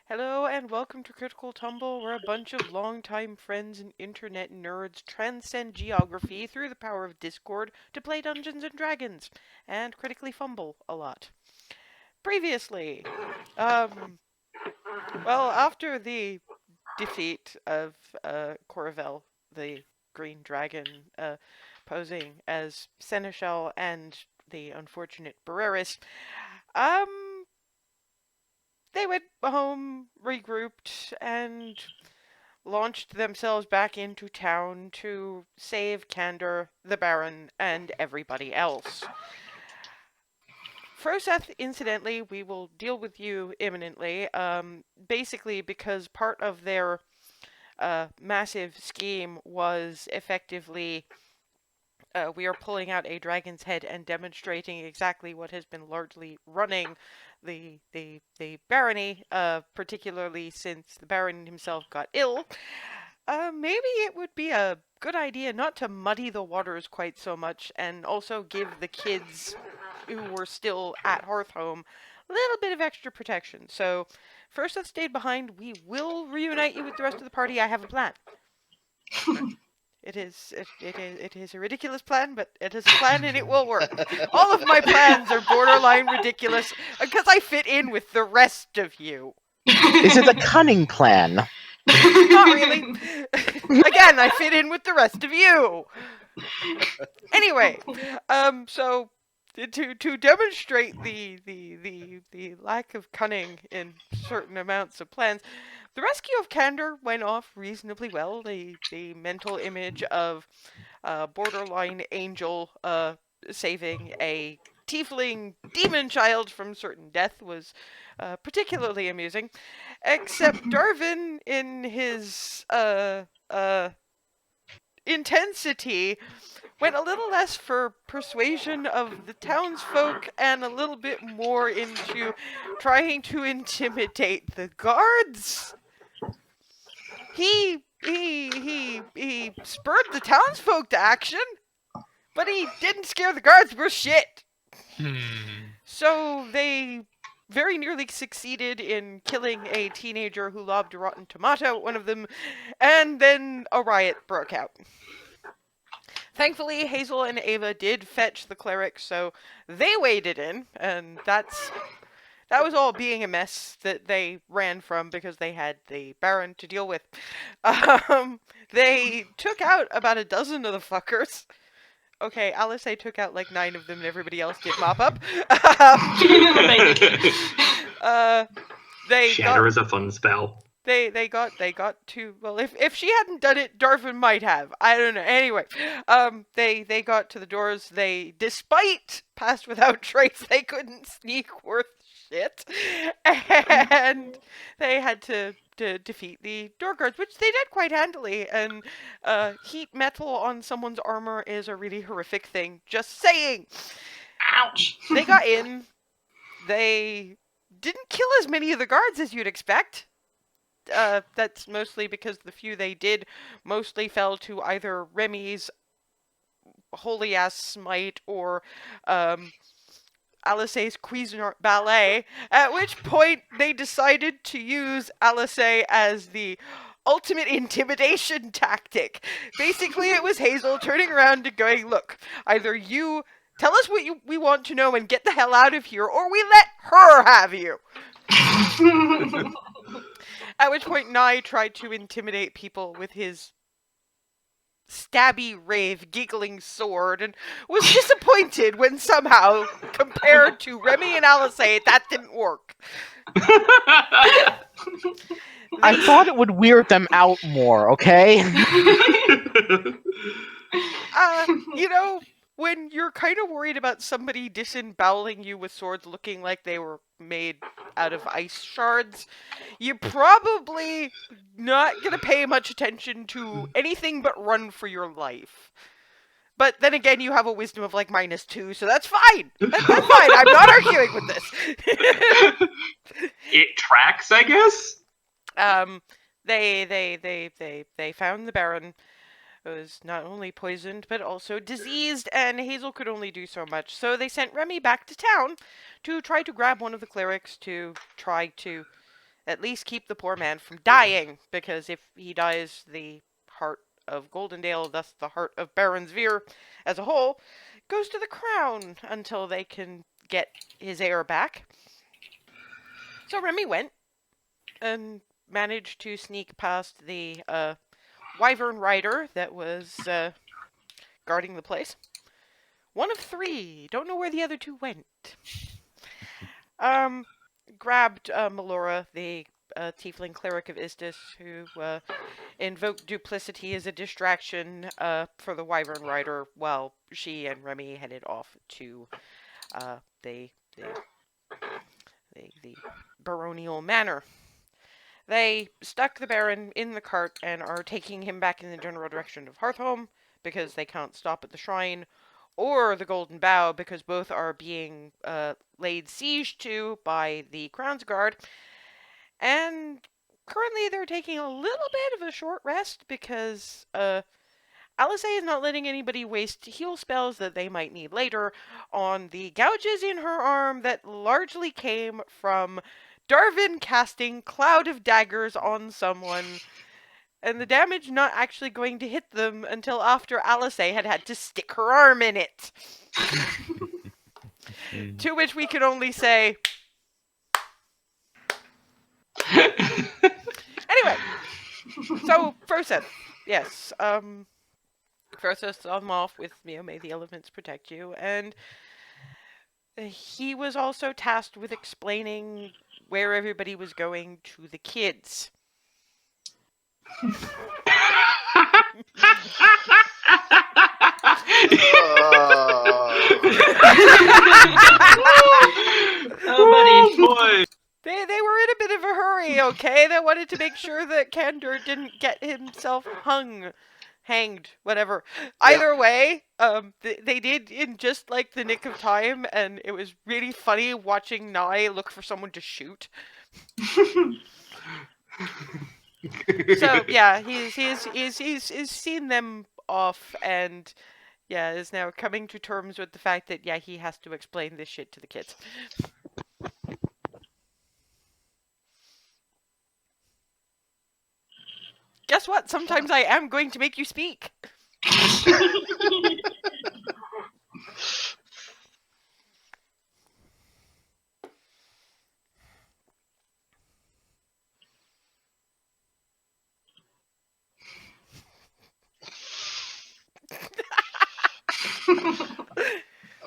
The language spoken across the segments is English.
Hello and welcome to Critical Tumble, where a bunch of longtime friends and internet nerds transcend geography through the power of Discord to play Dungeons and Dragons and critically fumble a lot. Previously, um, after the defeat of Corvel, the Green Dragon, posing as Seneschal and the unfortunate Barreris, um, they went home, regrouped, and launched themselves back into town to save Candor, the Baron, and everybody else. Froseth, incidentally, we will deal with you imminently, basically because part of their massive scheme was effectively we are pulling out a dragon's head and demonstrating exactly what has been largely running the barony, particularly since the Baron himself got ill. Maybe it would be a good idea not to muddy the waters quite so much and also give the kids who were still at Hearthhome a little bit of extra protection. So, first that stayed behind, we will reunite you with the rest of the party. I have a plan. It is a ridiculous plan, but it is a plan and it will work. All of my plans are borderline ridiculous because I fit in with the rest of you. Is it a cunning plan? Not really. Again, I fit in with the rest of you. Anyway, so to demonstrate the lack of cunning in certain amounts of plans, the rescue of Candor went off reasonably well. The mental image of borderline angel saving a tiefling demon child from certain death was particularly amusing. Except Darvin, in his intensity, went a little less for persuasion of the townsfolk and a little bit more into trying to intimidate the guards. He spurred the townsfolk to action, but he didn't scare the guards worth shit. So they very nearly succeeded in killing a teenager who lobbed a rotten tomato at one of them, and then a riot broke out. Thankfully, Hazel and Ava did fetch the cleric, so they waded in, and that was all being a mess that they ran from because they had the Baron to deal with. They took out about a dozen of the fuckers. Okay, Alice took out like 9 of them and everybody else did mop up. Shatter is a fun spell. They got to, well, if she hadn't done it, Darvin might have. I don't know. Anyway, they got to the doors. They, despite passed without trace, they couldn't sneak worth shit, and they had to defeat the door guards, which they did quite handily. And heat metal on someone's armor is a really horrific thing. Just saying. Ouch. They got in. They didn't kill as many of the guards as you'd expect. That's mostly because the few they did mostly fell to either Remy's holy ass smite or Alice's Cuisinart ballet, at which point they decided to use Alice as the ultimate intimidation tactic. Basically, it was Hazel turning around and going, look, either you tell us what we want to know and get the hell out of here, or we let her have you. At which point Nye tried to intimidate people with his stabby rave giggling sword and was disappointed when somehow, compared to Remy and Alice, that didn't work. I thought it would weird them out more, okay? When you're kind of worried about somebody disemboweling you with swords looking like they were made out of ice shards, you're probably not going to pay much attention to anything but run for your life. But then again, you have a wisdom of like -2, so that's fine. That's fine. I'm not arguing with this. It tracks, I guess. They found the Baron. Was not only poisoned, but also diseased, and Hazel could only do so much. So they sent Remy back to town to try to grab one of the clerics to try to at least keep the poor man from dying, because if he dies, the heart of Goldendale, thus the heart of Baronsveer as a whole, goes to the crown until they can get his heir back. So Remy went and managed to sneak past the wyvern rider that was guarding the place. One of three. Don't know where the other two went. Grabbed Melora, the tiefling cleric of Istis, who invoked duplicity as a distraction for the wyvern rider, while she and Remy headed off to the baronial manor. They stuck the Baron in the cart and are taking him back in the general direction of Hearthhome, because they can't stop at the shrine, or the Golden Bough, because both are being laid siege to by the Crown's Guard. And currently they're taking a little bit of a short rest, because Alice is not letting anybody waste heal spells that they might need later on the gouges in her arm that largely came from Darvin casting Cloud of Daggers on someone, and the damage not actually going to hit them until after Alice had had to stick her arm in it. To which we can only say... Anyway, so Froseth, yes, Froseth saw them off with, may the elements protect you, and he was also tasked with explaining where everybody was going to the kids. Oh, boy. They were in a bit of a hurry, okay? They wanted to make sure that Candor didn't get himself hanged, whatever. Either way, they did in just like the nick of time, and it was really funny watching Nye look for someone to shoot. So yeah, he's seen them off, and yeah, is now coming to terms with the fact that he has to explain this shit to the kids. Guess what? Sometimes I am going to make you speak.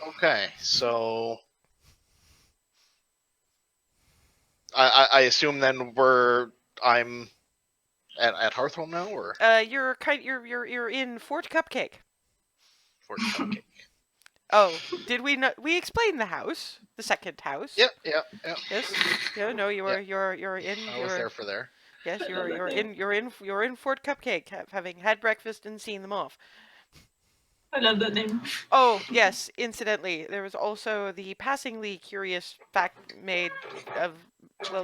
Okay, so I assume then I'm at Hearthhome now, or You're in Fort Cupcake. Fort Cupcake? Oh, did we not? We explained the house, the second house. Yep. Yes. No, you were you're in. I was there for there. Yes, you're in Fort Cupcake, having had breakfast and seen them off. I love that name. Oh, yes, incidentally, there was also the passingly curious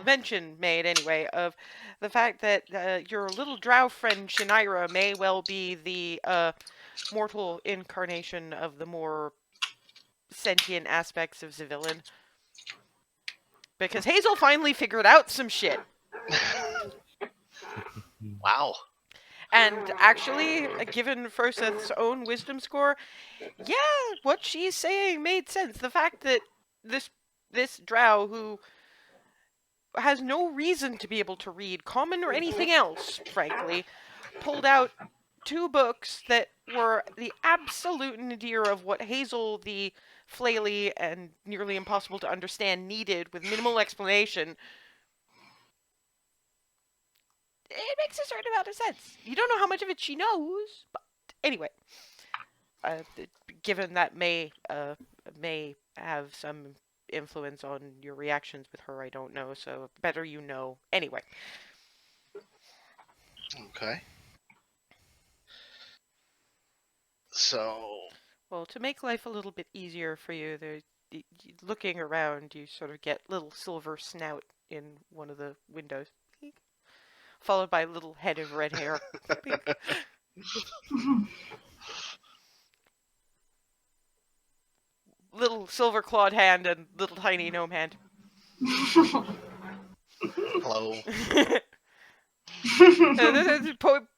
mention made anyway, of the fact that your little drow friend Shinira may well be the mortal incarnation of the more sentient aspects of Zivilin. Because Hazel finally figured out some shit. Wow. And actually, given Froseth's own wisdom score, yeah, what she's saying made sense. The fact that this drow, who has no reason to be able to read common or anything else, frankly, pulled out 2 books that were the absolute nadir of what Hazel, the flaily and nearly impossible to understand, needed with minimal explanation. It makes a certain amount of sense. You don't know how much of it she knows, but anyway, given that may have some influence on your reactions with her, I don't know. So better you know. Anyway. Okay. So. Well, to make life a little bit easier for you, looking around, you sort of get little silver snout in one of the windows. Followed by a little head of red hair. Little silver clawed hand and little tiny gnome hand. Hello.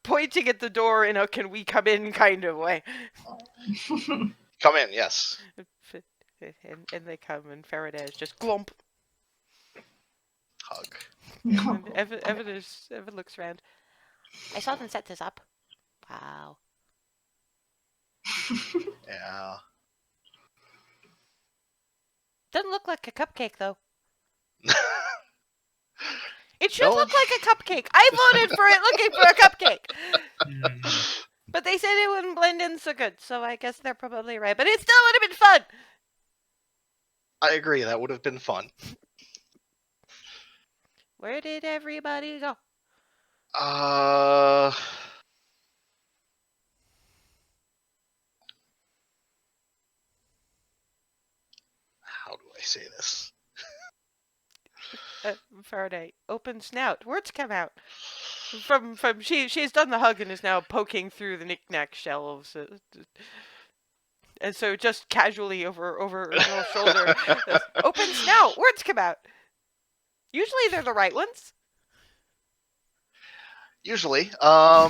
Pointing at the door in a "can we come in" kind of way. Come in, yes. And they come, and Faraday is just glump. Hug. And Evan looks around. I saw them set this up. Wow. Yeah. Doesn't look like a cupcake, though. It should No. look like a cupcake. I voted for it looking for a cupcake. But they said it wouldn't blend in so good, so I guess they're probably right. But it still would have been fun. I agree, that would have been fun. Where did everybody go? How do I say this? Faraday, open snout. Words come out. From she's done the hug and is now poking through the knick-knack shelves. And so just casually over her little shoulder, open snout. Words come out. Usually they're the right ones. Usually. How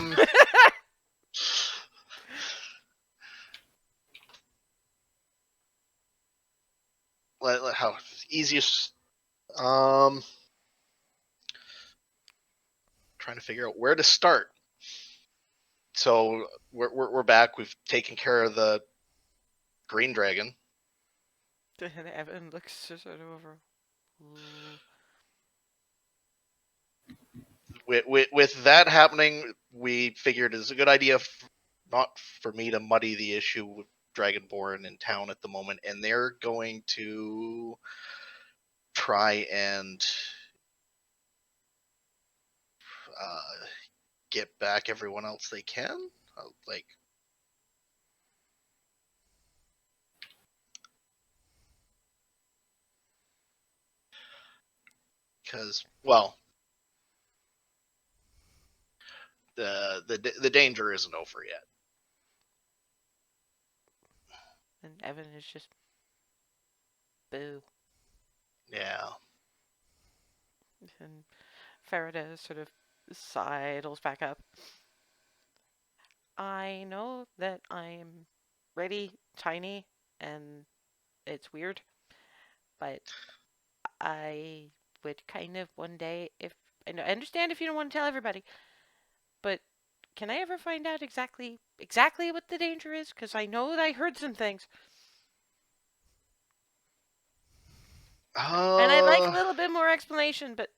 easiest. Trying to figure out where to start. So we're back. We've taken care of the green dragon. And Evan looks sort of over. With that happening, we figured it's a good idea not for me to muddy the issue with Dragonborn in town at the moment, and they're going to try and get back everyone else they can. Like, because, well, the danger isn't over yet. And Evan is just boo. Yeah. And Faraday sort of sidles back up. I know that I'm really tiny and it's weird, but I would kind of one day, if I understand if you don't want to tell everybody, but can I ever find out exactly what the danger is? Because I know that I heard some things, and I'd like a little bit more explanation. But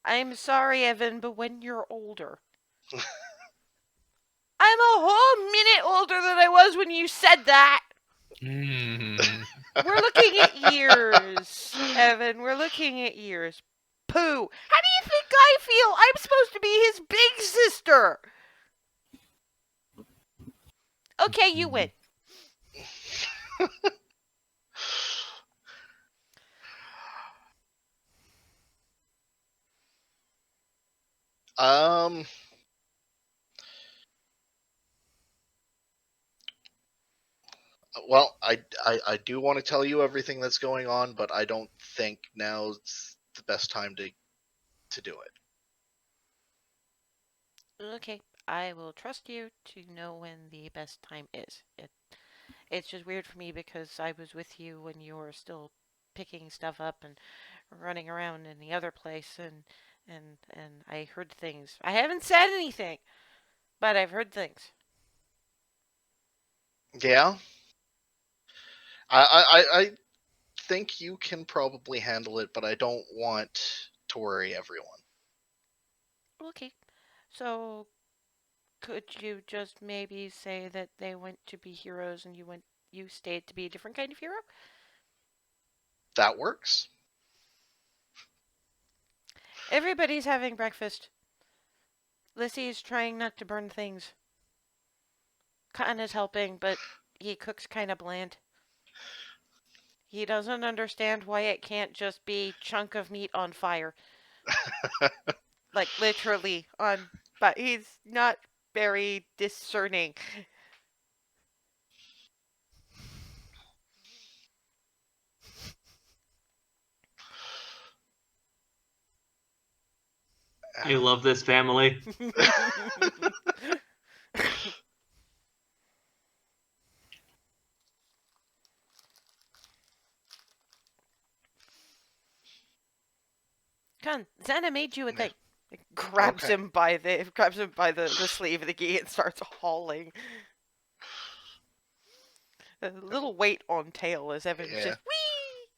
I'm sorry, Evan, but when you're older, I'm a whole minute older than I was when you said that. We're looking at years, Evan. We're looking at years. Pooh. How do you think I feel? I'm supposed to be his big sister. Okay, you win. Well, I do want to tell you everything that's going on, but I don't think now's the best time to do it. Okay, I will trust you to know when the best time is. It's just weird for me because I was with you when you were still picking stuff up and running around in the other place, and I heard things. I haven't said anything, but I've heard things. Yeah. I think you can probably handle it, but I don't want to worry everyone. Okay, so could you just maybe say that they went to be heroes and you stayed to be a different kind of hero? That works. Everybody's having breakfast. Lissy's trying not to burn things. Cotton is helping, but he cooks kind of bland. He doesn't understand why it can't just be chunk of meat on fire. Like literally on, but he's not very discerning. I love this family. Con, Xana made you a Yeah. thing. It grabs Okay. him by the sleeve of the gi and starts hauling. A little weight on tail as Evan's Yeah. just wee.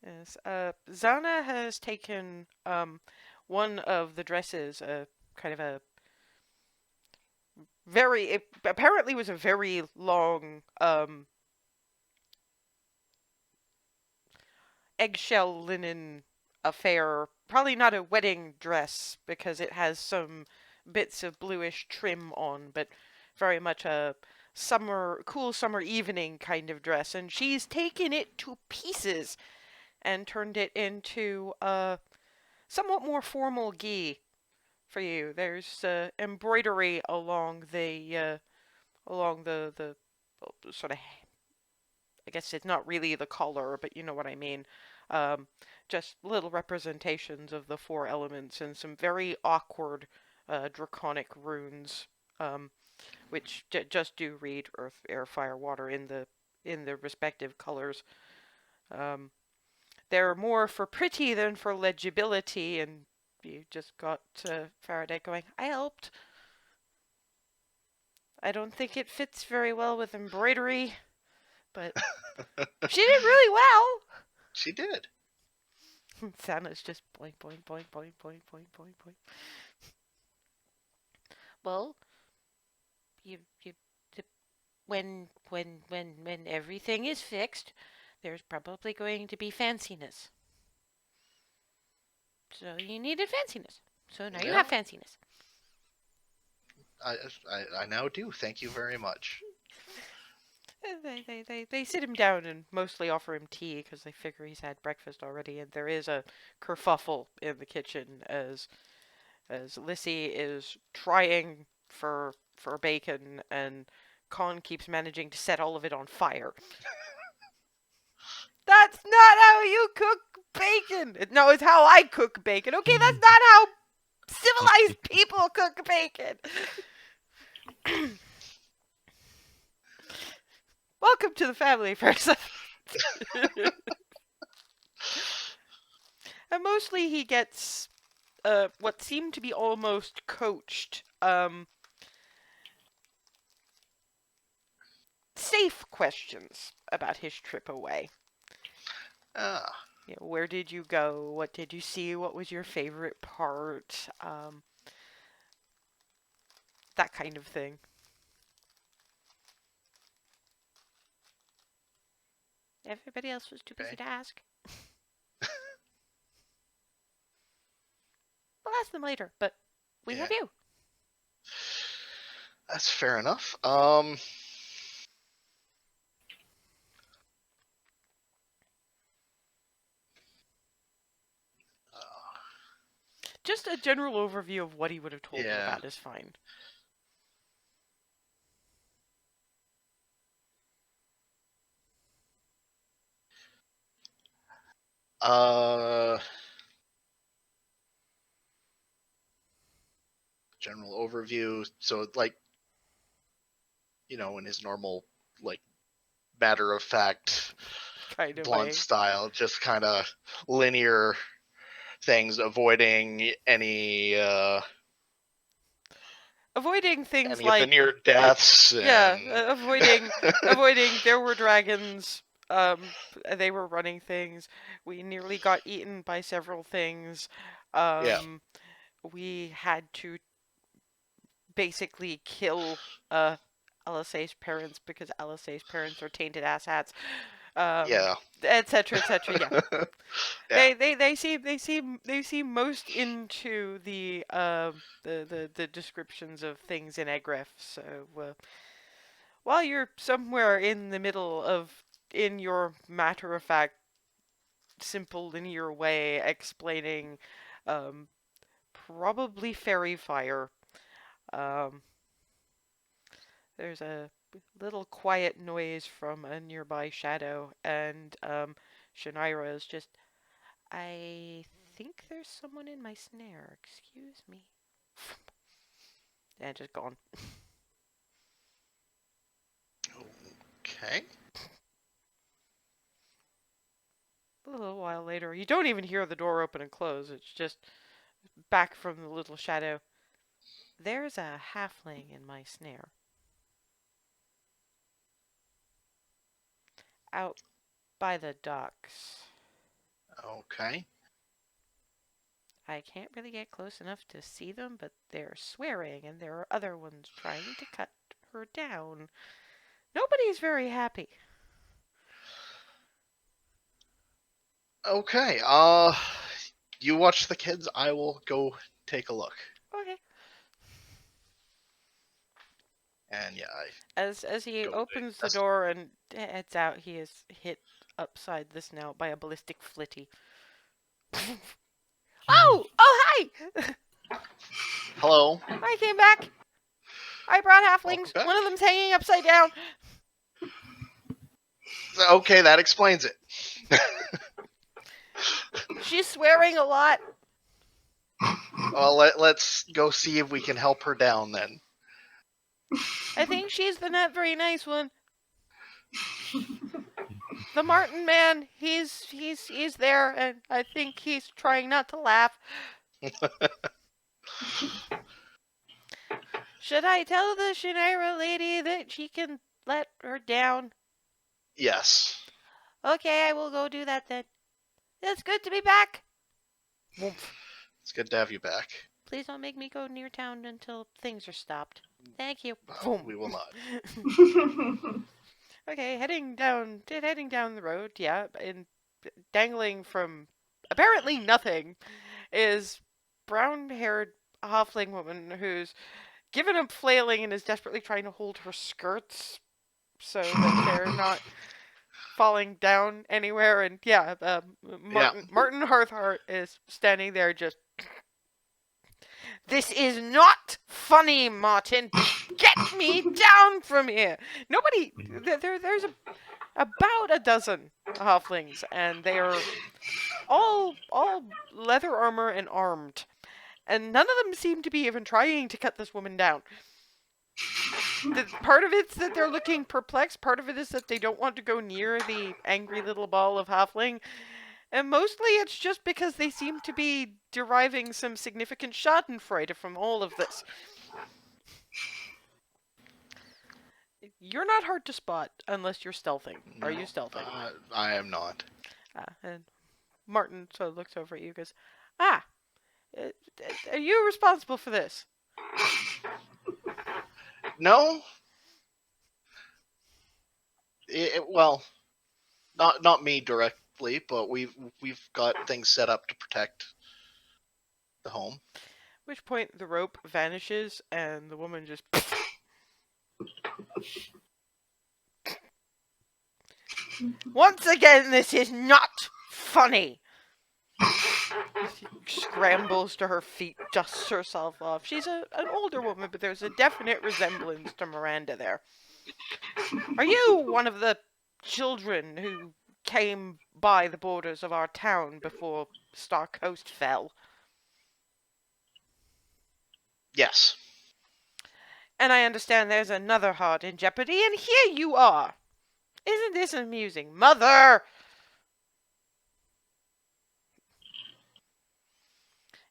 Yes. Zana has taken one of the dresses, kind of a very it apparently was a very long eggshell linen affair. Probably not a wedding dress because it has some bits of bluish trim on, but very much a cool summer evening kind of dress. And she's taken it to pieces and turned it into a somewhat more formal gi for you. There's embroidery along the sort of, I guess it's not really the collar, but you know what I mean. Um, just little representations of the four elements and some very awkward draconic runes, um, which just do read earth, air, fire, water in the respective colors. Um, they're more for pretty than for legibility, and you just got Faraday going, I helped. I don't think it fits very well with embroidery, but she did really well. She did. Santa's just boing, boing, boing, boing, boing, boing, boing, boing. Well, you, when everything is fixed, there's probably going to be fanciness. So you needed fanciness. So now you Yeah. have fanciness. I now do. Thank you very much. They sit him down and mostly offer him tea because they figure he's had breakfast already, and there is a kerfuffle in the kitchen as Lissy is trying for bacon and Con keeps managing to set all of it on fire. That's not how you cook bacon. No, it's how I cook bacon. Okay, that's not how civilized people cook bacon. Welcome to the family, person. And mostly he gets what seem to be almost coached safe questions about his trip away. Ah. You know, where did you go? What did you see? What was your favorite part? That kind of thing. Everybody else was too busy Okay. to ask. We'll ask them later, but we have Yeah. you. That's fair enough. Just a general overview of what he would have told you Yeah. about is fine. Uh. General overview. So, like, in his normal, like, matter of fact, Kind of blunt way. style, just kind of linear things, avoiding any Avoiding things any of the like near deaths yeah, and avoiding there were dragons. They were running things. We nearly got eaten by several things. yeah, We had to basically kill uh LSA's parents because LSA's parents are tainted asshats. Um, yeah, etc. etc. Yeah. yeah, They seem most into the descriptions of things in Egref. So while you're somewhere in the middle of in your matter of fact simple linear way explaining um, probably fairy fire, um, there's a little quiet noise from a nearby shadow, and Shinaira is just, I think there's someone in my snare. Excuse me. And just gone. Okay. A little while later, you don't even hear the door open and close. It's just back from the little shadow. There's a halfling in my snare. Out by the docks. Okay. I can't really get close enough to see them, but they're swearing, and there are other ones trying to cut her down. Nobody's very happy. Okay. You watch the kids. I will go take a look. Okay. And yeah, As he Go opens the investigate. door and heads out, he is hit upside the snout by a ballistic flitty. Oh! Oh, hi! Hello. I came back. I brought Welcome halflings. back. One of them's hanging upside down. Okay, that explains it. She's swearing a lot. Well, let's go see if we can help her down then. I think she's the not very nice one. The Martin man, he's there, and I think he's trying not to laugh. Should I tell the Shinaira lady that she can let her down? Yes. Okay, I will go do that then. It's good to be back. Woomph. It's good to have you back. Please don't make me go near town until things are stopped. Thank you. We will not. Okay, heading down the road, yeah, and dangling from apparently nothing is brown-haired halfling woman who's given up flailing and is desperately trying to hold her skirts so that they're not falling down anywhere. And yeah, Martin Hearthheart is standing there just. This is not funny, Martin. Get me down from here. Nobody. There's about a dozen halflings, and they are all leather armor and armed, and none of them seem to be even trying to cut this woman down. Part of it's that they're looking perplexed. Part of it is that they don't want to go near the angry little ball of halfling. And mostly it's just because they seem to be deriving some significant schadenfreude from all of this. You're not hard to spot unless you're stealthing. Are you stealthing? I am not. And Martin sort of looks over at you and goes, are you responsible for this? No. Well, not me directly, but we've got things set up to protect the home. At which point the rope vanishes and the woman just. Once again, this is not funny. She scrambles to her feet, dusts herself off. She's an older woman, but there's a definite resemblance to Miranda there. Are you one of the children who came by the borders of our town before Star Coast fell? Yes. And I understand there's another heart in jeopardy, and here you are. Isn't this amusing? Mother!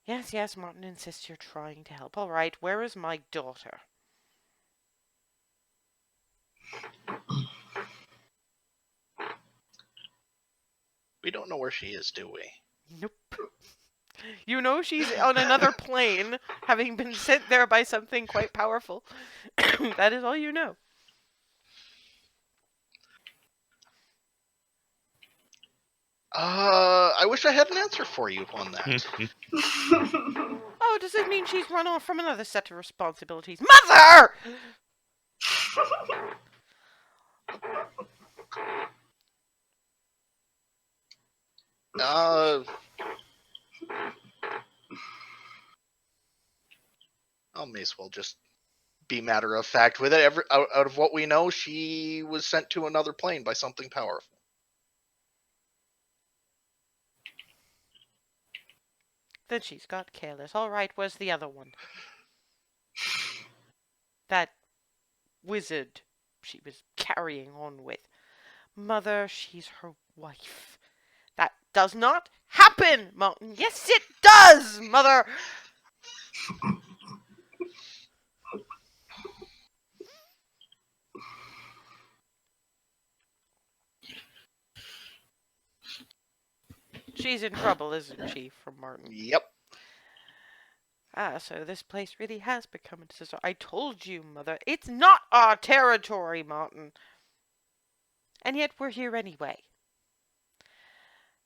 Yes, Martin insists you're trying to help. All right, where is my daughter? We don't know where she is, do we? Nope. You know she's on another plane, having been sent there by something quite powerful. That is all you know. I wish I had an answer for you on that. Oh, does it mean she's run off from another set of responsibilities? Mother! I may as well just be matter of fact with it. Out of what we know, she was sent to another plane by something powerful. Then she's got careless. All right, where's the other one? That wizard she was carrying on with. Mother, she's her wife. That does not happen, Martin. Yes, it does, Mother. She's in trouble, isn't she? From Martin. Yep. Ah, so this place really has become a disaster. I told you, Mother. It's not our territory, Martin. And yet we're here anyway.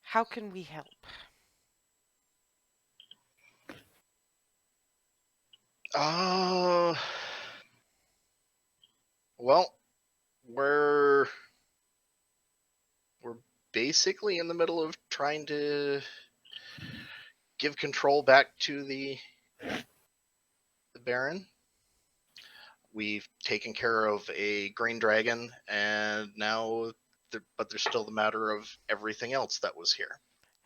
How can we help? Uh, well, we're basically in the middle of trying to give control back to the Baron. We've taken care of a green dragon, and now, but there's still the matter of everything else that was here.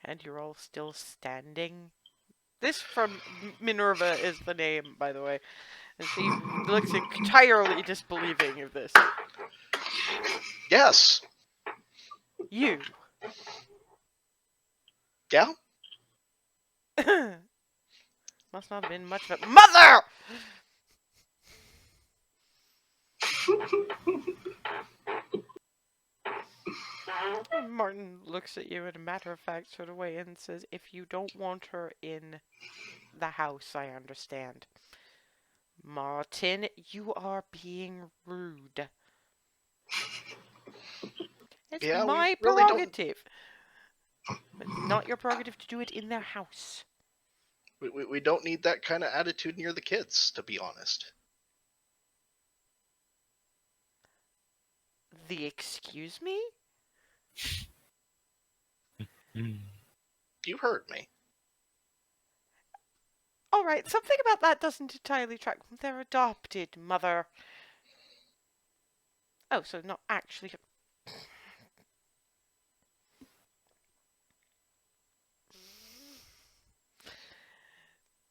And you're all still standing? This from Minerva is the name, by the way. And she looks entirely disbelieving of this. Yes. You. Yeah. Must not have been much of a mother! Martin looks at you in a matter-of-fact sort of way and says, if you don't want her in the house, I understand. Martin, you are being rude. It's Yeah, my we really prerogative. But it's not your prerogative to do it in their house. we don't need that kind of attitude near the kids, to be honest. The excuse me? You heard me. Alright, something about that doesn't entirely track. They're adopted, Mother. Oh, so not actually.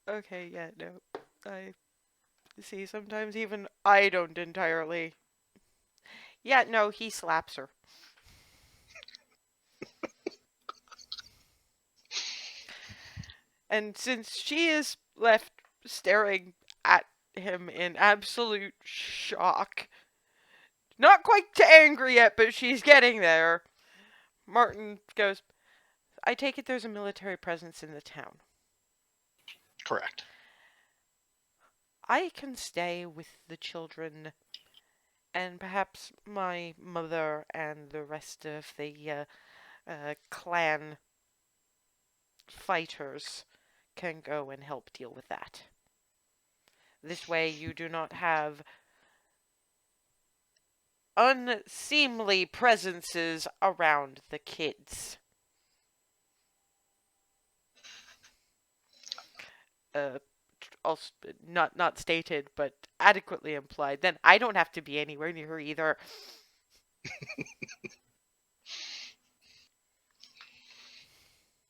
Okay, yeah, no. I see, sometimes even I don't entirely. Yeah, no, he slaps her. And since she is left staring at him in absolute shock, not quite angry yet, but she's getting there, Martin goes, I take it there's a military presence in the town. Correct. I can stay with the children, and perhaps my mother and the rest of the clan fighters can go and help deal with that. This way you do not have unseemly presences around the kids. Also, not stated, but adequately implied. Then I don't have to be anywhere near her either.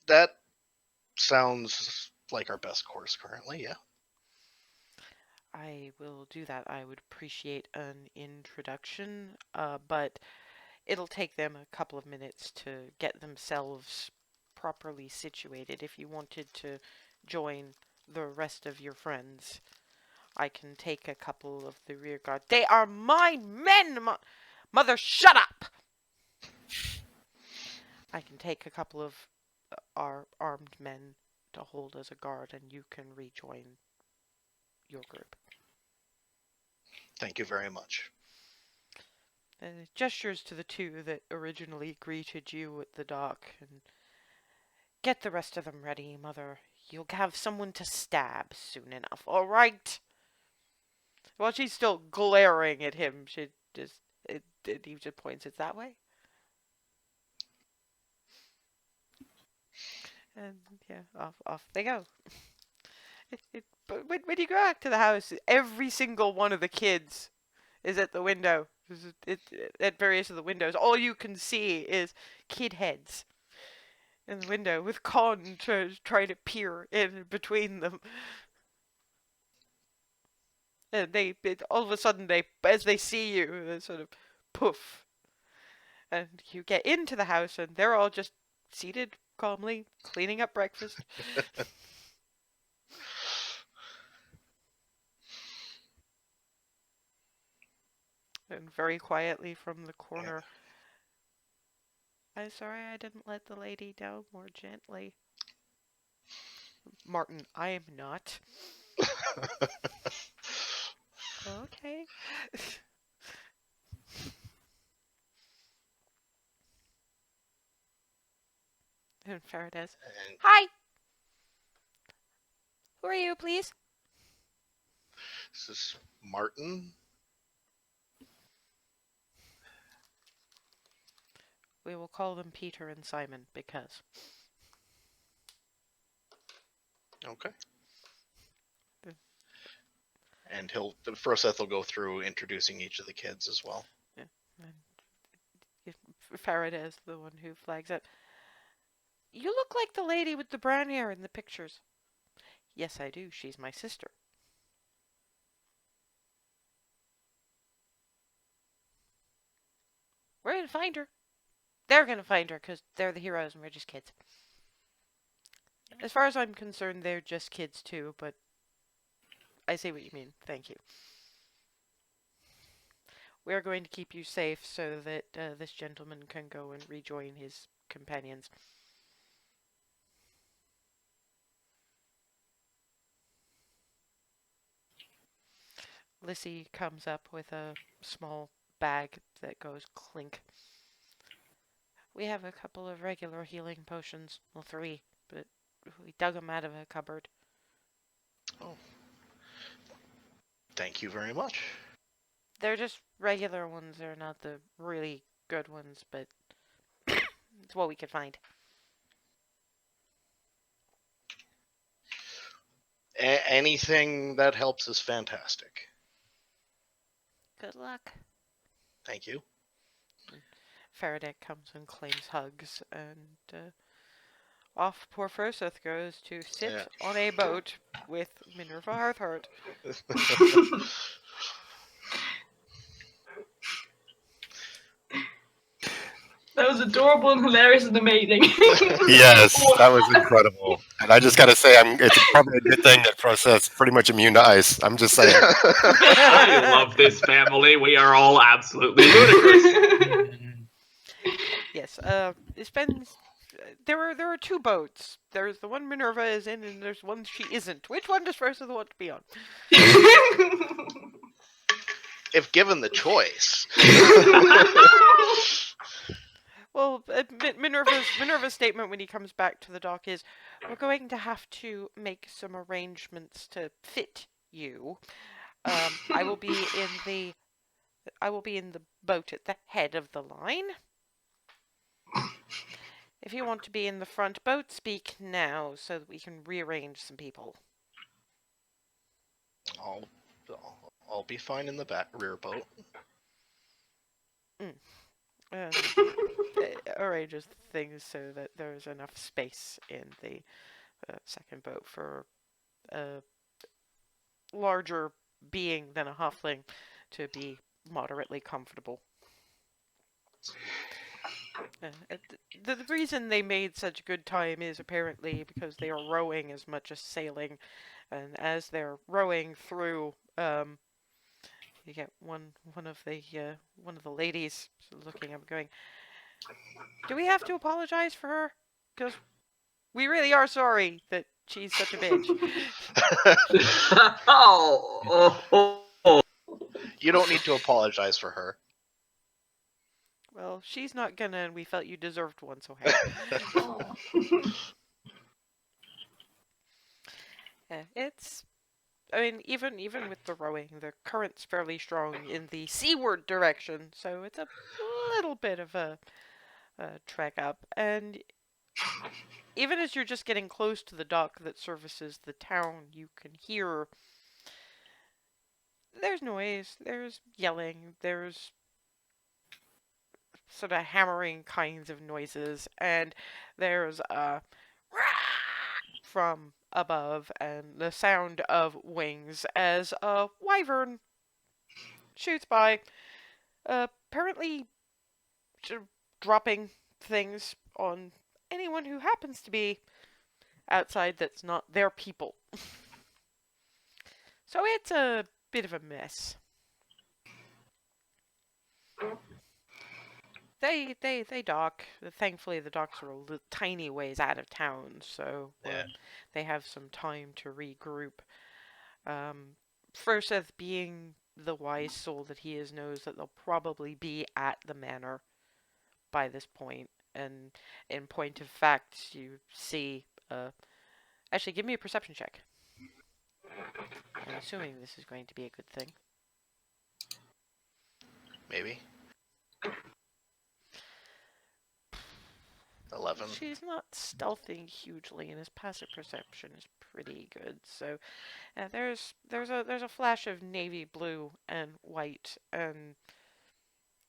That sounds like our best course currently, yeah. I will do that. I would appreciate an introduction, but it'll take them a couple of minutes to get themselves properly situated. If you wanted to join the rest of your friends, I can take a couple of the rear guard. They are my men! Mother, shut up! I can take a couple of our armed men to hold as a guard, and you can rejoin your group. Thank you very much. Gestures to the two that originally greeted you at the dock, and get the rest of them ready, Mother. You'll have someone to stab soon enough, all right? While she's still glaring at him, he just points it that way. And yeah, off they go. But when you go back to the house, every single one of the kids is at the window. At various of the windows. All you can see is kid heads. in the window with Con trying to peer in between them. And all of a sudden, as they see you, they sort of poof. And you get into the house, and they're all just seated calmly, cleaning up breakfast. And very quietly from the corner, I'm sorry I didn't let the lady down more gently. Martin, I am not. Okay. And Faraday's, And hi! Who are you, please? this is Martin. We will call them Peter and Simon, because... Okay. Mm. And Froseth will go through introducing each of the kids as well. Yeah. And Faraday is the one who flags up. You look like the lady with the brown hair in the pictures. Yes, I do. She's my sister. We're gonna find her. They're gonna find her because they're the heroes and we're just kids. As far as I'm concerned, they're just kids too, but I see what you mean. Thank you. We are going to keep you safe so that this gentleman can go and rejoin his companions. Lissy comes up with a small bag that goes clink. We have a couple of regular healing potions. Well, 3, but we dug them out of a cupboard. Oh. Thank you very much. They're just regular ones. They're not the really good ones, but it's what we could find. Anything that helps is fantastic. Good luck. Thank you. Faraday comes and claims hugs, and off poor Froseth goes to sit on a boat with Minerva Hearthheart. That was adorable and hilarious and amazing. Yes, that was incredible. And I just got to say, it's probably a good thing that Process pretty much immune to ice. I'm just saying. I love this family. We are all absolutely ludicrous. Yes, it's been. There are 2 boats. There's the one Minerva is in, and there's one she isn't. Which one does Froseth want to be on? If given the choice. Well, Minerva's statement when he comes back to the dock is, "We're going to have to make some arrangements to fit you. I will be in the boat at the head of the line. If you want to be in the front boat, speak now so that we can rearrange some people." I'll be fine in the rear boat. Arranges things so that there's enough space in the second boat for a larger being than a halfling to be moderately comfortable. The reason they made such good time is apparently because they are rowing as much as sailing, and as they're rowing through, you get one of the ladies looking up, going, "Do we have to apologize for her? Because we really are sorry that she's such a bitch." You don't need to apologize for her. Well, she's not gonna, and we felt you deserved one, so hey. Yeah, I mean, even with the rowing, the current's fairly strong in the seaward direction, so it's a little bit of a trek up. And even as you're just getting close to the dock that services the town, you can hear there's noise, there's yelling, there's sort of hammering kinds of noises, and there's a from above and the sound of wings as a wyvern shoots by, apparently dropping things on anyone who happens to be outside that's not their people. So it's a bit of a mess. They dock. Thankfully, the docks are a tiny ways out of town, so Yeah. they have some time to regroup. Froseth, being the wise soul that he is, knows that they'll probably be at the manor by this point. And in point of fact, you see. Actually, give me a perception check. I'm assuming this is going to be a good thing. Maybe. 11. She's not stealthing hugely, and his passive perception is pretty good. So, there's a flash of navy blue and white and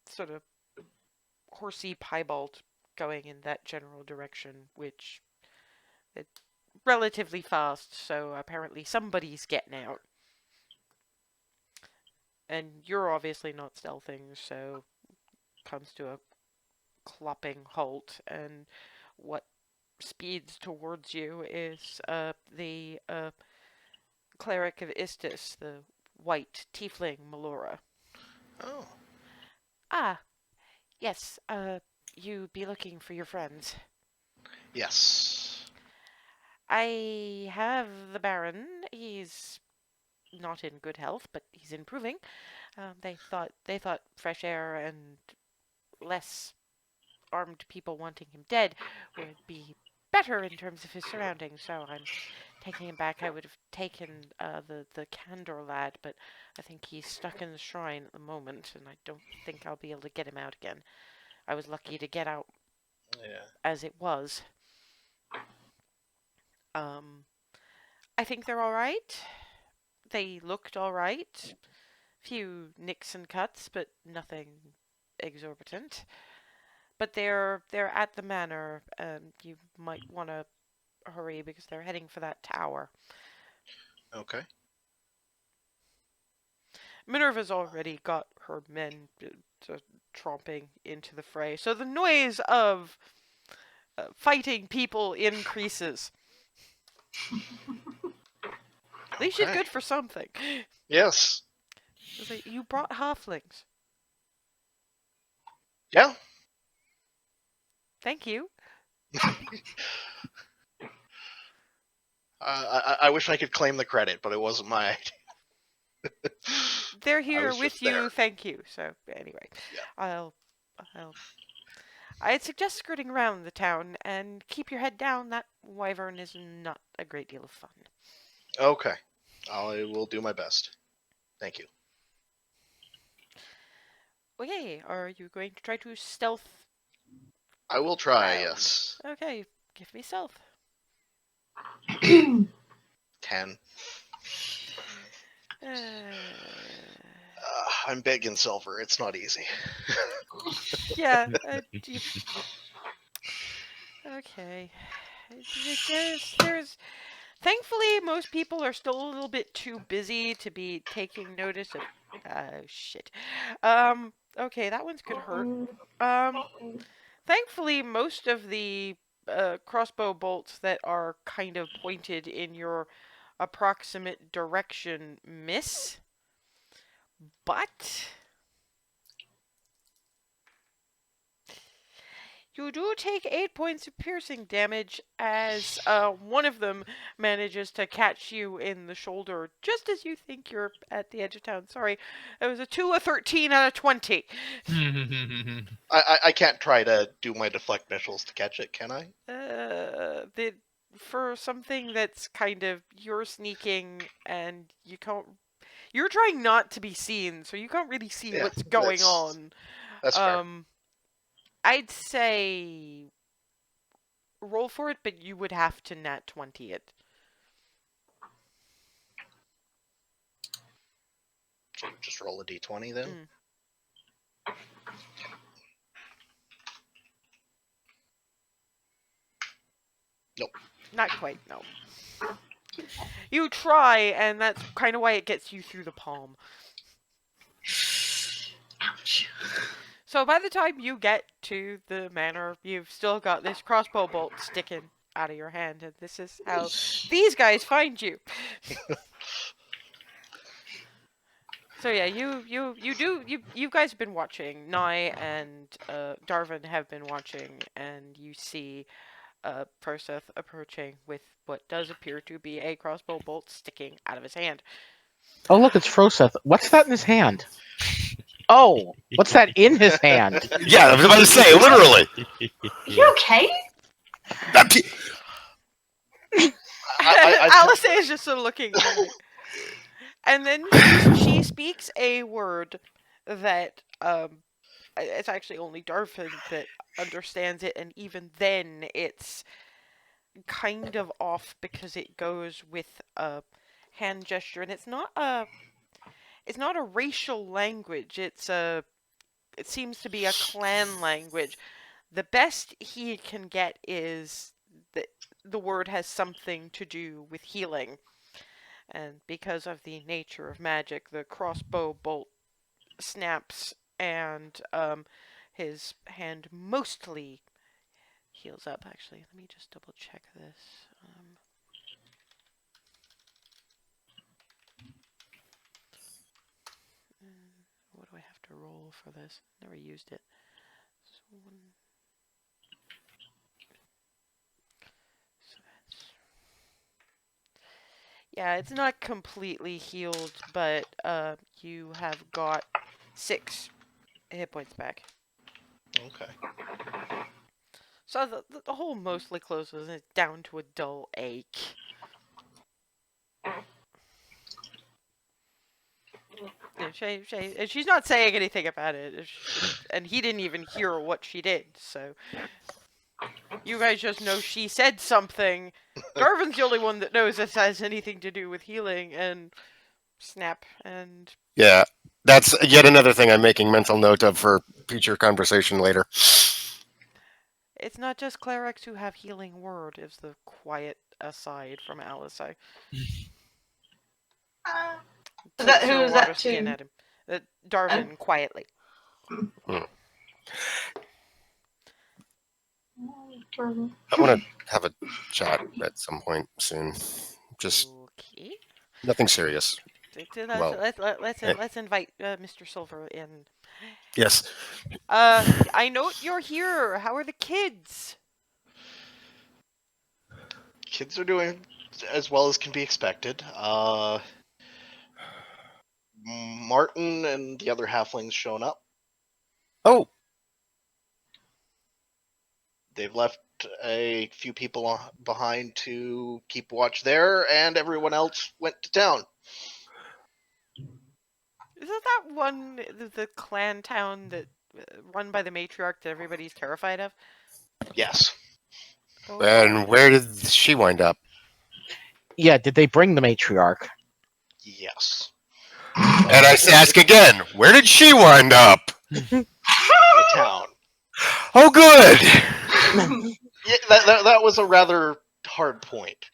sort of horsey piebald going in that general direction, which it's relatively fast. So apparently somebody's getting out, and you're obviously not stealthing. So comes to a clopping halt, and what speeds towards you is the cleric of Istis, the white tiefling Melora. Oh. Ah, yes, you be looking for your friends. Yes. I have the Baron. He's not in good health, but he's improving. They thought fresh air and less armed people wanting him dead would be better in terms of his surroundings, so I'm taking him back. I would have taken the Candor lad, but I think he's stuck in the shrine at the moment, and I don't think I'll be able to get him out again. I was lucky to get out Yeah. as it was. I think they're all right. They looked all right. Few nicks and cuts, but nothing exorbitant. But they're at the manor, and you might want to hurry because they're heading for that tower. Okay. Minerva's already got her men tromping into the fray, so the noise of fighting people increases. At least she's Okay. good for something. Yes. It's like, you brought halflings. Yeah. Thank you. I wish I could claim the credit, but it wasn't my idea. They're I here was with just you. there. Thank you. So anyway, Yeah. I'd suggest skirting around the town and keep your head down. That wyvern is not a great deal of fun. Okay. I will do my best. Thank you. Okay, are you going to try to stealth? I will try, Wow. yes. Okay, give me stealth. 10. I'm big in silver. It's not easy. Yeah. Okay. There's. Thankfully, most people are still a little bit too busy to be taking notice of. Shit. Okay, that one's gonna hurt. Thankfully, most of the crossbow bolts that are kind of pointed in your approximate direction miss. But you do take 8 points of piercing damage as one of them manages to catch you in the shoulder just as you think you're at the edge of town. Sorry, it was a 2, a 13, and a 20. I can't try to do my deflect missiles to catch it, can I? For something that's kind of you're sneaking and you can't. You're trying not to be seen, so you can't really see Yeah, what's going on. That's fair. I'd say roll for it, but you would have to nat 20 it. Just roll a d20 then. Nope. Not quite, no. You try, and that's kind of why it gets you through the palm. Ouch. So by the time you get to the manor, you've still got this crossbow bolt sticking out of your hand, and this is how these guys find you. So yeah, you guys have been watching. Nye and Darvin have been watching, and you see Perseth approaching with what does appear to be a crossbow bolt sticking out of his hand. Oh, look, it's Froseth. What's that in his hand? Oh, what's that in his hand? Yeah, I was about to say, literally. You okay? Alice is just sort of looking at me. And then she speaks a word that it's actually only Darvin that understands it, and even then it's kind of off because it goes with a hand gesture, and it's not a racial language. It seems to be a clan language. The best he can get is that the word has something to do with healing. And because of the nature of magic, the crossbow bolt snaps, and his hand mostly heals up. Actually, let me just double check this. What do I have to roll for this? Never used it. Yeah, it's not completely healed, but you have got 6 hit points back. Okay. So the hole mostly closes, and it's down to a dull ache. And she's not saying anything about it, and he didn't even hear what she did, so you guys just know she said something. Darvin's the only one that knows this has anything to do with healing, and snap, and... Yeah, that's yet another thing I'm making mental note of for future conversation later. It's not just clerics who have healing word, is the quiet aside from Alice. Who's that Water to? skin at him. Darvin, quietly. I want to have a chat at some point soon. Just Okay. nothing serious. Well, Let's invite Mr. Silver in. yes. I note you're here. How are the kids? Kids are doing as well as can be expected. Martin and the other halflings shown up. Oh, They've left a few people behind to keep watch there, and everyone else went to town. Isn't that one the clan town that run by the matriarch that everybody's terrified of? Yes. Oh. and where did she wind up? Yeah, did they bring the matriarch? Yes. And I ask again, where did she wind up? The town. Oh, good. Yeah, that was a rather hard point.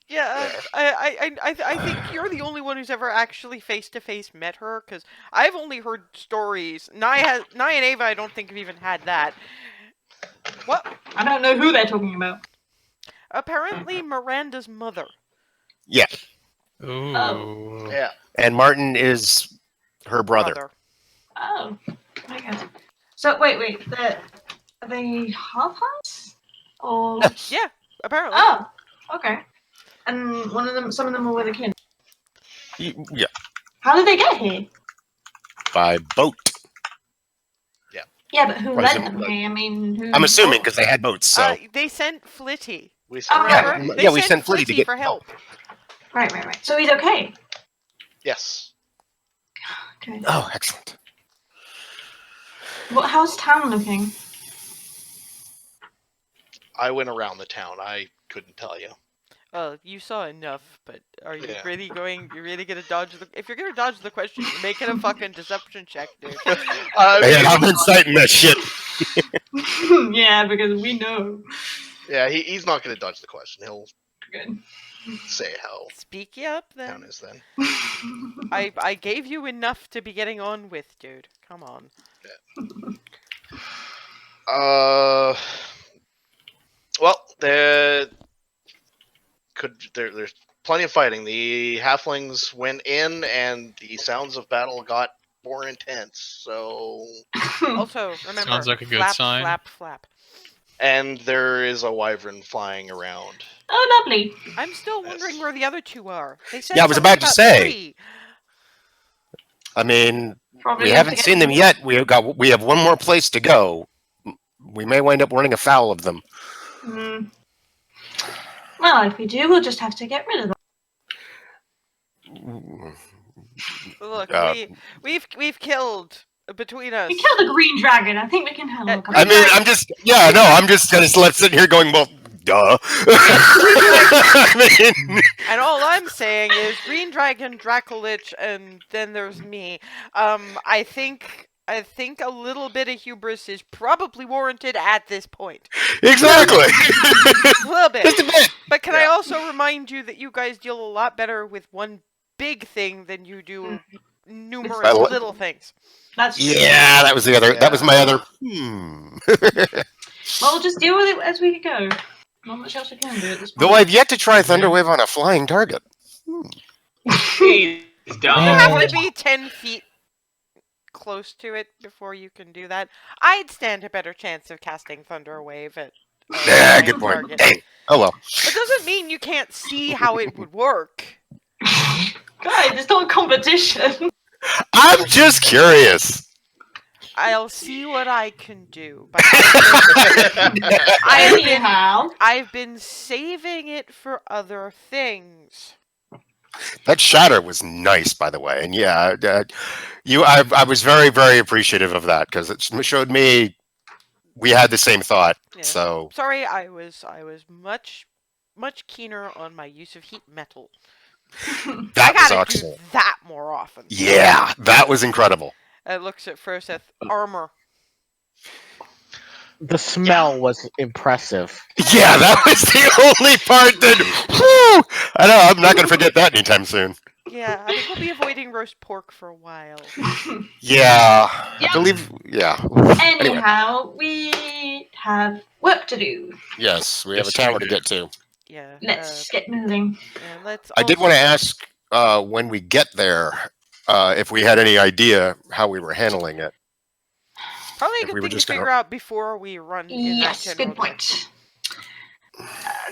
Yeah, I think you're the only one who's ever actually face-to-face met her, because I've only heard stories. Nye and Ava, I don't think have even had that. What? I don't know who they're talking about. Apparently Miranda's mother. Yeah, Ooh. Yeah. and Martin is her brother. Oh, I guess. So wait, are they half-hearts? Or Yeah, apparently. oh, okay. And some of them were with a kid. Yeah, How did they get here? by boat. Yeah, but who Why led is it them like- here? I mean, who? I'm assuming because they had boats. So They sent Flitty. We Oh, saw right. Remember? we sent Flitty to get for help. Right. So he's okay. Yes. Okay. Oh, excellent. How's town looking? I went around the town. I couldn't tell you. You saw enough, but are you Yeah. really gonna dodge the... If you're gonna dodge the question, you're making a fucking deception check, dude. Man, I'm inciting that shit. Yeah, because we know. Yeah, he's not going to dodge the question. He'll Good. say how Speak you up town then. is then. I gave you enough to be getting on with, dude. Come on. Well, there's plenty of fighting. The halflings went in, and the sounds of battle got more intense. So, Also, remember, Sounds like a good flap, sign. flap, flap. and there is a wyvern flying around. Oh, lovely. I'm still wondering Yes. where the other two are. They said Yeah, I was something about to about say. 3. I mean, Probably we gonna haven't forget seen them yet. We have one more place to go. We may wind up running afoul of them. Well, if we do, we'll just have to get rid of them. Look, Uh, we've killed between us. We killed a green dragon. I think we can handle a couple. I mean, I'm just sitting here going, well, duh. I mean, And all I'm saying is Green Dragon, Dracolich, and then there's me. I think a little bit of hubris is probably warranted at this point. exactly. A little bit. Just a bit. But can I Yeah. also remind you that you guys deal a lot better with one big thing than you do numerous I li- little things. That's true. Yeah, that was the other. That was my Yeah. other. Well, we'll just deal with it as we go. Not much else we can do at this point. Though I've yet to try Thunderwave on a flying target. Please You don't. have to be 10 feet close to it before you can do that. I'd stand a better chance of casting Thunder Wave at a Yeah, flying good point. target. Dang. Oh well. It doesn't mean you can't see how it would work. Guys, it's not a competition. I'm just curious. I'll see what I can do. But I've been saving it for other things. That shatter was nice, by the way, and yeah, I was very, very appreciative of that because it showed me we had the same thought. Yeah. So Sorry, I was much keener on my use of heat metal. that I was gotta excellent. do that more often. Yeah, that was incredible. It looks at Froseth. Armor. The smell was impressive. Yeah, that was the only part that. Whew, I know. I'm not going to forget that anytime soon. Yeah, I think we'll be avoiding roast pork for a while. Yeah, I Yep. believe. Yeah. Anyway, Anyhow, we have work to do. yes, we have a Yes, tower we to do. get to. Yeah. Let's get moving. And let's. I did also- want to ask when we get there if we had any idea how we were handling it. Probably a if good we were thing to just gonna- figure out before we run in Yes, that general good point.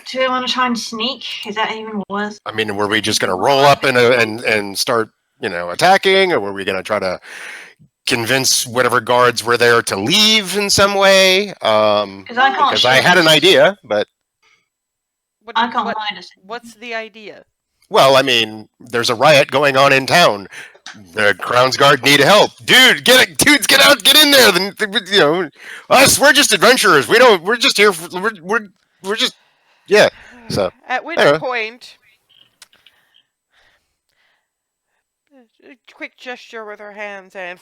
Do we want to try and sneak? Is that even worth? I mean, were we just going to roll up and start, attacking, or were we going to try to convince whatever guards were there to leave in some way? Because I can't. Because I had an idea, but I can't hide us. What's the idea? well, I mean, there's a riot going on in town. The Crown's Guard need help, dudes. Get out, get in there. Us, we're just adventurers. We're just here. We're just, yeah. So At which anyway. point, a quick gesture with her hands, and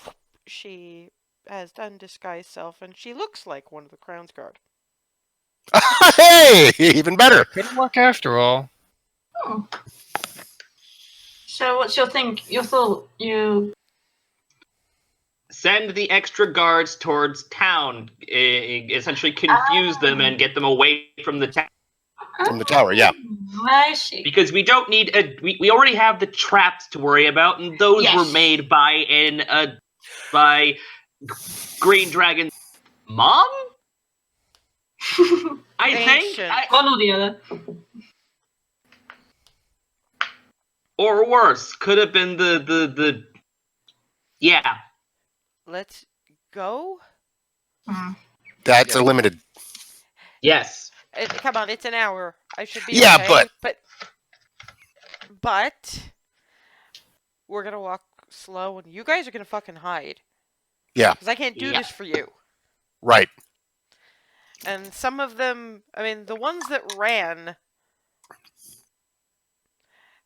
she has undisguised self, and she looks like one of the Crown's Guard. Hey, even better. Couldn't work after all. Oh. So, what's your thought? You Send the extra guards towards town. Essentially confuse them and get them away from the town. From the tower, yeah. I see. Because we don't need we already have the traps to worry about, and those Yes. were made by by Green Dragon's mom. I think, Ancient. One or the other. or worse, could have been the yeah. Let's go. That's a limited. Yes. Come on, it's an hour. I should be Yeah, okay, but we're gonna walk slow, and you guys are gonna fucking hide. Yeah. Because I can't do Yeah. this for you. Right. And some of them, I mean, the ones that ran.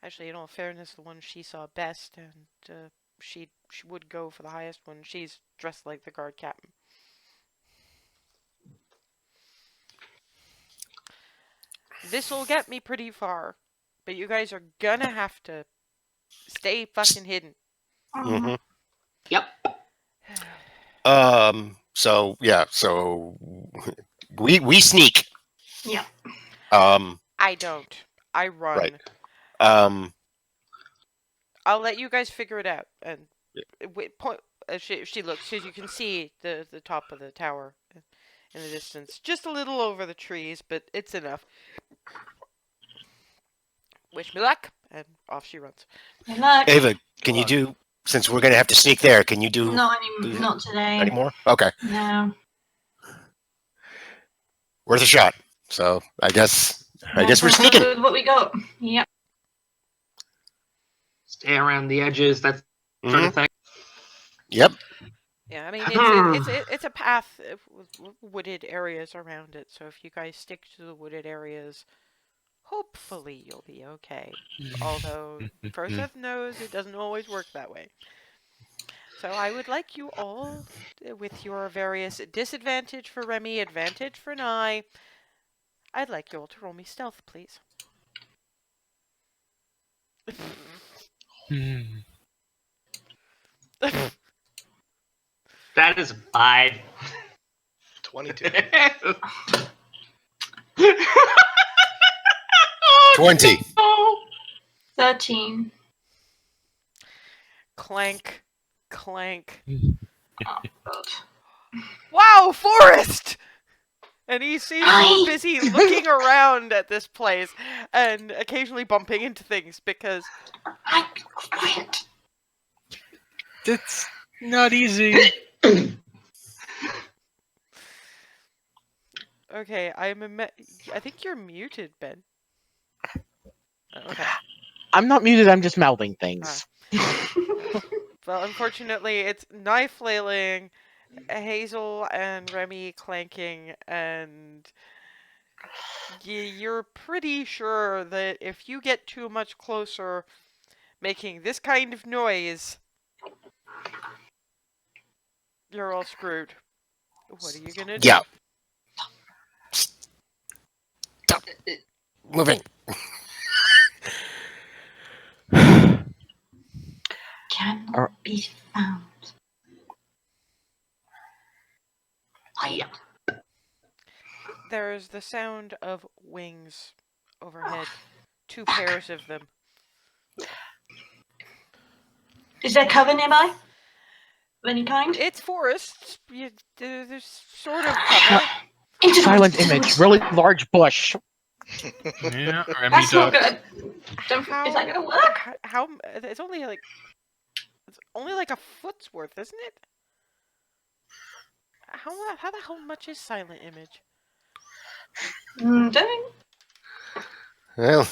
Actually, in all fairness, the one she saw best, and she would go for the highest one. She's dressed like the guard captain. This'll get me pretty far, but you guys are gonna have to stay fucking hidden. hmm Yep. So yeah. So we sneak. Yeah. I don't. I run. Right. Um. I'll let you guys figure it out. And point. She looks, as you can see the top of the tower in the distance, just a little over the trees, but it's enough. Wish me luck, and off she runs. Good luck. Ava, can you do? Since we're gonna have to sneak there, can you do Not today. anymore? Okay, No. worth a shot. So I guess we're Go sneaking. with what we got. Yep. Stay around the edges. That sort of thing. Yep. Yeah, I mean it's a path with wooded areas around it. So if you guys stick to the wooded areas, hopefully you'll be okay. Although Froseth knows it doesn't always work that way. So I would like you all, with your various disadvantage for Remy, advantage for Nye, I'd like you all to roll me stealth, please. That is 5. 22. 20. 13. Clank, clank. Oh, God. Wow, Forest! And he seems Hi. busy looking around at this place and occasionally bumping into things because Quiet. It's not easy. okay, I think you're muted, Ben. Okay. I'm not muted. I'm just mouthing things. Well, unfortunately, it's knife flailing, Hazel and Remy clanking, and you're pretty sure that if you get too much closer, making this kind of noise, you're all screwed. What are you gonna do? Yeah. Stop moving. Can be found. Hiya. There's the sound of wings overhead. 2 pairs of them. Is there cover nearby? Of any kind? It's forests. There's sort of cover. Into the Silent woods, into the image. woods. Really large bush. Yeah, Remy That's not ducks. good. Is that gonna work? How? It's only like a foot's worth, isn't it? How the hell much is silent image? Don't. Well,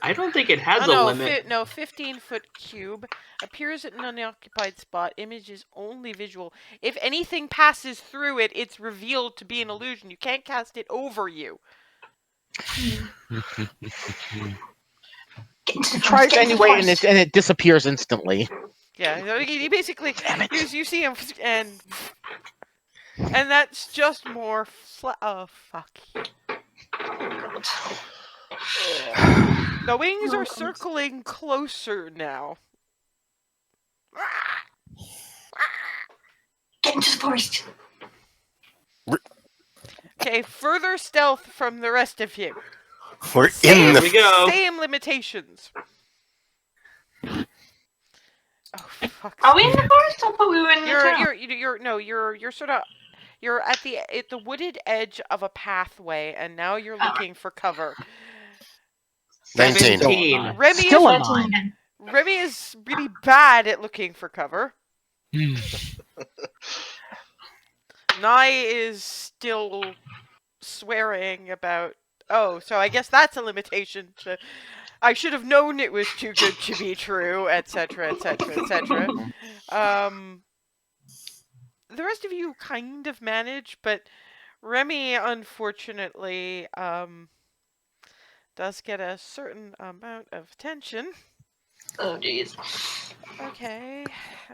I don't think it has Oh, a no, limit. 15-foot cube appears at an unoccupied spot. Image is only visual. If anything passes through it, it's revealed to be an illusion. You can't cast it over you. Get into the Tries forest, get into the anyway, forest. and it disappears instantly. Yeah, so he basically you see him and that's just more oh fuck. The wings are circling closer now. Get into the forest. Okay, further stealth from the rest of you. we're in Same, the. we go. Same limitations. Oh fuck. Are we in the forest? I thought we were in the town. You're sort of you're at the wooded edge of a pathway, and now you're looking for cover. 19. 17. Remy Still is alive. again. Remy is really bad at looking for cover. Nye is still swearing about. Oh, so I guess that's a limitation. I should have known it was too good to be true, etc., etc., etc. The rest of you kind of manage, but Remy, unfortunately, does get a certain amount of attention. Oh, jeez. Okay.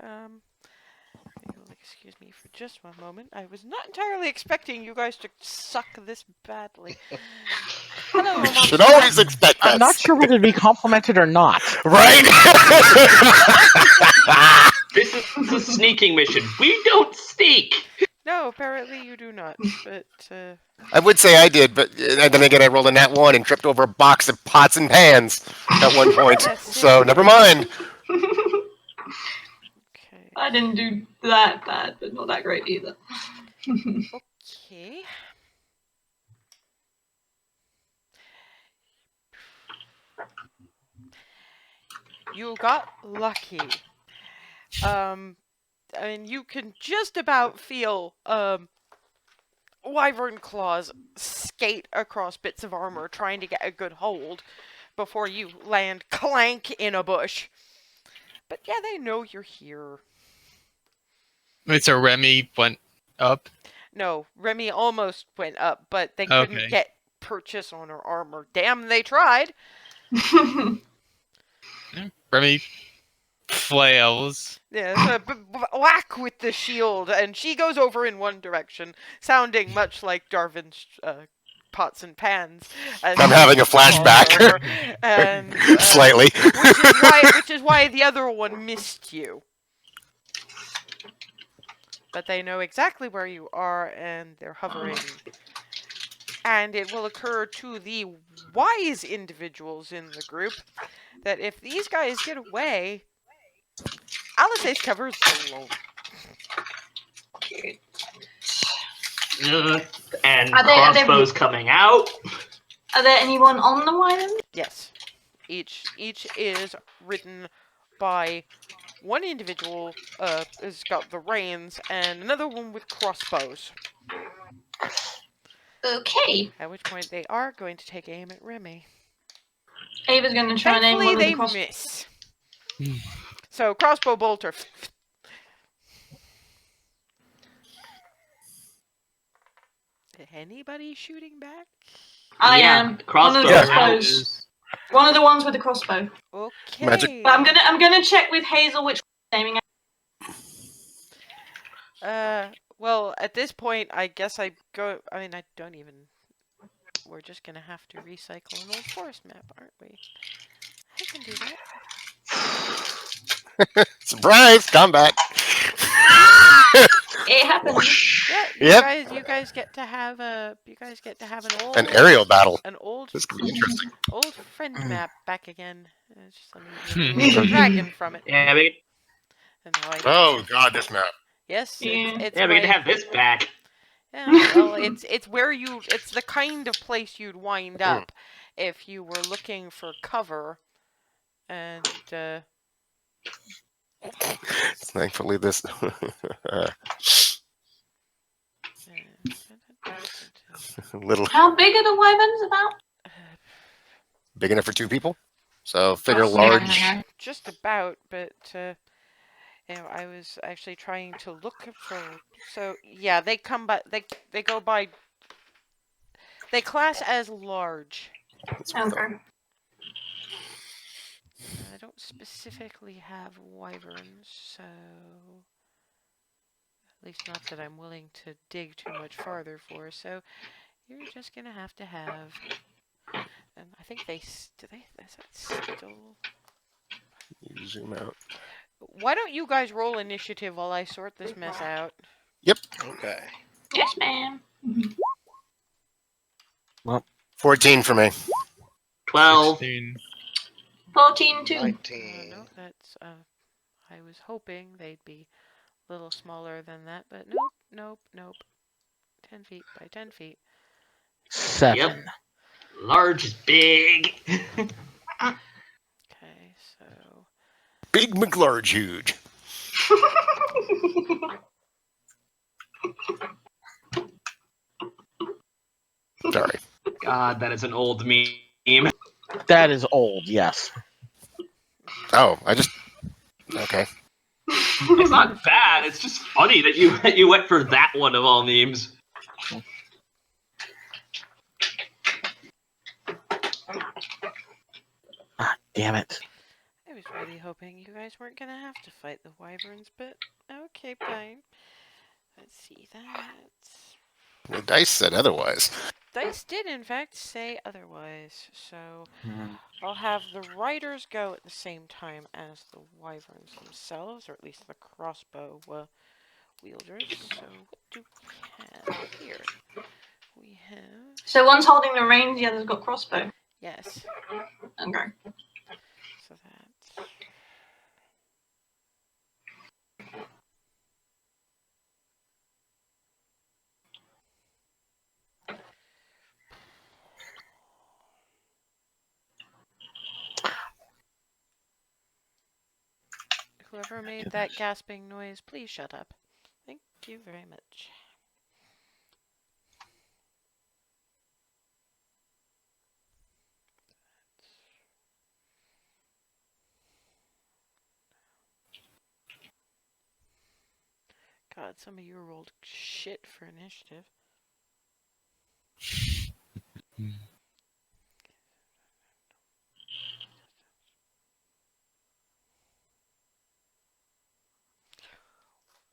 You'll excuse me for just one moment. I was not entirely expecting you guys to suck this badly. Hello, You should monster. always expect I'm not us. sure whether to be complimented or not. Right? This is a sneaking mission. We don't sneak. No, apparently you do not. But I would say I did, but then again, I rolled a nat 1 and tripped over a box of pots and pans at one point. Yes, So yes. never mind. okay. I didn't do that bad, but not that great either. Okay. You got lucky. I mean, you can just about feel wyvern claws skate across bits of armor trying to get a good hold before you land clank in a bush. But yeah, they know you're here. Wait, so Remy went up? No, Remy almost went up, but they couldn't Okay. get purchase on her armor. Damn, they tried. Remy flails. Yeah, so whack with the shield, and she goes over in one direction, sounding much like Darwin's pots and pans. As I'm she having a falls flashback. over, and Slightly. which is why the other one missed you. But they know exactly where you are, and they're hovering. And it will occur to the wise individuals in the group that if these guys get away, Alice's cover is blown. And Are they- crossbows coming out. Are there anyone on the wyvern? Yes. Each is written by one individual has got the reins and another one with crossbows. Okay. At which point they are going to take aim at Remy. Ava's going to try and aim Thankfully one of they the cross. miss. So crossbow bolter. Anybody shooting back? I Yeah, am. crossbow One of the Yeah. crossbows. One of the ones with the crossbow. Okay. Magic. But I'm gonna check with Hazel which one's aiming at. Well, at this point, I guess I go. I mean, I don't even. We're just gonna have to recycle an old forest map, aren't we? I can do that. Surprise! Combat. It happens. Yeah, Yep. you guys get to have a. You guys get to have an old. An aerial battle. An old. This could be interesting. Old friend map back again. Just let Hmm. me remove the dragon from it. Yeah, And now I. Oh god, this map. Yes, Yeah. it's we my- can have this back. Yeah, well, it's where you. It's the kind of place you'd wind up if you were looking for cover, and Thankfully, this. Little How big are the wyverns about? big enough for 2 people. So figure Oh, large. yeah. just about. But I was actually trying to look for. So yeah, they come by. They go by. They class as large. Okay. I don't specifically have wyverns, so at least not that I'm willing to dig too much farther for. So you're just gonna have to have. And I think they do they. Is that still? Zoom out. Why don't you guys roll initiative while I sort this mess out? Okay. Yes, ma'am. 14 for me. 12. 16. 14 too. 19. No, that's. I was hoping they'd be a little smaller than that, but nope, nope, nope. 10 feet by 10 feet. 7. Yep. Large is big. Okay, so. Big McLarge huge. Sorry. God, that is an old meme. That is old, yes. Oh, I just. Okay. It's not bad. It's just funny that you went for that one of all memes. Ah, damn it. I was really hoping you guys weren't gonna have to fight the wyverns, but okay, fine. Let's see that. The dice said otherwise. Dice did, in fact, say otherwise. So I'll have the riders go at the same time as the wyverns themselves, or at least the crossbow wielders. So what do we have here? We have... So one's holding the reins, the other's got crossbow. Yes. Okay. So that's... Whoever made that gasping noise, please shut up. Thank you very much. God, some of you rolled shit for initiative.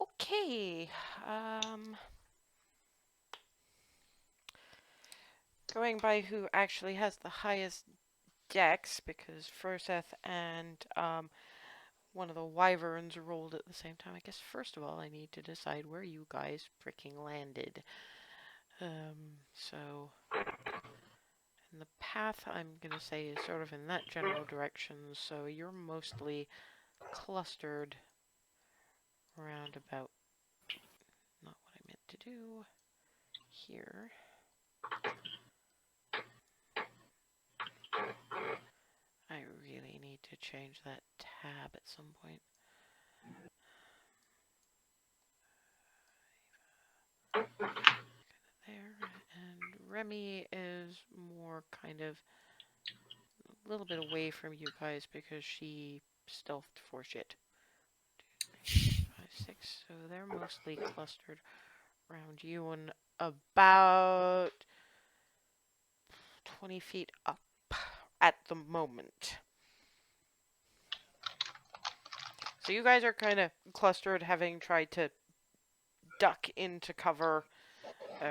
Okay. Going by who actually has the highest dex, because Furseth and one of the wyverns rolled at the same time. I guess first of all I need to decide where you guys freaking landed. So and the path I'm gonna say is sort of in that general direction, so you're mostly clustered around about, not what I meant to do, here. I really need to change that tab at some point. There, and Remy is more kind of a little bit away from you guys because she stealthed for shit. 5, 6, so they're mostly clustered around you and about 20 feet up at the moment. So you guys are kind of clustered, having tried to duck into cover.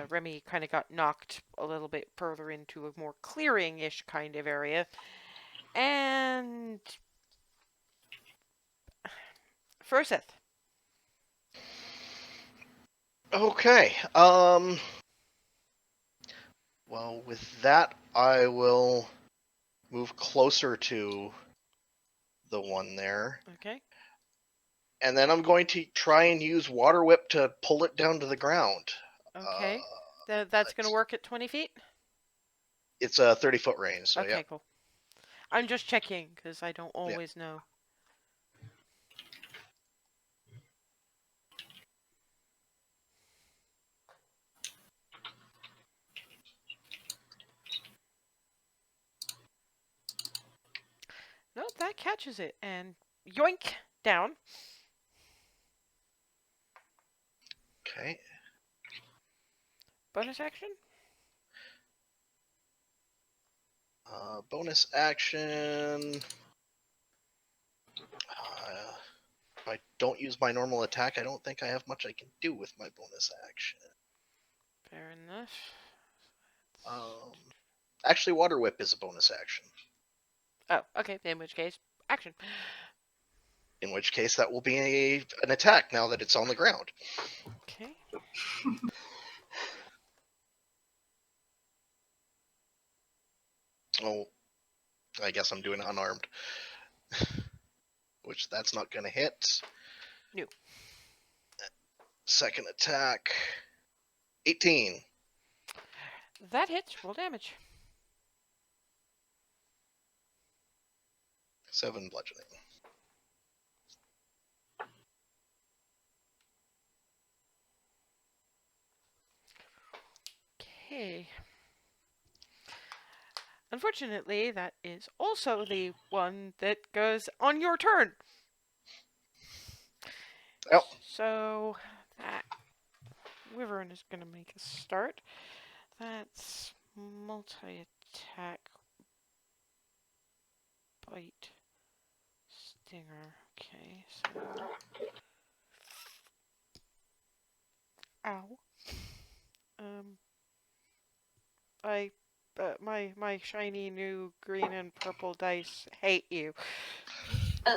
Remy kind of got knocked a little bit further into a more clearing-ish kind of area. And... Furseth. Okay. Well, with that, I will move closer to the one there. Okay. And then I'm going to try and use Water Whip to pull it down to the ground. Okay. That's going to work at 20 feet? It's a 30-foot range, so Okay, yeah. cool. I'm just checking, because I don't always know. Nope, that catches it, and yoink! Down. Okay. Bonus action? Bonus action. If I don't use my normal attack, I don't think I have much I can do with my bonus action. Fair enough. Actually, Water Whip is a bonus action. Oh, okay, in which case, action. In which case, that will be an attack now that it's on the ground. Okay. Oh, I guess I'm doing unarmed. Which that's not going to hit. No. Second attack. 18. That hits. Roll damage. 7 bludgeoning. Okay. Unfortunately, that is also the one that goes on your turn. Yep. So that wyvern is going to make a start. That's multi-attack, bite, stinger. Okay, so ow. My shiny new green and purple dice hate you.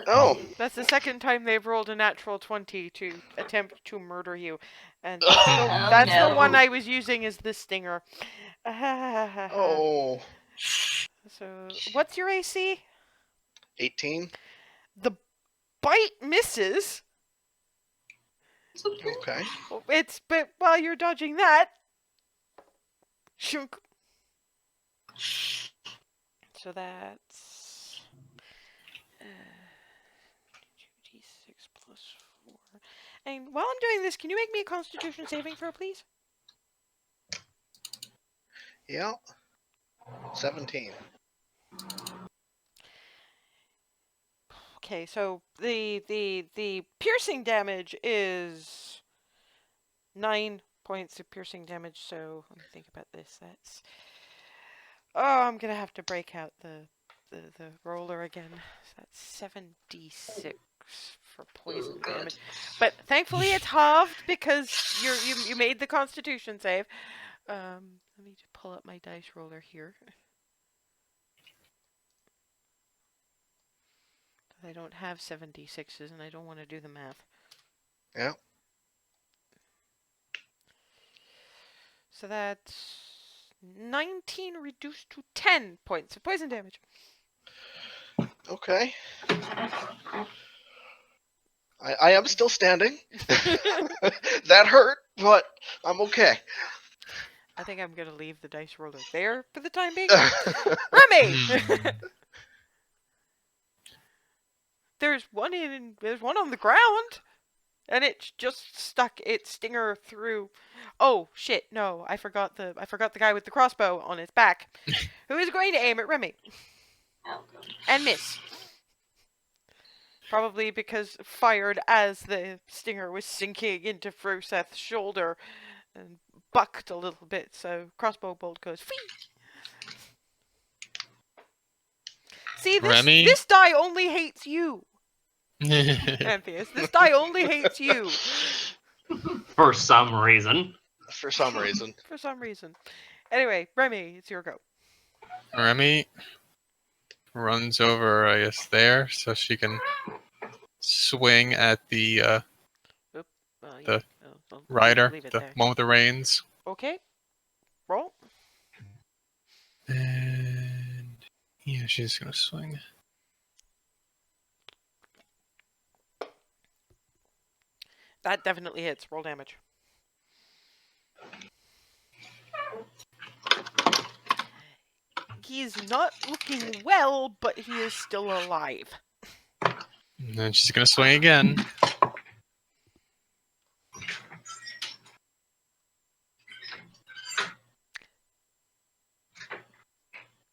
Oh, That's the second time they've rolled a natural 20 to attempt to murder you, and that's the one no. I was using as the stinger. oh, So, what's your AC? 18. The bite misses. Okay. But while you're dodging that, shunk. So that's 2d6 plus 4. And while I'm doing this, can you make me a Constitution saving throw, please? Yeah. 17. Okay, so the piercing damage is 9 points of piercing damage. So let me think about this. That's I'm gonna have to break out the roller again. So that's 7d6 for poison damage. But thankfully it's halved because you made the Constitution save. Let me just pull up my dice roller here. I don't have 7d6s and I don't want to do the math. Yeah. So that's 19 reduced to 10 points of poison damage. Okay. I am still standing. That hurt, but I'm okay. I think I'm going to leave the dice roller there for the time being. Remy! There's one on the ground. And it just stuck its stinger through. Oh shit! No, I forgot the guy with the crossbow on his back, who is going to aim at Remy Oh, God. and miss. Probably because fired as the stinger was sinking into Froseth's shoulder and bucked a little bit, so crossbow bolt goes fee. See, Remy? this die only hates you, Amphius. This die only hates you. For some reason. For some reason. For some reason. Anyway, Remy, it's your go. Remy runs over, I guess, there, so she can swing at the Well, The I'll rider, leave it the there. one with the reins. Okay. Roll. And yeah, she's gonna swing. That definitely hits. Roll damage. He's not looking well, but he is still alive. And then she's gonna swing again.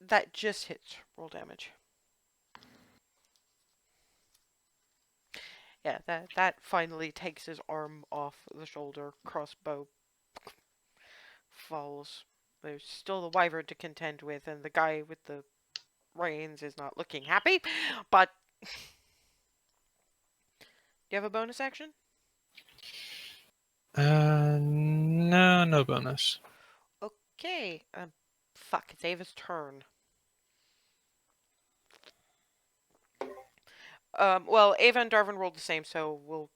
That just hits. Roll damage. Yeah, that finally takes his arm off the shoulder. Crossbow falls. There's still the wyvern to contend with, and the guy with the reins is not looking happy. But do you have a bonus action? No, no bonus. Okay. Fuck. It's Ava's turn. Well, Ava and Darvin rolled the same, so we'll...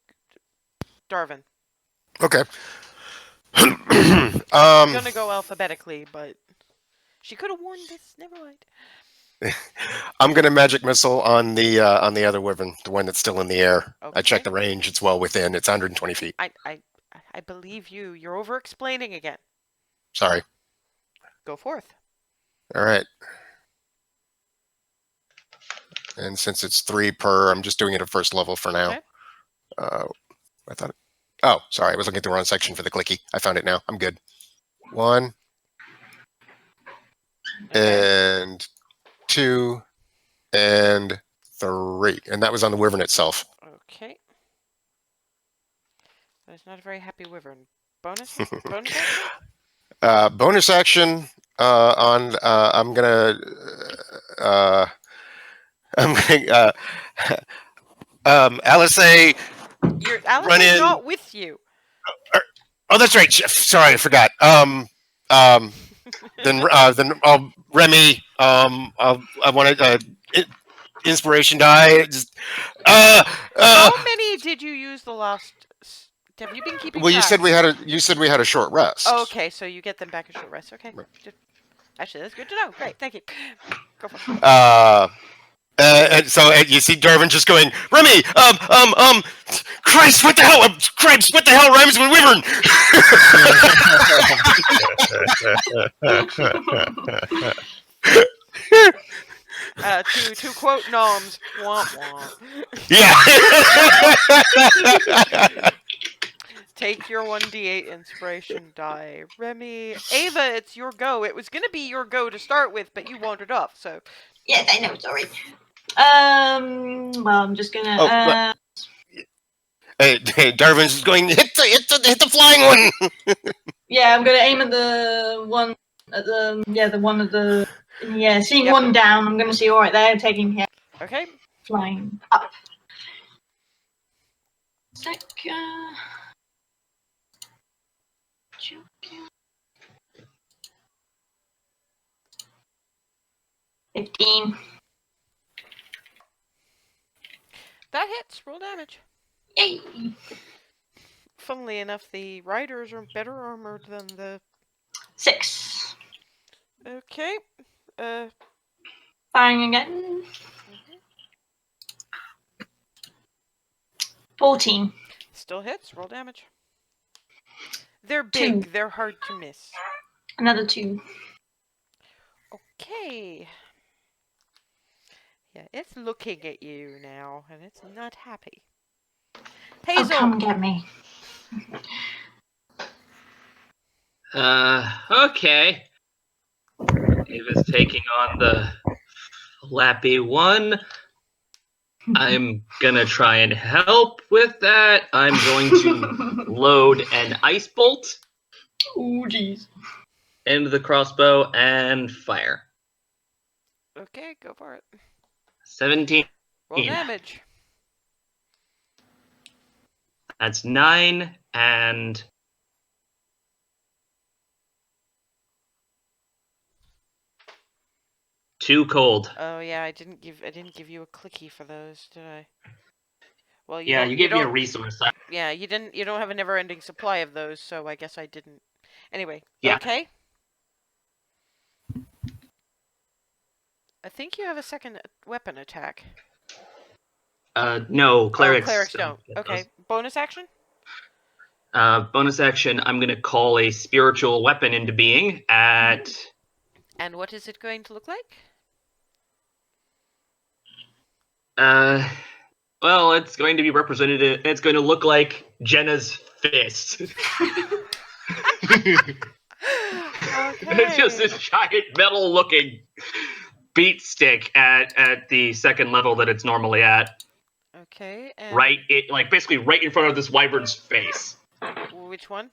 Darvin. Okay. I'm gonna go alphabetically, but... She could have warned us. Never mind. I'm gonna magic missile on the other wyvern, the one that's still in the air. I Okay. checked the range; it's well within. It's 120 feet. I believe you. You're over-explaining again. Sorry. Go forth. All right. And since it's 3 per, I'm just doing it at first level for now. Okay. I thought. Oh, sorry, I was looking at the wrong section for the clicky. I found it now. I'm good. 1 Okay. and 2 and 3, and that was on the wyvern itself. Okay. That's not a very happy wyvern. Bonus? Bonus action? Bonus action on. I'm gonna. Alice, Alice run is in. not with you. Oh, that's right. Sorry, I forgot. then Remy, I want to inspiration die. Just How many did you use the last? Have you been keeping well, track? you said we had a short rest. Okay, so you get them back a short rest. Okay. Actually, that's good to know. Great, thank you. Go for it. And so you see Darwin just going, Remy, Christ, what the hell? Cripes, what the hell rhymes with wyvern? To quote Noms, womp womp. Yeah. Take your 1d8 inspiration die. Remy, Ava, it's your go. It was gonna be your go to start with, but you wandered off, so. Yes, I know. Sorry. Well, I'm just gonna. Hey, Darwin's just going, hit the flying one. Yeah, I'm gonna aim at the one at the the one at the seeing Yep. one down. I'm gonna see. All right, they're taking him Okay. flying up. Sec. 15. That hits. Roll damage. Yay! Funnily enough, the riders are better armored than the. 6. Okay. Firing again. 14. Still hits. Roll damage. They're big. 2. They're hard to miss. Another 2. Okay. Yeah, it's looking at you now, and it's not happy. Oh, Hazel. come get me. Okay. Ava's taking on the Lappy one. I'm gonna try and help with that. I'm going to load an ice bolt Oh, jeez. into the crossbow and fire. Okay, go for it. 17. Roll damage. That's 9 and 2 cold. Oh yeah, I didn't give you a clicky for those, did I? Well, Yeah, you gave me a resource. Yeah, you don't have a never-ending supply of those, so I guess I didn't. Anyway, Yeah. okay. I think you have a second weapon attack. No, clerics. Clerics don't. Okay, bonus action? Bonus action, I'm going to call a spiritual weapon into being at... And what is it going to look like? Well, it's going to be represented... It's going to look like Jenna's fist. It's just this giant metal-looking beat stick at the second level that it's normally at. Okay, and... Basically right in front of this wyvern's face. Which one?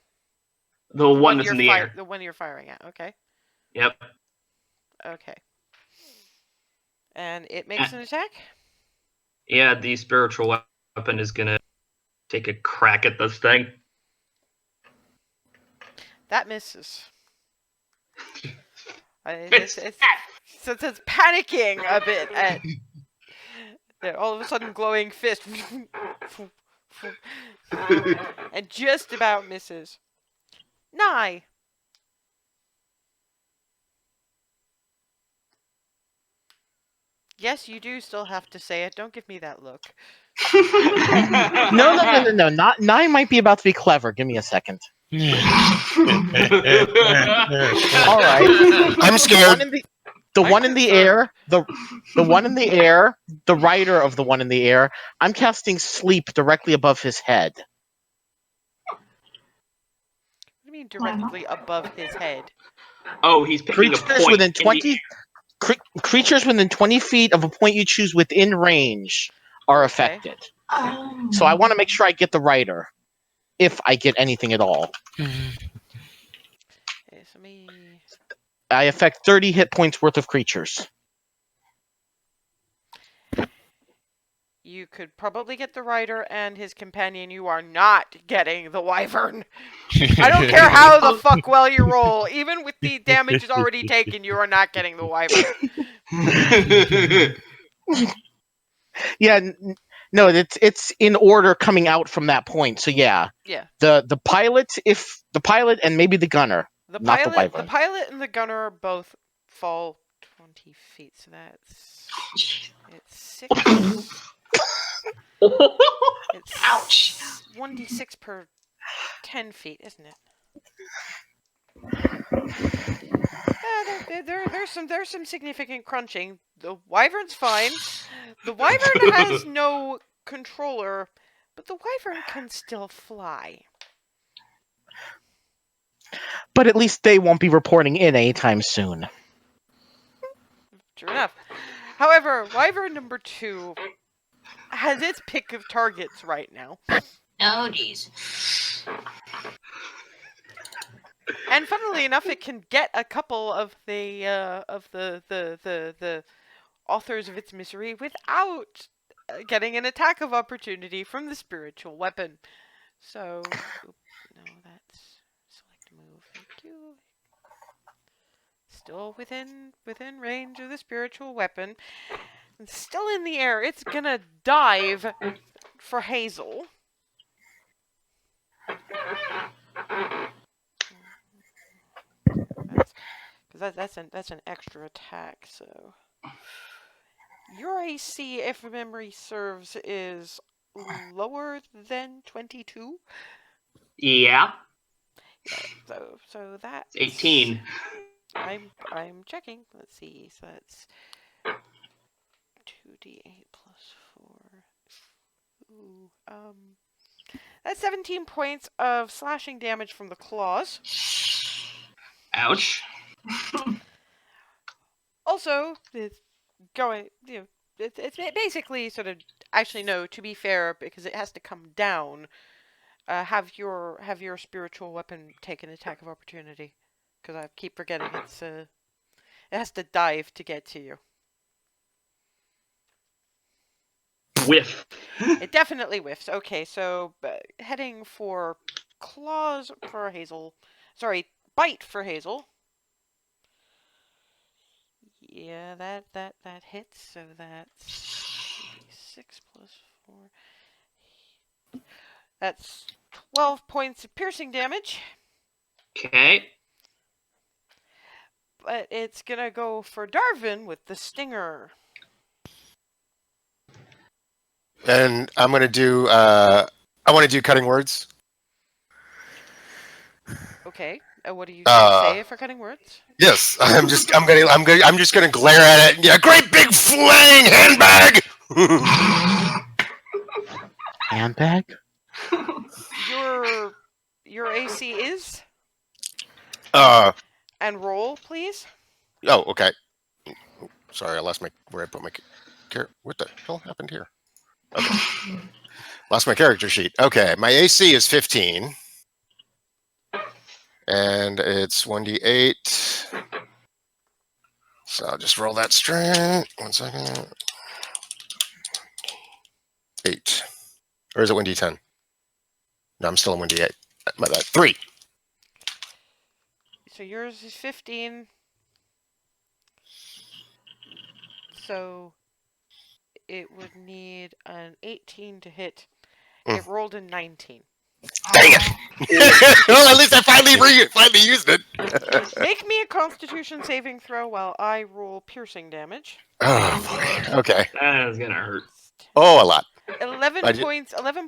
The one that's in the air. The one you're firing at, okay. Yep. Okay. And it makes an attack? Yeah, the spiritual weapon is gonna take a crack at this thing. That misses. It's panicking a bit at all of a sudden glowing fist and just about misses. Nye. Yes, you do still have to say it. Don't give me that look. No. Not 9 might be about to be clever. Give me a second. All right. I'm scared. The one in the air, the one in the air, the rider of the one in the air. I'm casting sleep directly above his head. What do you mean directly above his head? Oh, he's picking a Creatures point within in the 20 creatures within 20 feet of a point you choose within range are affected. So I want to make sure I get the rider, if I get anything at all. Okay, so me. I affect 30 hit points worth of creatures. You could probably get the rider and his companion. You are not getting the wyvern. I don't care how the fuck well you roll. Even with the damage is already taken, you are not getting the wyvern. Yeah, no, it's in order coming out from that point. So yeah, Yeah. the pilot, if the pilot and maybe the gunner, not the wyvern. The pilot and the gunner both fall 20 feet. So it's 6. It's Ouch. 1d6 per 10 feet, isn't it? There's some significant crunching. The wyvern's fine. The wyvern has no controller, but the wyvern can still fly. But at least they won't be reporting in anytime soon. True enough. However, wyvern number 2 has its pick of targets right now. Oh, jeez. And funnily enough, it can get a couple of the authors of its misery without getting an attack of opportunity from the spiritual weapon. So, no, that's select move. Thank you. Still within range of the spiritual weapon. And still in the air. It's gonna dive for Hazel. That's an extra attack. So your AC, if memory serves, is lower than 22. Yeah. So that's 18. I'm checking. Let's see. So that's 2d8 plus 4. Ooh, that's 17 points of slashing damage from the claws. Ouch. Also, it's going. It's basically sort of. Actually, no. To be fair, because it has to come down. Have your spiritual weapon take an attack of opportunity, because I keep forgetting it has to dive to get to you. Whiff. It definitely whiffs. Okay, so heading for claws for Hazel. Sorry, bite for Hazel. Yeah, that hits. So that's 6 plus 4. That's 12 points of piercing damage. Okay. But it's gonna go for Darvin with the stinger. And I'm gonna do. I want to do cutting words. Okay. What do you say for cutting words? Yes, I'm just gonna glare at it. Yeah, great big flang handbag. Handbag? Your AC is? And roll, please. Oh, okay. Sorry, I lost where I put my what the hell happened here? Okay. Lost my character sheet. Okay, my AC is 15. And it's 1d8. So I'll just roll that straight. 1 second. 8. Or is it 1d10? No, I'm still in 1d8. My bad. 3. So yours is 15. So it would need an 18 to hit. It rolled a 19. Dang it! Well, at least I finally used it. Make me a Constitution saving throw while I roll piercing damage. Oh boy. Okay. That is gonna hurt. Oh, a lot. 11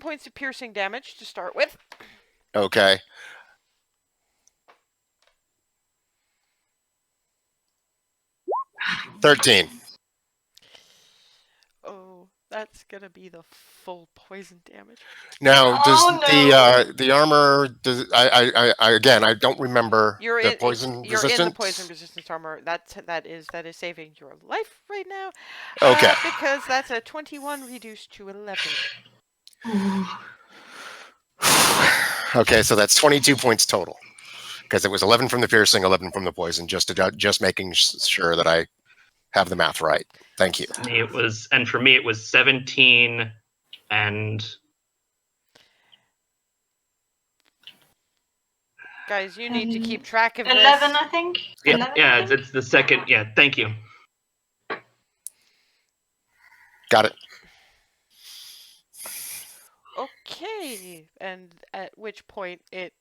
points of piercing damage to start with. Okay. $13. Oh, that's gonna be the full poison damage. Now, does Oh, no. the armor? Does I again? I don't remember You're the in poison you're resistance. in the poison resistance armor. That is saving your life right now. Okay. Because that's a 21 reduced to 11. Okay, so that's 22 points total. Because it was 11 from the piercing, 11 from the poison. Just making sure that I have the math right. Thank you. For me it was 17 and Guys, you need to keep track of 11, this. I think. yeah, 11, yeah, I it's, think? it's the second. Yeah, thank you. Got it. Okay, and at which point it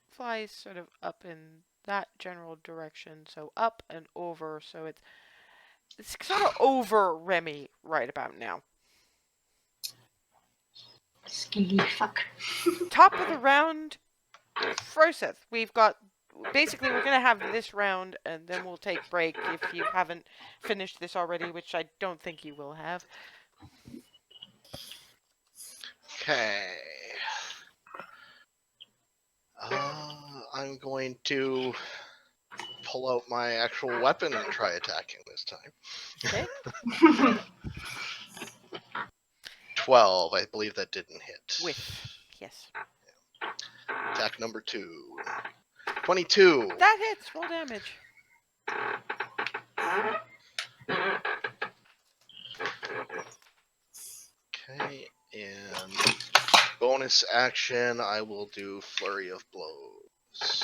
flies sort of up in that general direction, so up and over, so it's sort of over Remy right about now. Skilly fuck. Top of the round, Froseth. We've got basically we're gonna have this round, and then we'll take break if you haven't finished this already, which I don't think you will have. Okay. I'm going to pull out my actual weapon and try attacking this time. Okay. 12. I believe that didn't hit. Whiff. Yes. Attack number 2. 22. That hits. Roll damage. Okay, and bonus action, I will do Flurry of Blows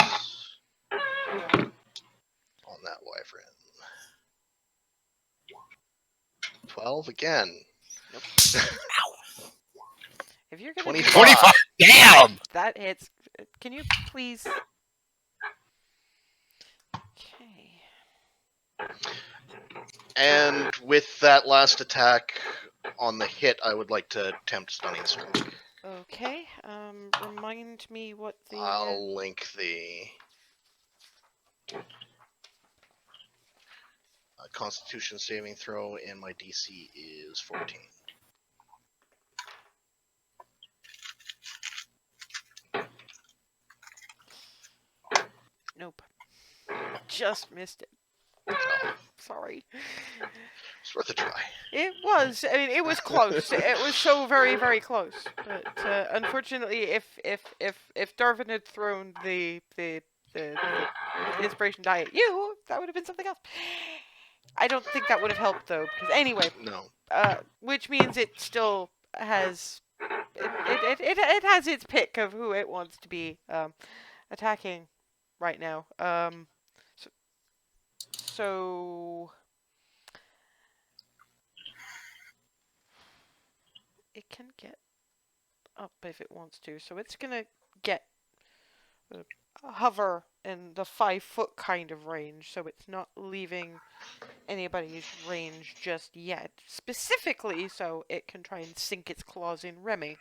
on that wyvern. 12 again. Nope. If you're gonna 25. 25. Damn. that hits. Can you please? Okay. And with that last attack on the hit, I would like to attempt Stunning Strike. Okay. Remind me what the. I'll link the Constitution saving throw, and my DC is 14. Nope. Just missed it. Sorry. It's worth a try. It was. I mean, it was close. It was so very, very close. But unfortunately, if Darvin had thrown the inspiration die at you, that would have been something else. I don't think that would have helped though. Because anyway, No. which means it still has it has its pick of who it wants to be attacking right now. So it can get up if it wants to. So it's gonna get hover in the 5-foot kind of range. So it's not leaving anybody's range just yet. Specifically, so it can try and sink its claws in Remy.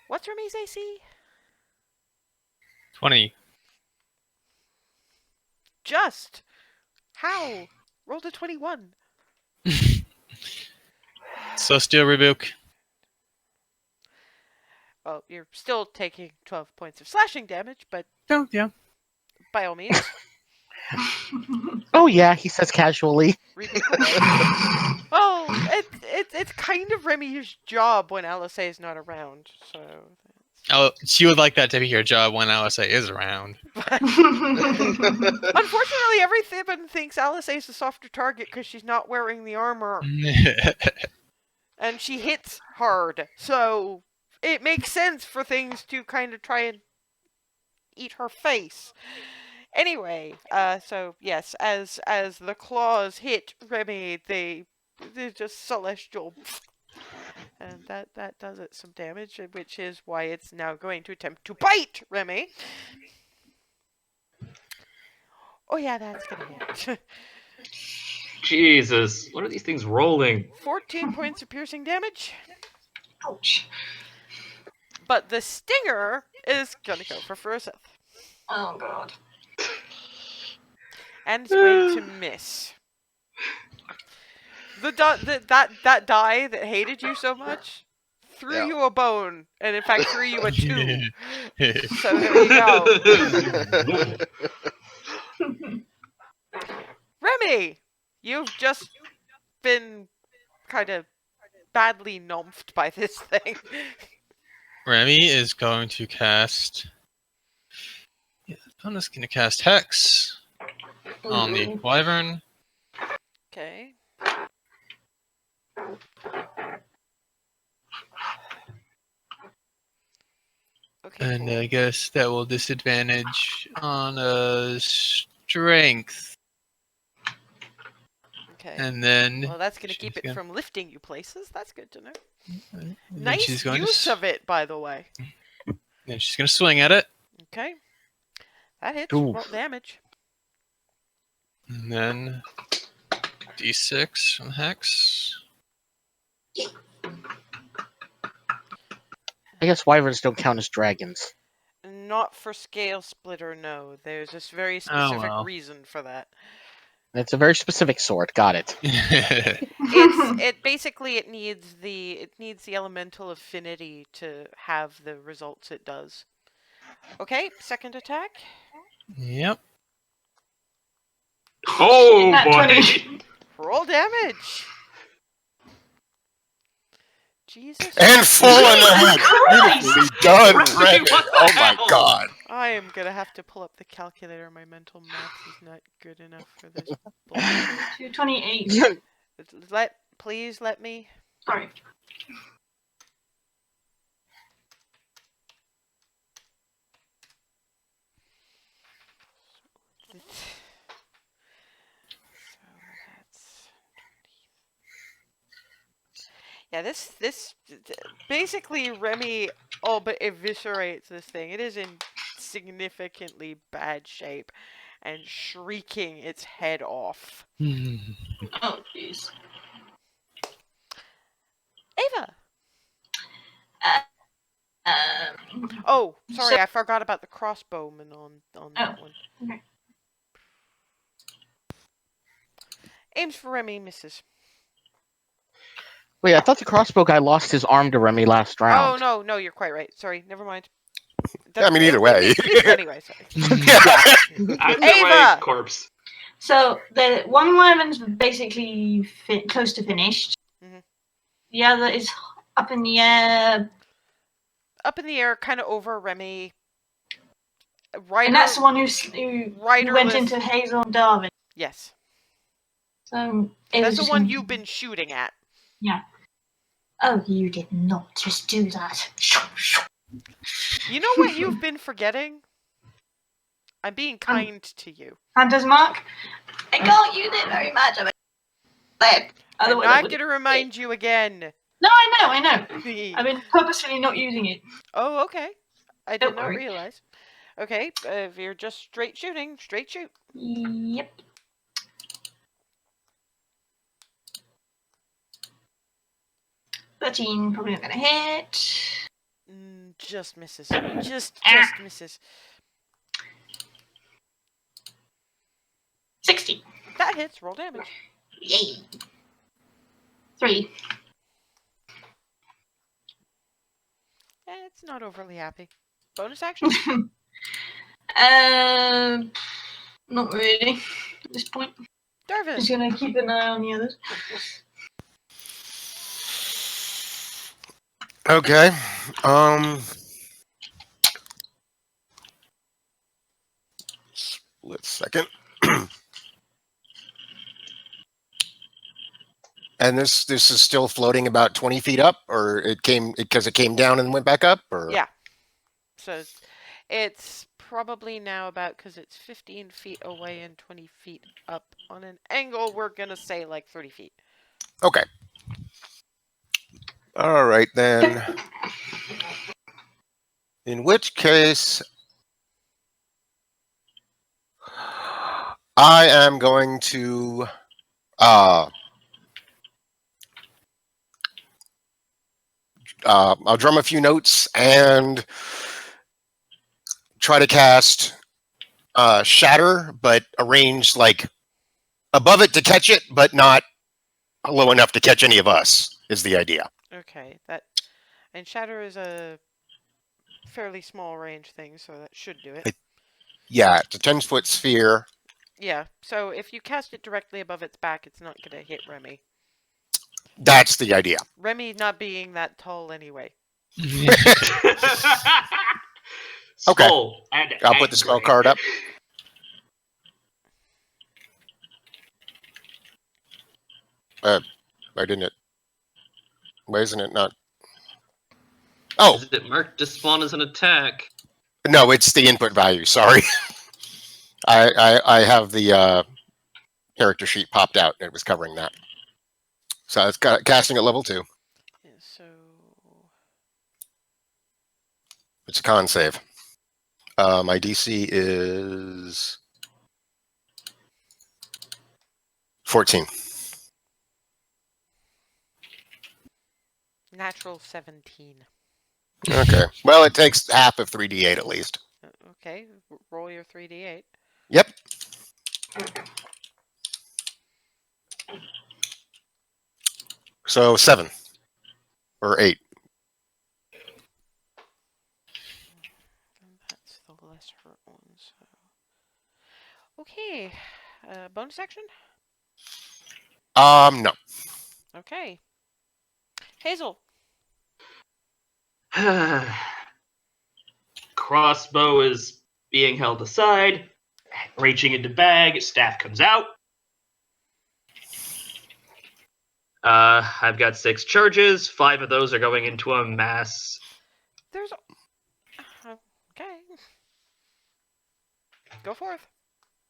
What's Remy's AC? 20. Just. How? Rolled a 21. So Steel Rebuke. Well, you're still taking 12 points of slashing damage, but Oh, yeah. by all means, Oh yeah, he says casually. rebuke away. Well, it's kind of Remy's job when LSA is not around, so. Oh, she would like that to be her job when LSA is around. Unfortunately, everyone thinks LSA is a softer target because she's not wearing the armor, and she hits hard, so it makes sense for things to kind of try and eat her face. Anyway, so yes, as the claws hit Remy, they're just celestial, and that does it some damage, which is why it's now going to attempt to bite Remy. Oh yeah, that's gonna hit. Jesus, what are these things rolling? 14 points of piercing damage. Ouch. But the stinger is gonna go for Froseth. Oh god. And it's going to miss. That die that hated you so much threw you a bone, and in fact threw you a 2. So there you go. Remy, you've just been kind of badly numphed by this thing. Remy is going to cast. Yeah, I'm just going to cast Hex. on the Ooh. wyvern. Okay. Okay. And Cool. I guess that will disadvantage on strength. Okay. And then Well, that's gonna she's keep it gonna- from lifting you places. That's good to know. and then Nice she's going use to of it, by the way. then she's gonna swing at it. Okay. That hits. Ooh. Roll damage. And then D6 from Hex. I guess wyverns don't count as dragons. Not for scale splitter, no. There's this very Oh, specific well. reason for that. It's a very specific sort. Got it. It needs the elemental affinity to have the results it does. Okay, second attack. Yep. Oh Nat boy! 20. Roll damage. Jesus. And full in the head. Beautifully done, Right, Revan. what the Oh my hell? god. I am gonna have to pull up the calculator. My mental math is not good enough for this bullshit. 228. Please let me. Sorry. So that's yeah. This basically Remy all but eviscerates this thing. It is in significantly bad shape and shrieking its head off. Oh, jeez. Ava. Um, Oh, sorry, So- I forgot about the crossbowman on that Oh, one. okay. Aims for Remy, misses. Wait, I thought the crossbow guy lost his arm to Remy last Oh round. no, you're quite right. Sorry, never mind. I mean, either it way. misses anyway. Sorry. I'm my Ava! corpse. So the one wyvern's basically close to finished. Mhm. The other is up in the air, Up in the air, kind of over Remy. Rider. and that's the one who went riderless. into Hazel and Darwin. Yes, So it that's was the just one gonna- you've been shooting at. Oh, you did not just do that. You know what you've been forgetting? I'm being kind to you. Hunter's mark. I can't use it very much. I'm Otherwise, I not would. gonna remind you again. No, I know. I've been purposefully not using it. Oh, okay. I Don't did not worry. realize. Okay, if you're just straight shooting, straight shoot. Yep. $13, probably not gonna hit. Just misses. Just Ah. misses. 60. That hits. Roll damage. Yay. 3. It's not overly happy. Bonus action. Not really at this point. Darvin. Just gonna keep an eye on the others. Okay. Split second. And this is still floating about 20 feet up, or it came because it came down and went back up, or Yeah. So it's probably now about, because it's 15 feet away and 20 feet up on an angle, we're gonna say like 30 feet. Okay. All right then. In which case, I am going to I'll drum a few notes and try to cast Shatter, but arrange like above it to catch it, but not low enough to catch any of us, is the idea. Okay, and Shatter is a fairly small range thing, so that should do it. Yeah, it's a 10-foot sphere. Yeah, so if you cast it directly above its back, it's not gonna hit Remy. That's the idea. Remy not being that tall anyway. Okay. Skull and I'll put the spell angry. card up. Why didn't it? Why isn't it not? Oh Is it marked to spawn as an attack? no, it's the input value. Sorry, I have the character sheet popped out and it was covering that. So it's got casting at level 2. Yeah, so It's a con save. My DC is 14. natural 17. Okay. Well, it takes half of 3d8 at least. Okay, roll your 3d8. Yep. So 7 or 8. And that's the less hurt one. So okay, bonus action. No. Okay, Hazel. Crossbow is being held aside. Reaching into bag, staff comes out. I've got 6 charges. 5 of those are going into a mass. There's okay. Go forth.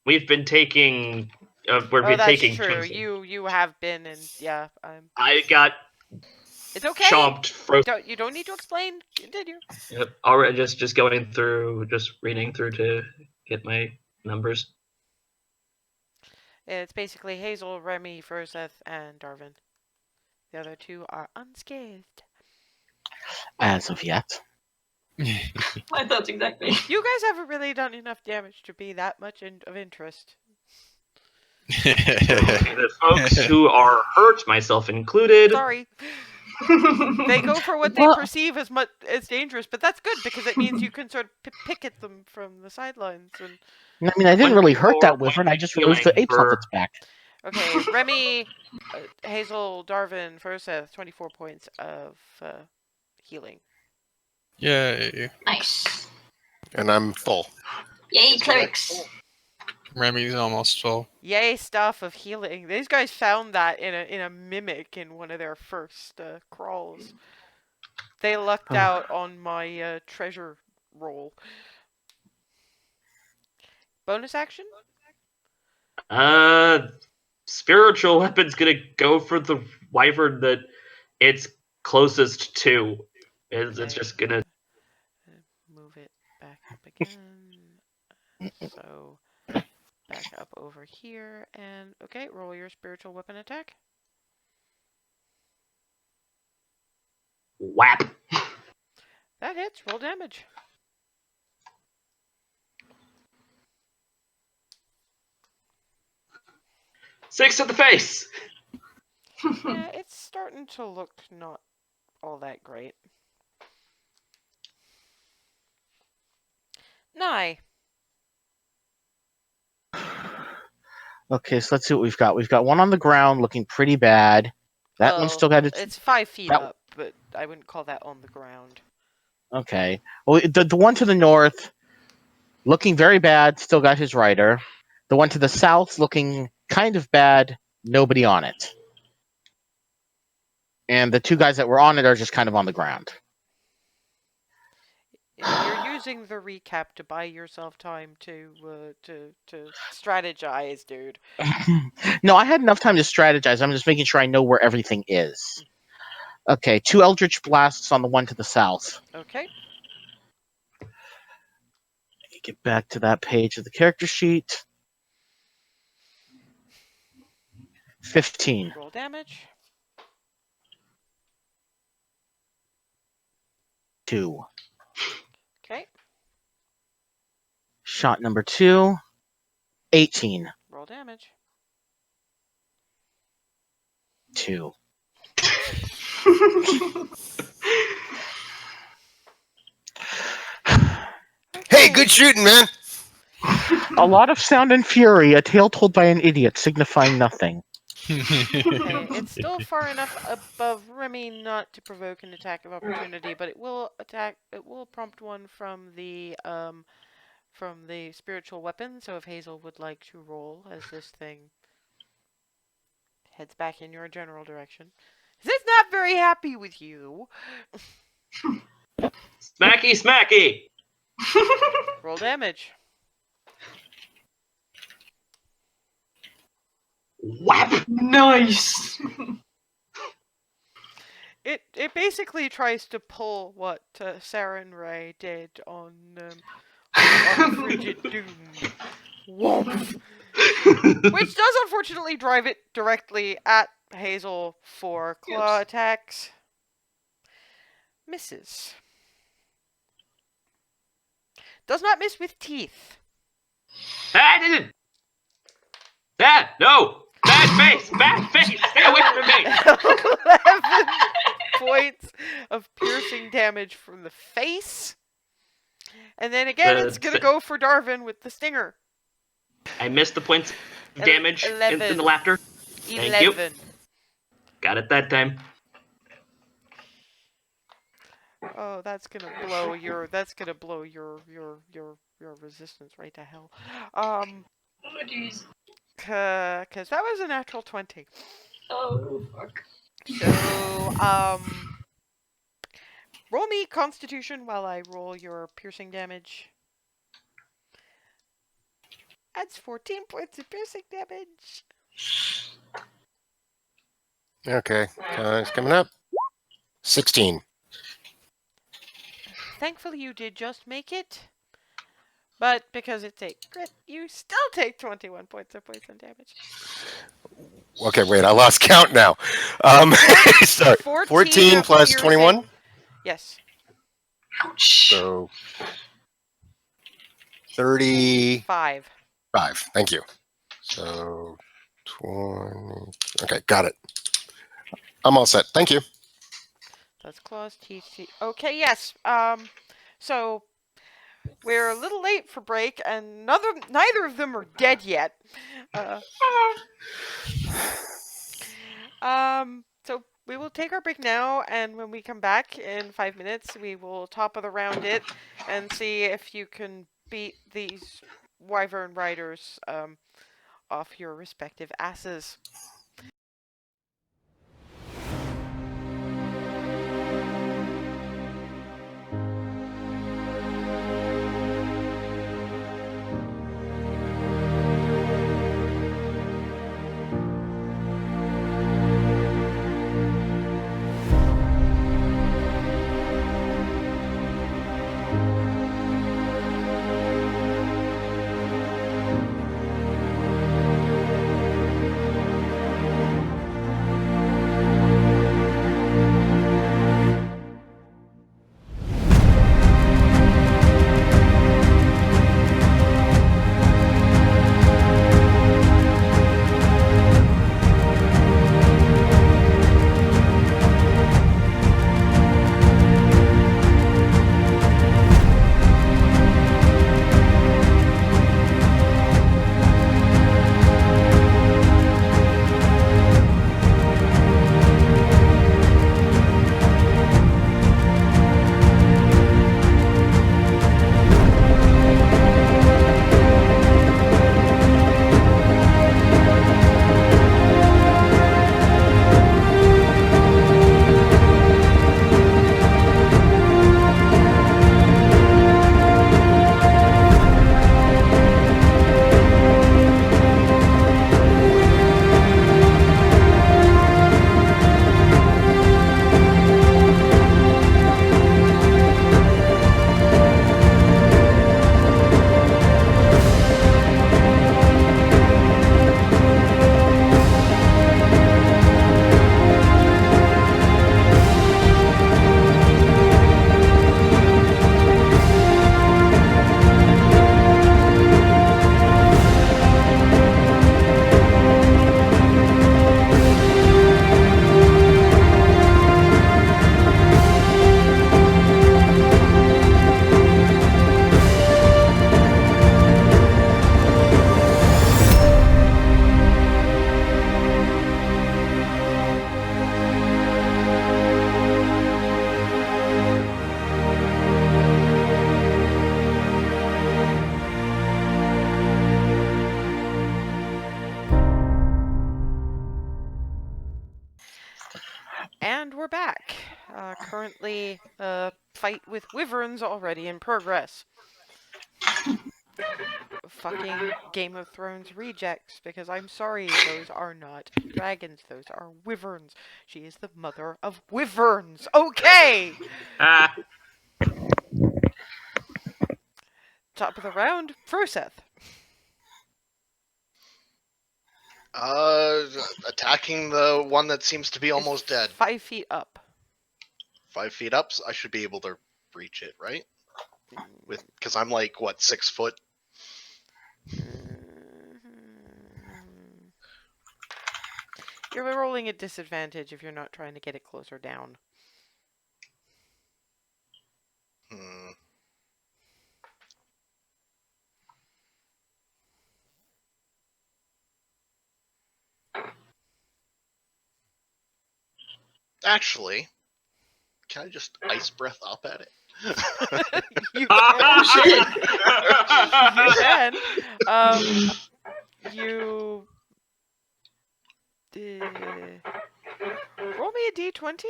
We've been taking. We've Oh, been that's taking. true. chunks of- You have been, and yeah, I got it's okay. chomped. Frozen. You don't need to explain. Continue. Yep. Already, just going through, just reading through to get my numbers. It's basically Hazel, Remy, Furseth, and Darvin. The other two are unscathed. As of yet. I thought exactly. You guys haven't really done enough damage to be that much of interest. The folks who are hurt, myself included. Sorry. They go for what they Well- perceive as much as dangerous, but that's good because it means you can sort of pick at them from the sidelines. And I mean, I didn't One really hurt before, that wyvern. I just removed the healing apes off for- its back. okay, Remy, Hazel, Darvin, Furseth, 24 points of healing. Yay. Nice. And I'm full. Yay, clerics. Remy's almost full. Yay, stuff of healing. These guys found that in a mimic in one of their first crawls. They lucked out on my treasure roll. Bonus action? Spiritual weapon's gonna go for the wyvern that it's closest to. It's just gonna. Move it back up again. So back up over here and okay, roll your spiritual weapon attack. Whap. That hits. Roll damage. Six to the face. Yeah, it's starting to look not all that great. Nye. Okay, so let's see what we've got. We've got one on the ground looking pretty bad. That one still got its... It's 5 feet that- up, but I wouldn't call that on the ground. Okay. Well, the one to the north, looking very bad, still got his rider. The one to the south, looking kind of bad, nobody on it. And the two guys that were on it are just kind of on the ground. You're using the recap to buy yourself time to strategize, dude. No, I had enough time to strategize. I'm just making sure I know where everything is. Okay, 2 Eldritch Blasts on the one to the south. Okay. Get back to that page of the character sheet. 15. Roll damage. 2. Okay. Shot number 2. 18. Roll damage. 2. Hey, good shooting, man. A lot of sound and fury, a tale told by an idiot, signifying nothing. Okay, it's still far enough above Remy not to provoke an attack of opportunity, but it will prompt one from the spiritual weapon. So if Hazel would like to roll as this thing heads back in your general direction. It's not very happy with you. Smacky, smacky. Roll damage. Whap. Nice. It basically tries to pull what Sarah and Ray did on Frigid Doom. Whoomph. Which does unfortunately drive it directly at Hazel for claw attacks. Misses. Does not miss with teeth. I didn't. No. Bad face. Bad face. Stay away from me. 11 points of piercing damage from the face. And then again, it's going to go for Darvin with the stinger. I missed the points of damage in the laughter. Thank you. Got it that time. Oh, that's gonna blow your resistance right to hell. Oh jeez. Cause that was a natural 20. Oh fuck. So roll me Constitution while I roll your piercing damage. Adds 14 points of piercing damage. Okay, it's coming up. 16. Thankfully, you did just make it. But because it's a crit, you still take 21 points of poison damage. Okay, wait, I lost count now. Sorry. 14 plus piercing. 21? Yes. Ouch. So 35. 5. Thank you. So 20. Okay, got it. I'm all set. Thank you. That's claws, teeth. Okay, yes. So we're a little late for break, and neither of them are dead yet. So we will take our break now, and when we come back in 5 minutes, we will top of the round it and see if you can beat these wyvern riders off your respective asses. we're back. Currently, fight with wyverns already in progress. Fucking Game of Thrones rejects, because I'm sorry, those are not dragons, those are wyverns. She is the mother of wyverns. Okay! Ah, Top of the round, Froseth. Attacking the one that seems to be almost dead. 5 feet up. 5 feet up, so I should be able to reach it, right? Because I'm like, what, 6 foot? You're rolling at disadvantage if you're not trying to get it closer down. Hmm. Actually, can I just ice breath up at it? You can. You can. You roll me a d20.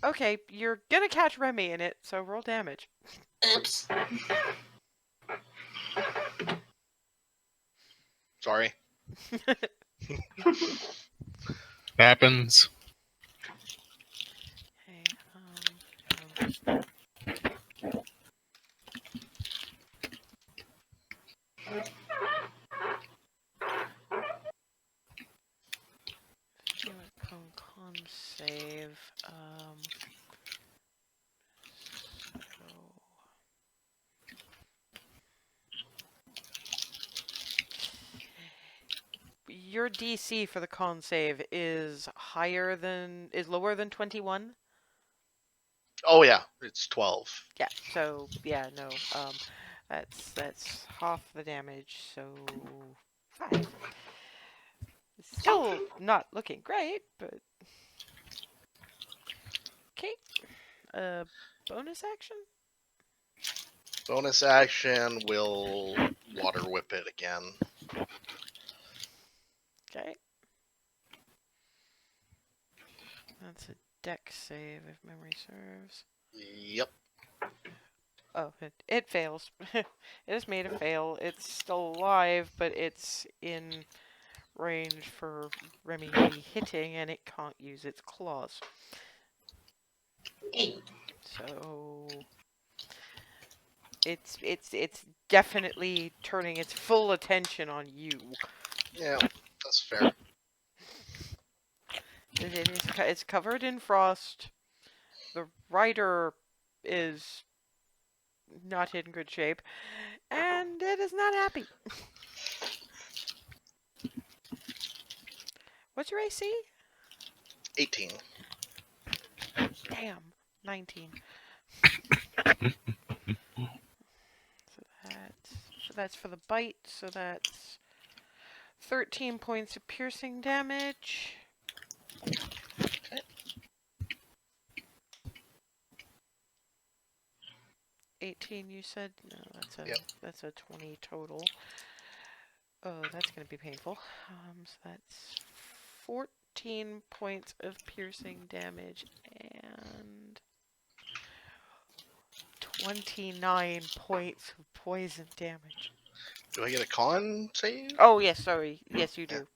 Okay, you're gonna catch Remy in it, so roll damage. Oops. Sorry. Happens. Okay, con save. Your DC for the con save is lower than 21. Oh yeah, it's 12. Yeah. So yeah, no. That's half the damage. So 5. It's still not looking great, but okay. Bonus action. Bonus action will water whip it again. Okay. That's a dex save if memory serves. Yep. Oh, it fails. It has made a fail. It's still alive, but it's in range for Remy to be hitting, and it can't use its claws. So it's definitely turning its full attention on you. Yeah, that's fair. It's covered in frost. The rider is not in good shape, and it is not happy. What's your AC? 18. Damn, 19. So that's for the bite. So that's 13 points of piercing damage. 18, you said? No, that's a 20 total. Oh, that's going to be painful. So that's 14 points of piercing damage and 29 points of poison damage. Do I get a con save? Oh, yes, sorry. Yes, you do.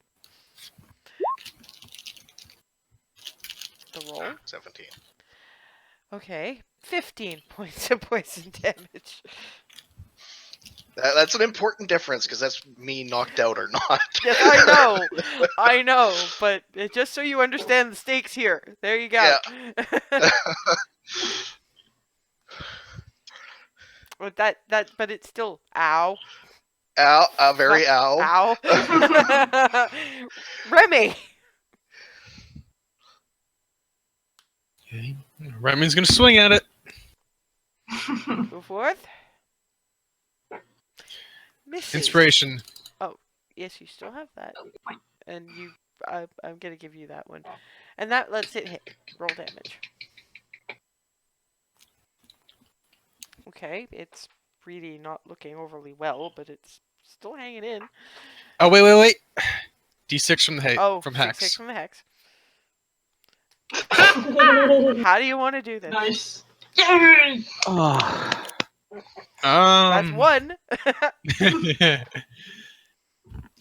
The roll? 17. Okay, 15 points of poison damage. That's an important difference, because that's me knocked out or not. Yes, I know, but just so you understand the stakes here. There you go. Yeah. But it's still ow. Ow, very ow. Ow. Remy. Okay. Remy's gonna swing at it. Go forth. Misses. Inspiration. Oh, yes, you still have that. And I'm gonna give you that one. And that lets it hit. Roll damage. Okay, it's really not looking overly well, but it's still hanging in. Oh wait. D6 from the Oh, from 6 Hex. from the hex. How do you want to do this? Nice. Yay! Oh. That's one.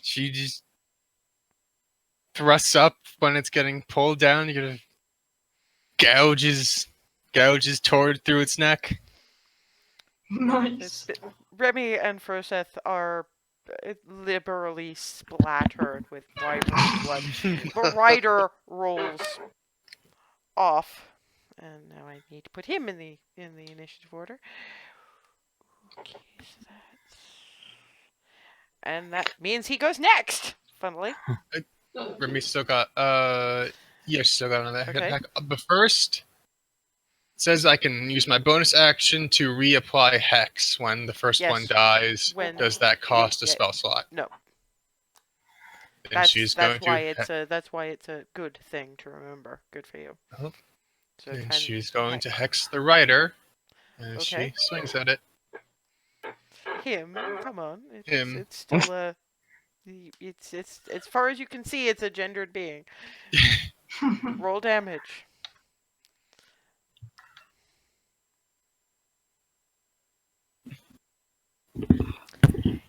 She just thrusts up when it's getting pulled down. You're gonna gouges toward through its neck. Nice. Remy and Froseth are liberally splattered with wyvern blood. The rider rolls off, and now I need to put him in the initiative order. Okay, so that means he goes next. Funnily, Remy still got still got another hit Okay. attack. But first, it says I can use my bonus action to reapply Hex when the first Yes. one dies. When Does that cost a yeah. spell slot? No. And she's going why to that's why it's a good thing to remember. Good for you. Oh. So and 10 she's going to hex. Hex the rider. And Okay. she swings at it. Him, come on. Him. It's still a. It's as far as you can see, it's a gendered being. Roll damage.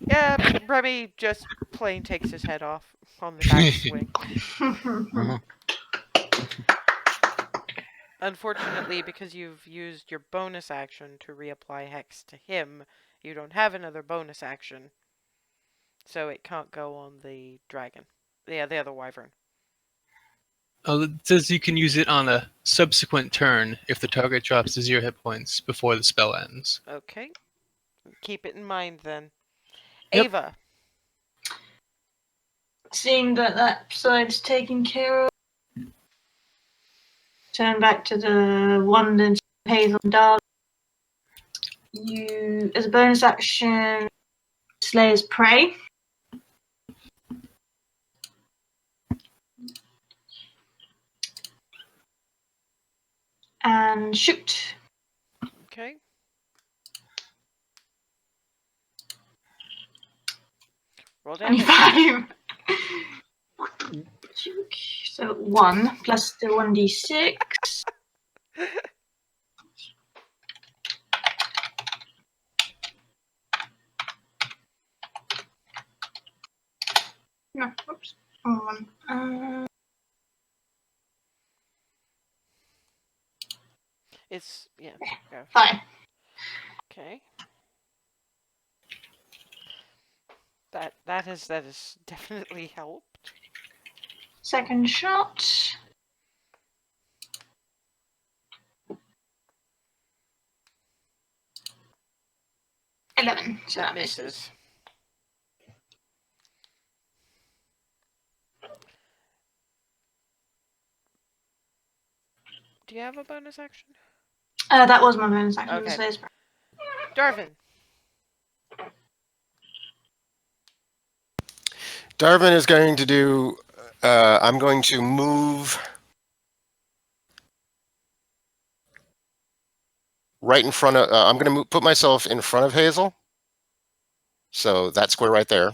Yeah, Remy just plain takes his head off on the back swing. Unfortunately, because you've used your bonus action to reapply Hex to him, you don't have another bonus action. So it can't go on the dragon. Yeah, the other wyvern. Oh, it says you can use it on a subsequent turn if the target drops to 0 hit points before the spell ends. Okay. Keep it in mind then. Yep. Ava. Seeing that side's taken care of, turn back to the wand and Hazel and Dark. You, as a bonus action, Slayer's Prey. And shoot. Okay. Roll damage. 25. So 1 plus the 1d6. No, oops. Wrong one. It's yeah. Go. 5. Okay. That has definitely helped. Second shot. 11. So that misses. Do you have a bonus action? That was my bonus action. Okay. Slayer's Prey. Darvin. Darvin is going to do. I'm going to move right in front of. I'm going to put myself in front of Hazel. So that square right there.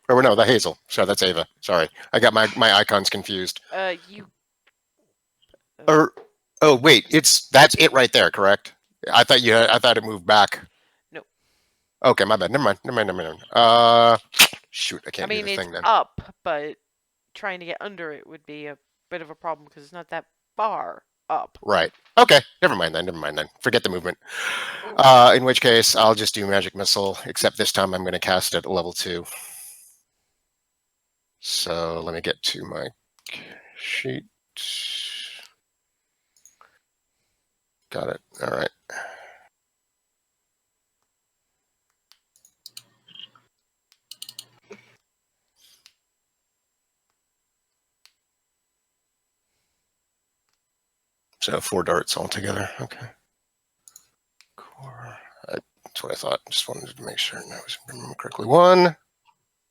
Or no, the Hazel. Sorry, that's Ava. Sorry, I got my icons confused. You. Oh wait, that's it right there, correct? I thought it moved back. No. Okay, my bad. Never mind. Shoot, I can't do the it's thing then. up, but trying to get under it would be a bit of a problem because it's not that far up. Right. Okay. Never mind then. Forget the movement. In which case, I'll just do magic missile. Except this time, I'm going to cast it at level 2. So let me get to my sheet. Got it. All right. So 4 darts altogether. Okay. Core. That's what I thought. Just wanted to make sure I was remembering correctly. 1.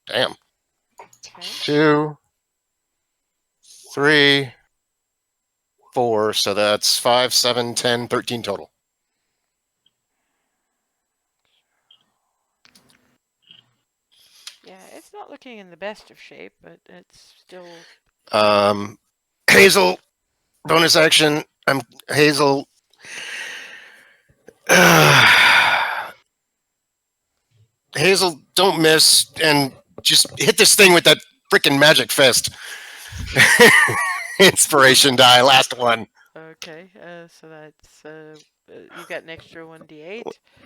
Damn. Okay. 2. 3. 4. So that's 5, 7, 10, 13 total. not looking in the best of shape, but it's still. Hazel, bonus action. I'm Hazel. Hazel, don't miss and just hit this thing with that freaking magic fist. Inspiration die, last one. Okay, so that's you got an extra 1d8,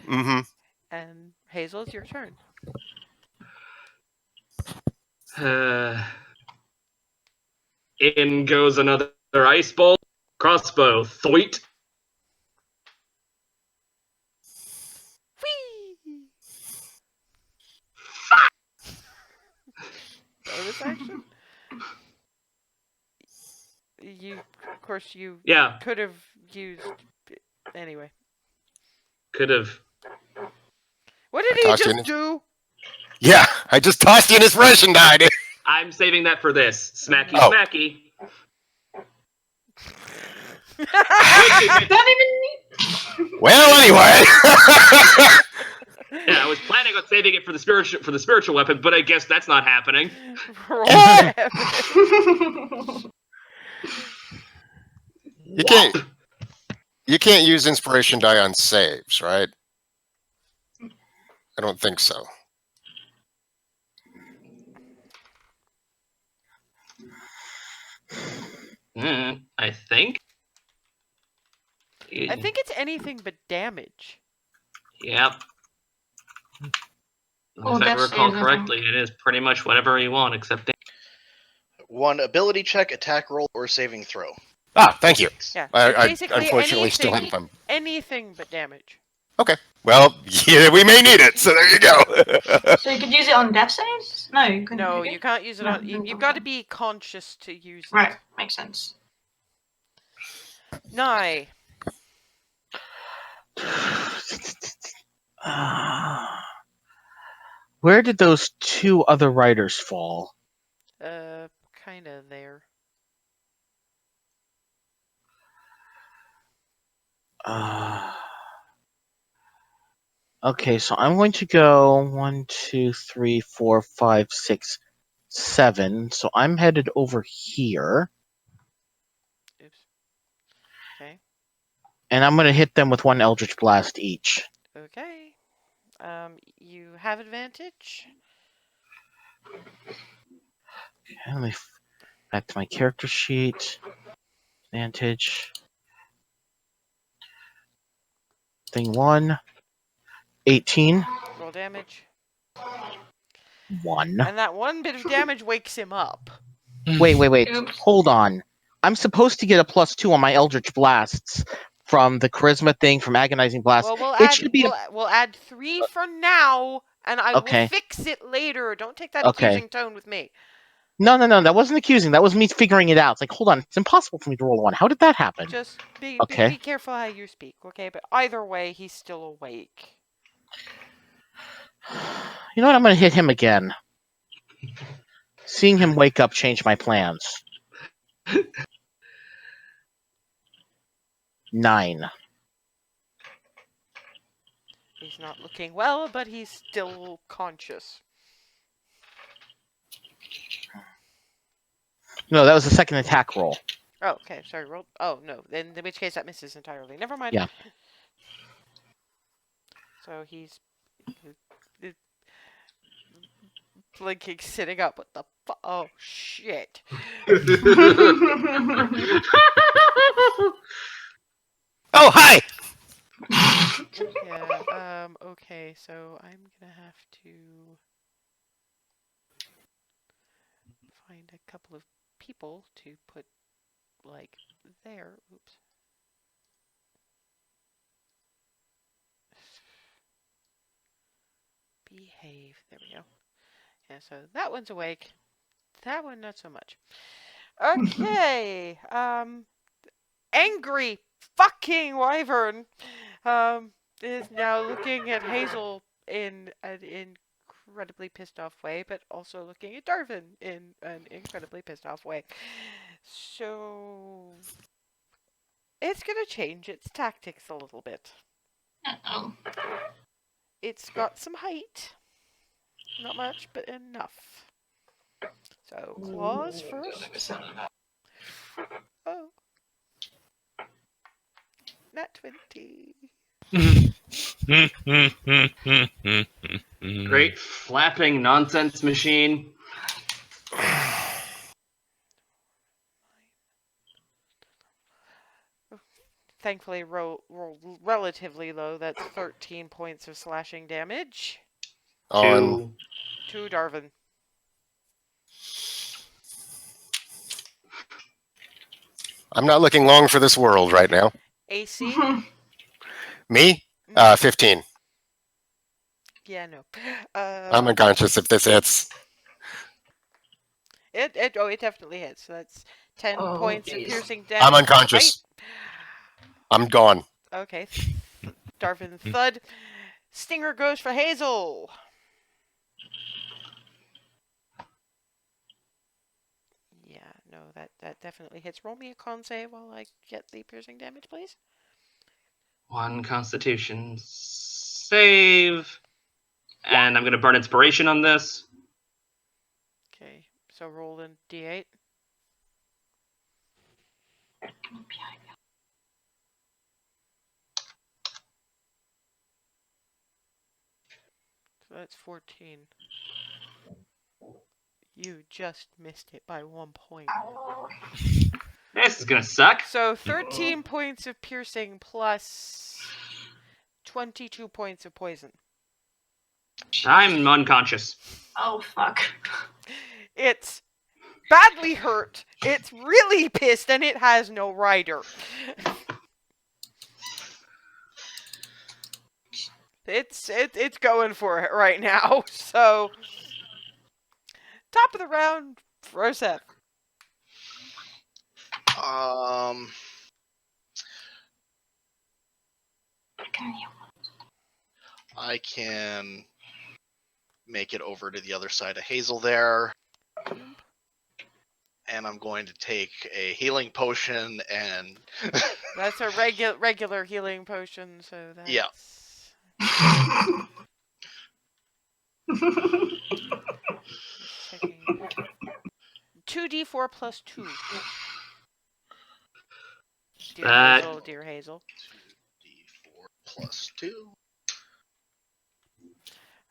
Mm-hmm. and Hazel, it's your turn. In goes another ice bolt. Crossbow. Thoit. Whee! Bonus action. Of course, you Yeah, could have used. Anyway, could have. what did I he tossed you just in. do? Yeah, I just tossed you an inspiration die. Dude. I'm saving that for this. Smacky, Oh. smacky. Don't even. Well, anyway. Yeah, I was planning on saving it for the spiritual weapon, but I guess that's not happening. Roll damage. You can't use inspiration die on saves, right? I don't think so. I think. I think it's anything but damage. Yep. Oh, If I that's recall it, I think. correctly, it is pretty much whatever you want, except One ability check, attack roll, or saving throw. Ah, thank you. Yeah, I basically unfortunately still haven't. anything but damage. Okay. Well, yeah, we may need it, so there you go. So you could use it on death saves? No, you couldn't. No, could you can't use it No, on. You've got to be conscious to use it. Right, makes sense. Nye. Where did those two other riders fall? Kind of there. Okay, so I'm going to go 1, 2, 3, 4, 5, 6, 7. So I'm headed over here, Oops. Okay. and I'm going to hit them with one Eldritch Blast each. Okay. You have advantage. Okay, let me back to my character sheet. Advantage. Thing 1. 18. Roll damage. 1. And that one bit of damage wakes him up. Wait. Oops. Hold on. I'm supposed to get a +2 on my Eldritch Blasts from the Charisma thing, from Agonizing Blast. Well, we'll It add should be we'll add 3 for now, and I will Okay. fix it later. Don't take that Okay. accusing tone with me. No, that wasn't accusing. That was me figuring it out. It's like, hold on, it's impossible for me to roll a 1. How did that happen? Just be Okay. careful how you speak, okay? But either way, he's still awake. You know what? I'm going to hit him again. Seeing him wake up changed my plans. 9. He's not looking well, but he's still conscious. No, that was the second attack roll. Oh, okay. Sorry, roll. Oh, no. In which case, that misses entirely. Never mind. Yeah. So he's blinking, sitting up. What the fu- Oh, shit. Oh, hi. Yeah, okay. So I'm gonna have to find a couple of people to put, like, there. Oops. Behave. There we go. Yeah, so that one's awake. That one, not so much. Okay. Angry fucking wyvern is now looking at Hazel in an incredibly pissed off way, but also looking at Darvin in an incredibly pissed off way. So it's gonna change its tactics a little bit. Uh-oh. It's got some height. Not much, but enough. So, claws first. Oh. Nat 20. Great flapping nonsense machine. Thankfully, rolled relatively low. That's 13 points of slashing damage. On Two. To Darvin. I'm not looking long for this world right now. AC? Me? 15. Yeah, no. I'm unconscious if this hits. It definitely hits. So that's 10 Oh, points of jeez. piercing I'm damage. unconscious. I'm gone. Okay. Darvin thud. Stinger goes for Hazel. Yeah, no, that definitely hits. Roll me a con save while I get the piercing damage, please. 1 Constitution save. And I'm going to burn inspiration on this. Okay, so roll in d8. So that's 14. You just missed it by 1 point. This is going to suck. So 13 points of piercing plus 22 points of poison. I'm unconscious. Oh, fuck. It's badly hurt. It's really pissed, and it has no rider. It's going for it right now. So top of the round, Roseth. I can make it over to the other side of Hazel there. And I'm going to take a healing potion and That's a regular healing potion, so that's... Yeah. Checking. 2d4 plus 2. Dear Hazel. 2d4 plus 2.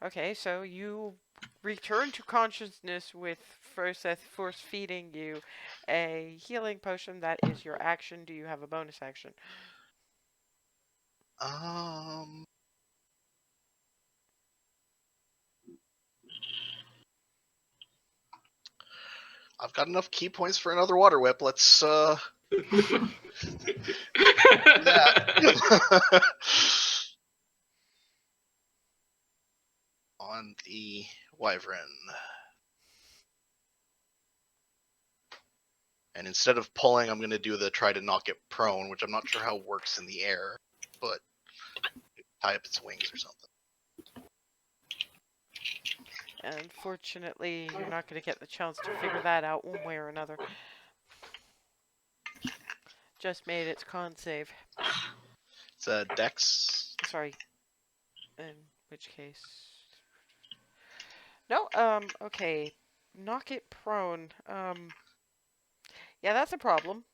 Okay, so you return to consciousness with Froseth force feeding you a healing potion. That is your action. Do you have a bonus action? I've got enough key points for another water whip. Let's that. On the wyvern. And instead of pulling, I'm going to do the try to knock it prone, which I'm not sure how it works in the air, but tie up its wings or something. Unfortunately, you're not going to get the chance to figure that out one way or another. Just made its con save. It's a dex. Sorry. In which case... No, okay. Knock it prone. Yeah, that's a problem.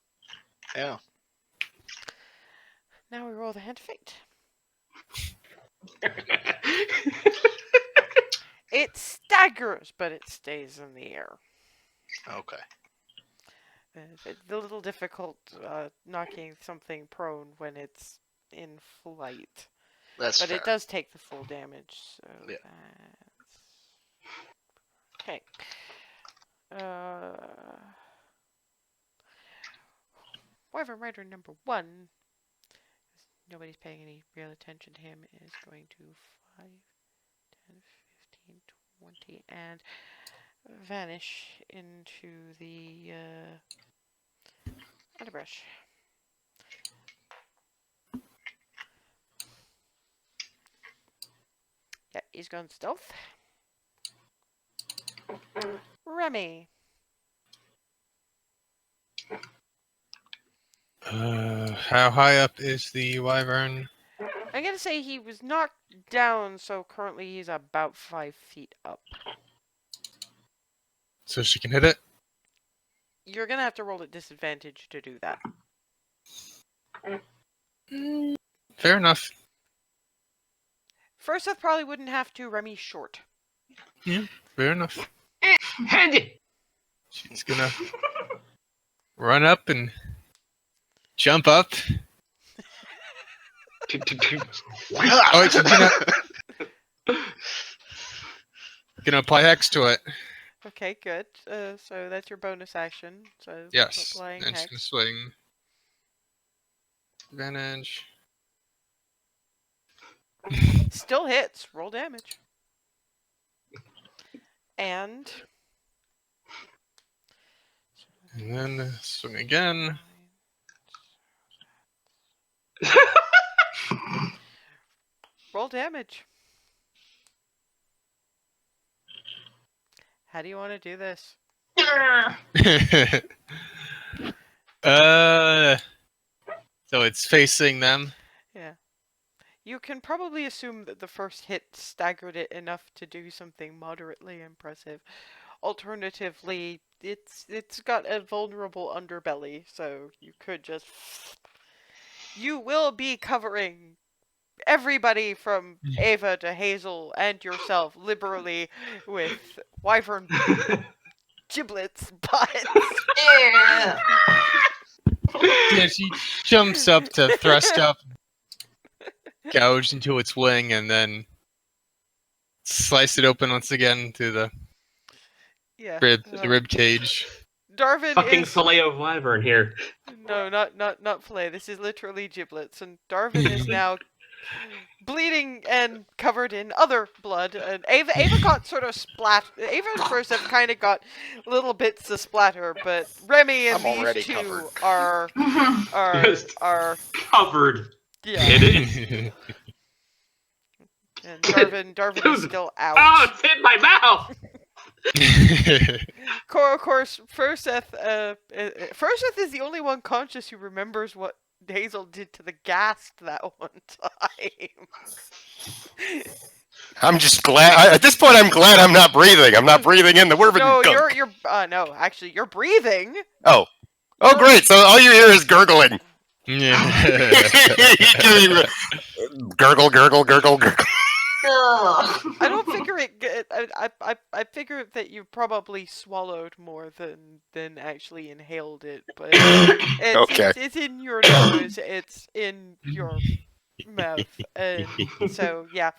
Yeah. Now we roll the hand of fate. It staggers, but it stays in the air. Okay. It's a little difficult knocking something prone when it's in flight. That's But fair. it does take the full damage, so Yeah. that's... Okay. Wyvern Rider number 1, nobody's paying any real attention to him, is going to 5, 10, 15, 20, and vanish into the underbrush. Yeah, he's going stealth. Remy. How high up is the wyvern? I'm gonna say he was knocked down, so currently he's about 5 feet up. So she can hit it? You're gonna have to roll at disadvantage to do that. Fair enough. First, Seth probably wouldn't have to. Remy's short. Fair enough. Handy. She's gonna run up and jump up. Oh, she's gonna apply hex to it. Okay, good. So that's your bonus action. So Yes. applying And she's hex. gonna swing. Advantage. Still hits. Roll damage. And And then swing again. roll damage. How do you want to do this? So it's facing them. Yeah. You can probably assume that the first hit staggered it enough to do something moderately impressive. Alternatively, it's got a vulnerable underbelly, so you could just... You will be covering everybody from Ava to Hazel and yourself liberally with wyvern giblets, but... Yeah. Yeah, she jumps up to thrust up, gouge into its wing, and then slice it open once again to the Yeah. rib cage. Darvin Fucking is... fillet of wyvern here. No, not fillet. This is literally giblets, and Darvin is now bleeding and covered in other blood. And Ava got sort of splat. Ava and first have kind of got little bits of splatter, but Remy and I'm already these two covered. are Covered. yeah. It is. And Darvin is still out. Oh, it's in my mouth! Of course, Furseth is the only one conscious who remembers what Hazel did to the ghast that one time. I'm just glad. At this point, I'm glad I'm not breathing. I'm not breathing in the wyvern No, gunk. you're no, actually, you're breathing. Oh, great! So all you hear is gurgling. Yeah. Gurgle, gurgle, gurgle, gurgle. I don't figure it. I figure that you probably swallowed more than actually inhaled it, but Okay. it's in your nose. It's in your mouth, and so yeah.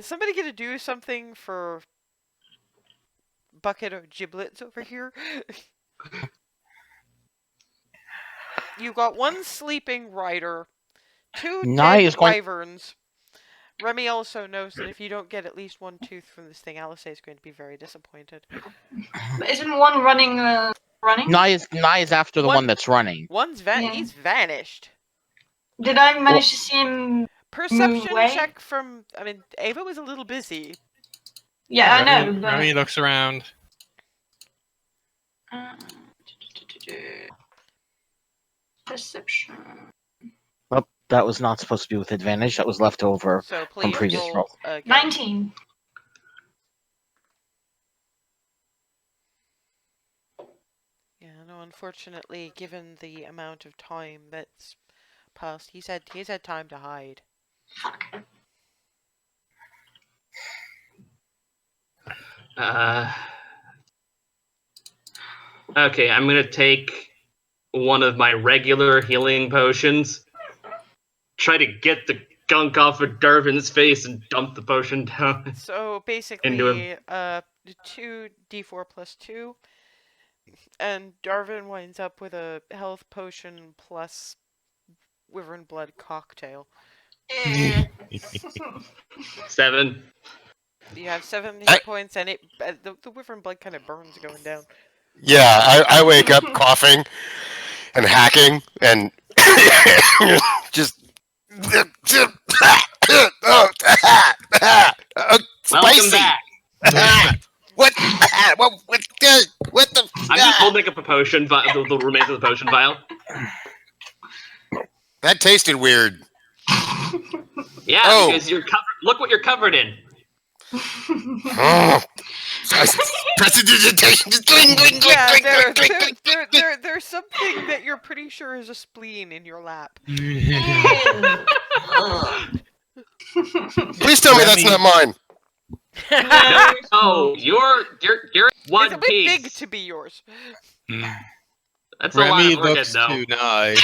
Somebody gonna do something for bucket of giblets over here. You got one sleeping rider, two Nye dead is going- wyverns. Remy also knows that if you don't get at least one tooth from this thing, Alice is going to be very disappointed. Isn't one running? Running? Nye is after the One- one that's running. Yeah. He's vanished. Did I manage to see him? Perception away? check from. I mean, Ava was a little busy. Yeah, I know. But... Remy looks around. Perception. Well, that was not supposed to be with advantage. That was left over So from please previous roll roll. again. 19. Yeah, no. Unfortunately, given the amount of time that's passed, he's had time to hide. Okay, I'm gonna take one of my regular healing potions. Try to get the gunk off of Darvin's face and dump the potion down. So Into basically, 2d4 plus 2, and Darvin winds up with a health potion plus wyvern blood cocktail. 7. You have 7 hit points, and the wyvern blood kind of burns going down. Yeah, I wake up coughing and hacking and just Welcome spicy. back. What the? I'm just holding up a potion, the remains of the potion vial. That tasted weird. Yeah, Oh. because you're covered. Look what you're covered in. Oh. Prestidigitation. Yeah, there's something that you're pretty sure is a spleen in your lap. Please tell me that's not mine. No. Oh, you're one It's a bit piece. big to be yours. That's a lot Remy of organ, looks though. to Nye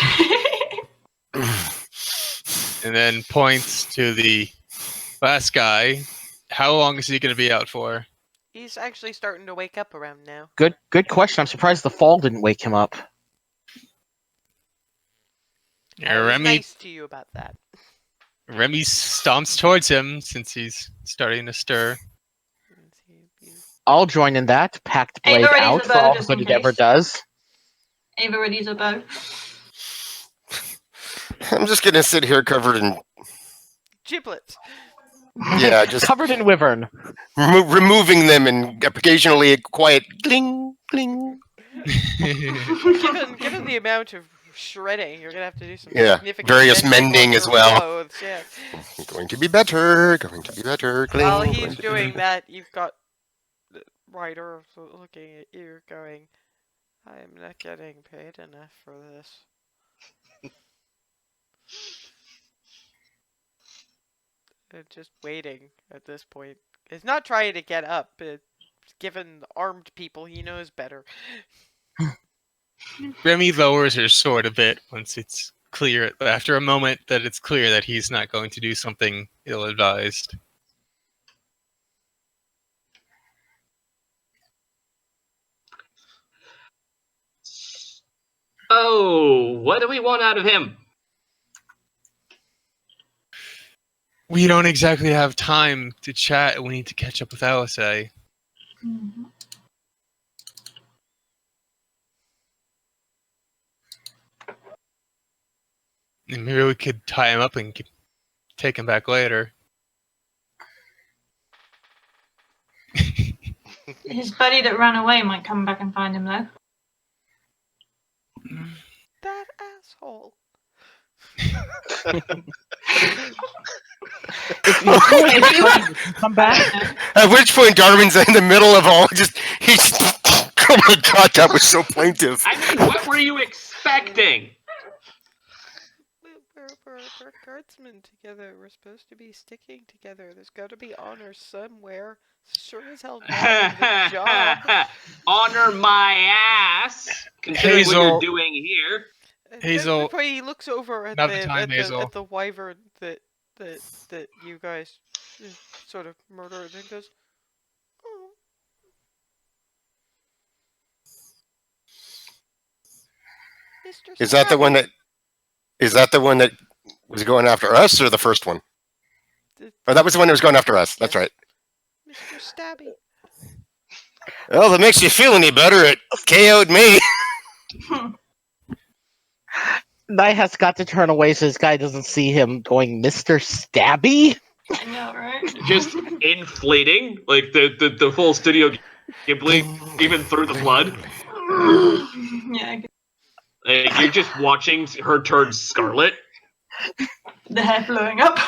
and then points to the last guy. How long is he going to be out for? He's actually starting to wake up around now. Good question. I'm surprised the fall didn't wake him up. I was Remy nice to you about that. Remy stomps towards him since he's starting to stir. I'll join in that. Packed blade Ava readies out a for bow all just good in it ever case. does. Ava readies a bow. I'm just gonna sit here covered in Giblets. just Covered in wyvern. removing them and occasionally a quiet gling gling. Given the amount of shredding, you're gonna have to do some Yeah, significant various mending on mending as your well. Clothes, yeah. Going to be better. Going to be better. Gling, While going he's to be doing better. that, you've got the Ryder looking at you, going, "I'm not getting paid enough for this." Just waiting at this point. He's not trying to get up, but given the armed people, he knows better. Remy lowers her sword a bit once it's clear, after a moment, that it's clear that he's not going to do something ill-advised. Oh, what do we want out of him? We don't exactly have time to chat. We need to catch up with Alice. Mhm. And maybe we could tie him up and take him back later. His buddy that ran away might come back and find him though. That asshole. If you come back, At which point Darwin's in the middle of all he's oh my god, that was so plaintive. I mean, what were you expecting? We're guardsmen together. We're supposed to be sticking together. There's got to be honor somewhere. Sure as hell not in the job. Honor my ass, considering what Hazel. you're doing here. Hazel, That's why he looks over at not the time, Hazel. at the wyvern that you guys sort of murdered, and goes, "Oh." Mr. Is that the one that was going after us, or the first one? Oh, that was the one that was going after us. That's right. Mr. Stabby. Well, if it makes you feel any better, it KO'd me. Nye has got to turn away so this guy doesn't see him going, Mr. Stabby? I know, right? Just inflating, like the whole studio Ghibli, even through the blood. Yeah, Like, you're just watching her turn scarlet. the hair blowing up.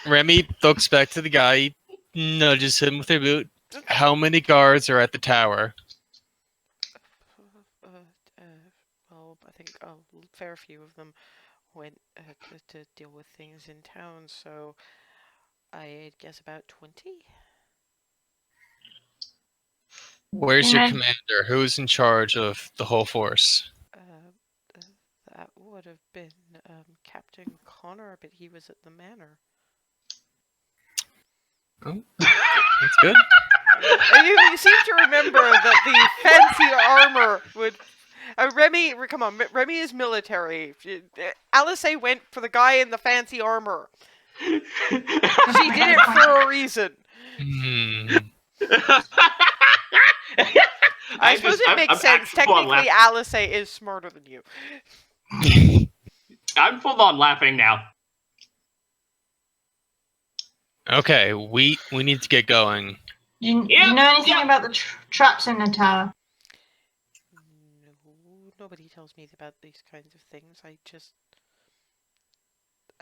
Remy looks back to the guy, nudges him with her boot. How many guards are at the tower? Well, I think a fair few of them went to deal with things in town, so I'd guess about 20. Where's your Yeah. commander? Who's in charge of the whole force? That would have been Captain Connor, but he was at the manor. That's good. You seem to remember that the fancy armor would. Remy, come on, Remy is military. Alice went for the guy in the fancy armor. She did it for a reason. I suppose it makes sense. Technically, Alice is smarter than you. I'm full on laughing now. Okay, we need to get going. Do you know anything about the traps in the tower? No, nobody tells me about these kinds of things.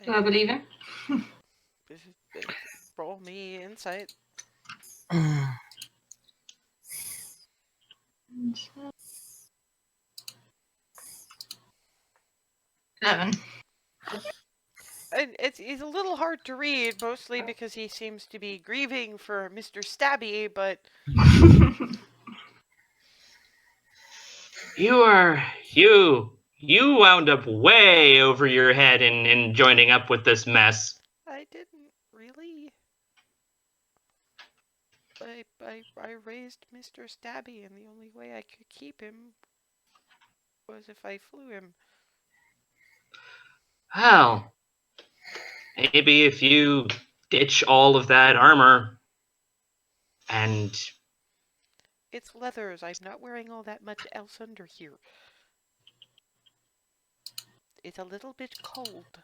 Do I believe him? Roll me insight. 11. And it's a little hard to read, mostly because he seems to be grieving for Mr. Stabby, but You wound up way over your head in joining up with this mess. I didn't really. I raised Mr. Stabby, and the only way I could keep him was if I flew him. Well, maybe if you ditch all of that armor and It's leathers. I'm not wearing all that much else under here. It's a little bit cold.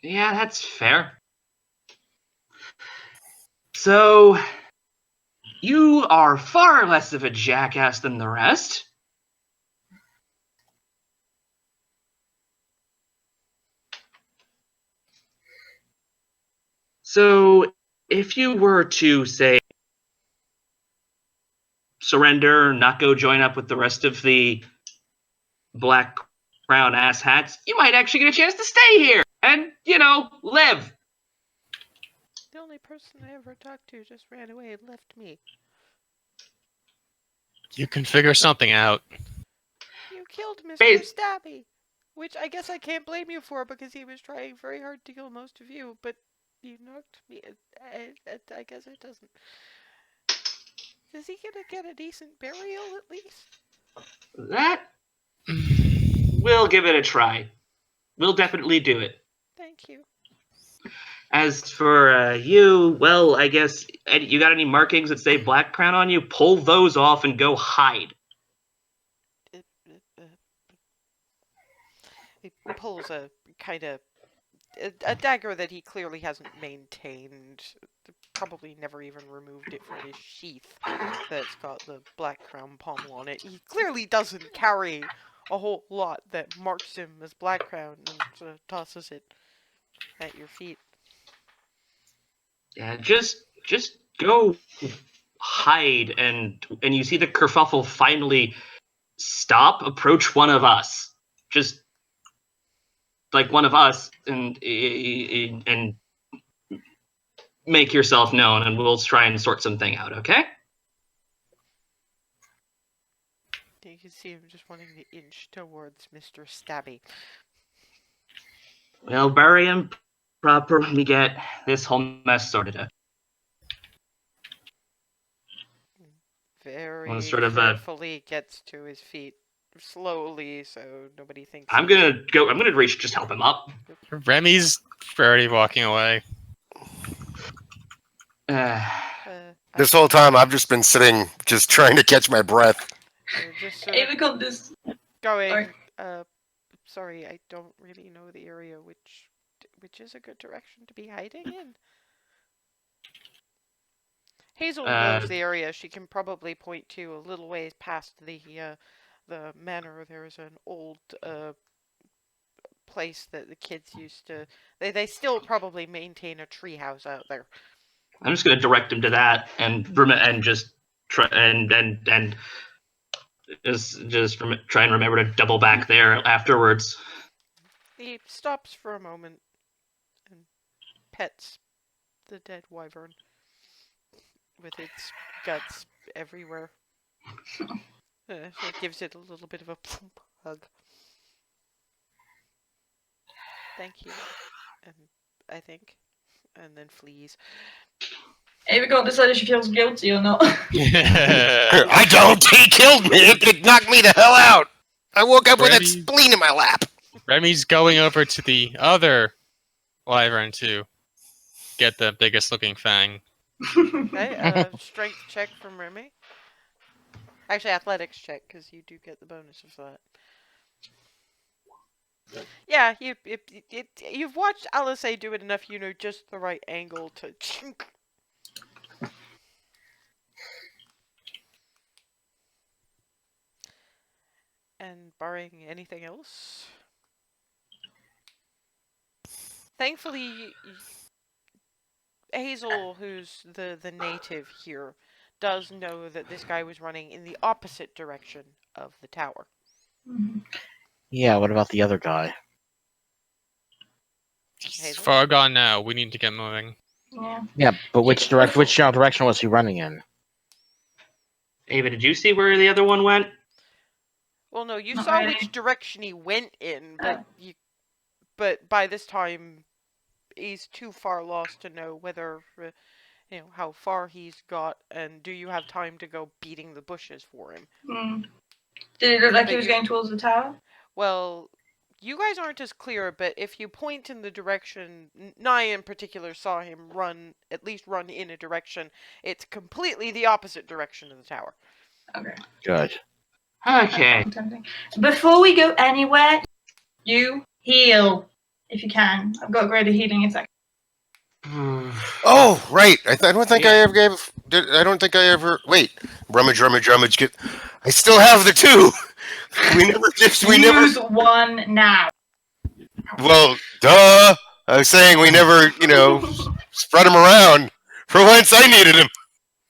yeah, that's fair. So you are far less of a jackass than the rest. So if you were to say surrender, not go join up with the rest of the Black Crown asshats, you might actually get a chance to stay here and, live. The only person I ever talked to just ran away and left me. You can figure something out. You killed Mr. Bas- Stabby! Which I guess I can't blame you for because he was trying very hard to kill most of you, but you knocked me. I guess it doesn't. Is he gonna get a decent burial at least? That, we'll give it a try. We'll definitely do it. Thank you. As for you, well, I guess you got any markings that say Black Crown on you? Pull those off and go hide. He pulls a kind of a dagger that he clearly hasn't maintained. Probably never even removed it from his sheath that's got the Black Crown pommel on it. He clearly doesn't carry a whole lot that marks him as Black Crown and tosses it at your feet. Yeah, just go hide, and you see the kerfuffle finally stop. Approach one of us, just like one of us, and make yourself known, and we'll try and sort something out. Okay? You can see him just wanting to inch towards Mr. Stabby. We'll bury him proper when we get this whole mess sorted out. Very Sort of carefully gets to his feet slowly so nobody thinks I'm gonna reach, just help him up. Remy's already walking away. This whole time, I've just been sitting, just trying to catch my breath. Just sort Ava of got this. going, sorry, I don't really know the area, which is a good direction to be hiding in. Hazel knows the area. She can probably point to a little ways past the manor. There's an old place that the kids used to. They still probably maintain a treehouse out there. I'm just gonna direct him to that, and just try and just try and remember to double back there afterwards. He stops for a moment and pets the dead wyvern with its guts everywhere. So it gives it a little bit of a plump hug. Thank you, and I think, and then flees. Ava can't decide if she feels guilty or not. I don't. He killed me. It knocked me the hell out. I woke up with a spleen in my lap. Remy's going over to the other wyvern to get the biggest looking fang. Okay, strength check from Remy. Actually, athletics check, because you do get the bonus of that. Yeah, you've watched Alice do it enough, you know just the right angle to chink. And barring anything else? Thankfully, Hazel, who's the native here, does know that this guy was running in the opposite direction of the tower. Mhm. Yeah, what about the other guy? It's Hazel? far gone now. We need to get moving. Yeah. Yeah, but which general direction was he running in? Ava, did you see where the other one went? Well, no, you Not saw really. which direction he went in, but Oh. but by this time, he's too far lost to know whether, how far he's got, and do you have time to go beating the bushes for him? Mm. Did it look like But he was you- going towards the tower? Well, you guys aren't as clear, but if you point in the direction, Naya in particular saw him at least run in a direction, it's completely the opposite direction of the tower. Okay. Good. Okay. That's tempting. Before we go anywhere, you heal if you can. I've got greater healing attack. Oh, right. I don't think I Yeah. ever gave. I don't think I ever. Wait. Rummage. Get. I still have the two. We never. We never. Use one now. Well, duh. I was saying we never. Spread them around. For once, I needed them.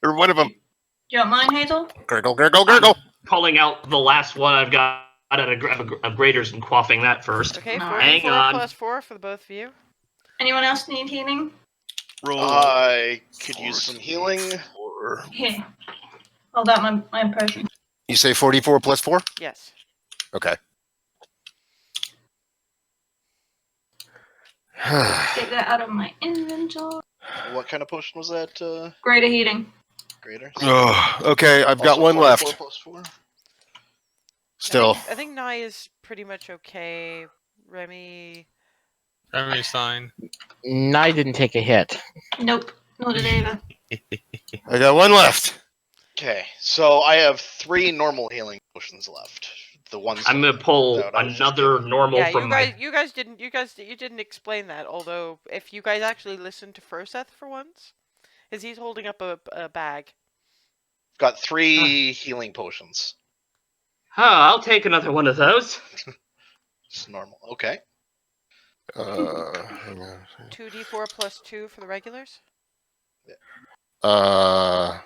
Or one of them. Do you want mine, Hazel? Gurgle, gurgle, gurgle. Pulling out the last one I've got out of graders and quaffing that first. Okay, Alright. 44 Hang on. plus 4 for the both of you. Anyone else need healing? Roll. I could use some healing. Here. Hold out my potion. You say 44 plus 4? Yes. Okay. Get that out of my inventory. What kind of potion was that? Greater healing. Greater. Oh, okay, I've got Also one 44 left. plus 4. Still. I think Naya's pretty much okay. Remy. Remy's fine. I didn't take a hit. Nope. Nor did Ava. I got one left. Okay, so I have 3 normal healing potions left. The ones I'm gonna pull that I was just another given. normal Yeah, from my. you didn't explain that. Although, if you guys actually listened to Froseth for once, is he's holding up a bag. Got 3 healing potions. Oh, I'll take another one of those. Just normal. Okay. Hang on. 2d4 plus 2 for the regulars. Uh,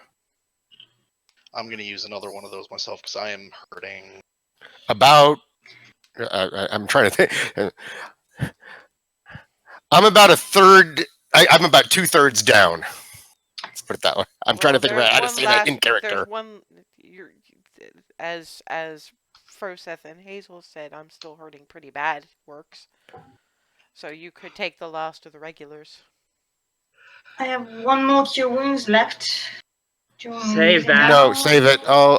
I'm gonna use another one of those myself because I am hurting. about. I'm trying to think. I'm about a third. I'm about 2/3 down. Let's put it that way. I'm trying to think about how to say that in character. There's one. As Froseth and Hazel said, I'm still hurting pretty bad. Works. So you could take the last of the regulars. I have one more cure wounds left. Do you want me Save to that. now? No, save it. I'll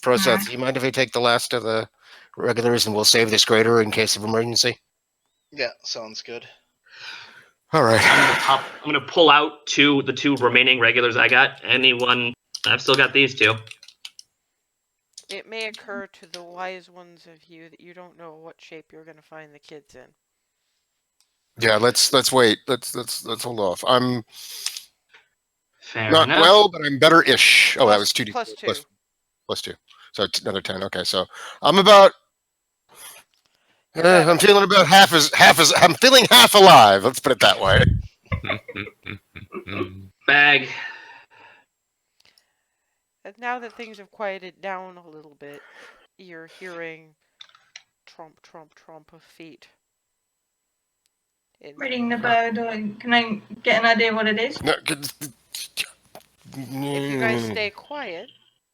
Process. Alright. Do you mind if I take the last of the regulars and we'll save this greater in case of emergency? Yeah, sounds good. All right. I'm gonna pull out the two remaining regulars I got. Anyone? I've still got these 2. It may occur to the wise ones of you that you don't know what shape you're going to find the kids in. Yeah, let's wait. Let's hold off. I'm Fair not enough. well, but I'm better-ish. Oh, that Plus- was 2d plus 2. plus 2. So it's another 10. Okay, so I'm about. I'm feeling about half as I'm feeling half alive. Let's put it that way. Bag. And now that things have quieted down a little bit, you're hearing tromp, tromp, tromp of feet. Reading the bird. Can I get an idea what it is? No, If you guys stay quiet,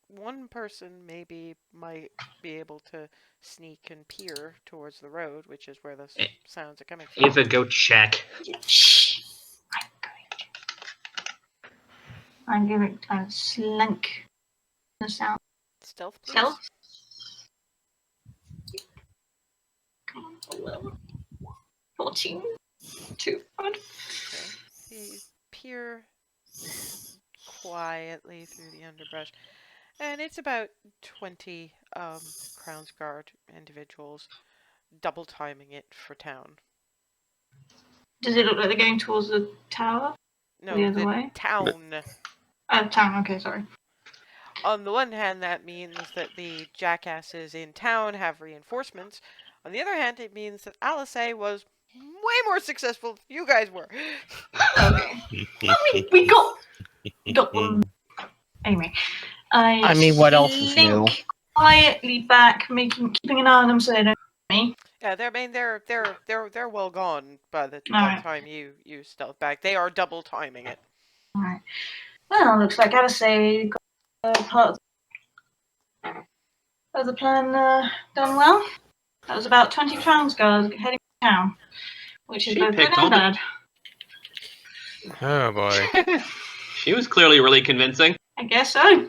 one person might be able to sneak and peer towards the road, which is where the sounds are coming from. Ava, go check. I'm going to kind of slink the sound. Stealth, please. Stealth? Come on. 14. Too bad. You peer quietly through the underbrush, and it's about 20 Crown's Guard individuals, double timing it for town. Does it look like they're going towards the tower? No, The other way? town. Town, okay, sorry. On the one hand, that means that the jackasses in town have reinforcements. On the other hand, it means that Alice was way more successful than you guys were. Okay. Well, we got them. Anyway, I mean, what else is new? slink quietly back, keeping an eye on them so they don't me. Yeah, they're well gone by the Alright. time you stealth back. They are double timing it. Alright. Well, looks like Alice got part of the plan done well. That was about 20 pounds, guys, heading to town, which is She both good picked and all the- bad. Oh boy. She was clearly really convincing. I guess so.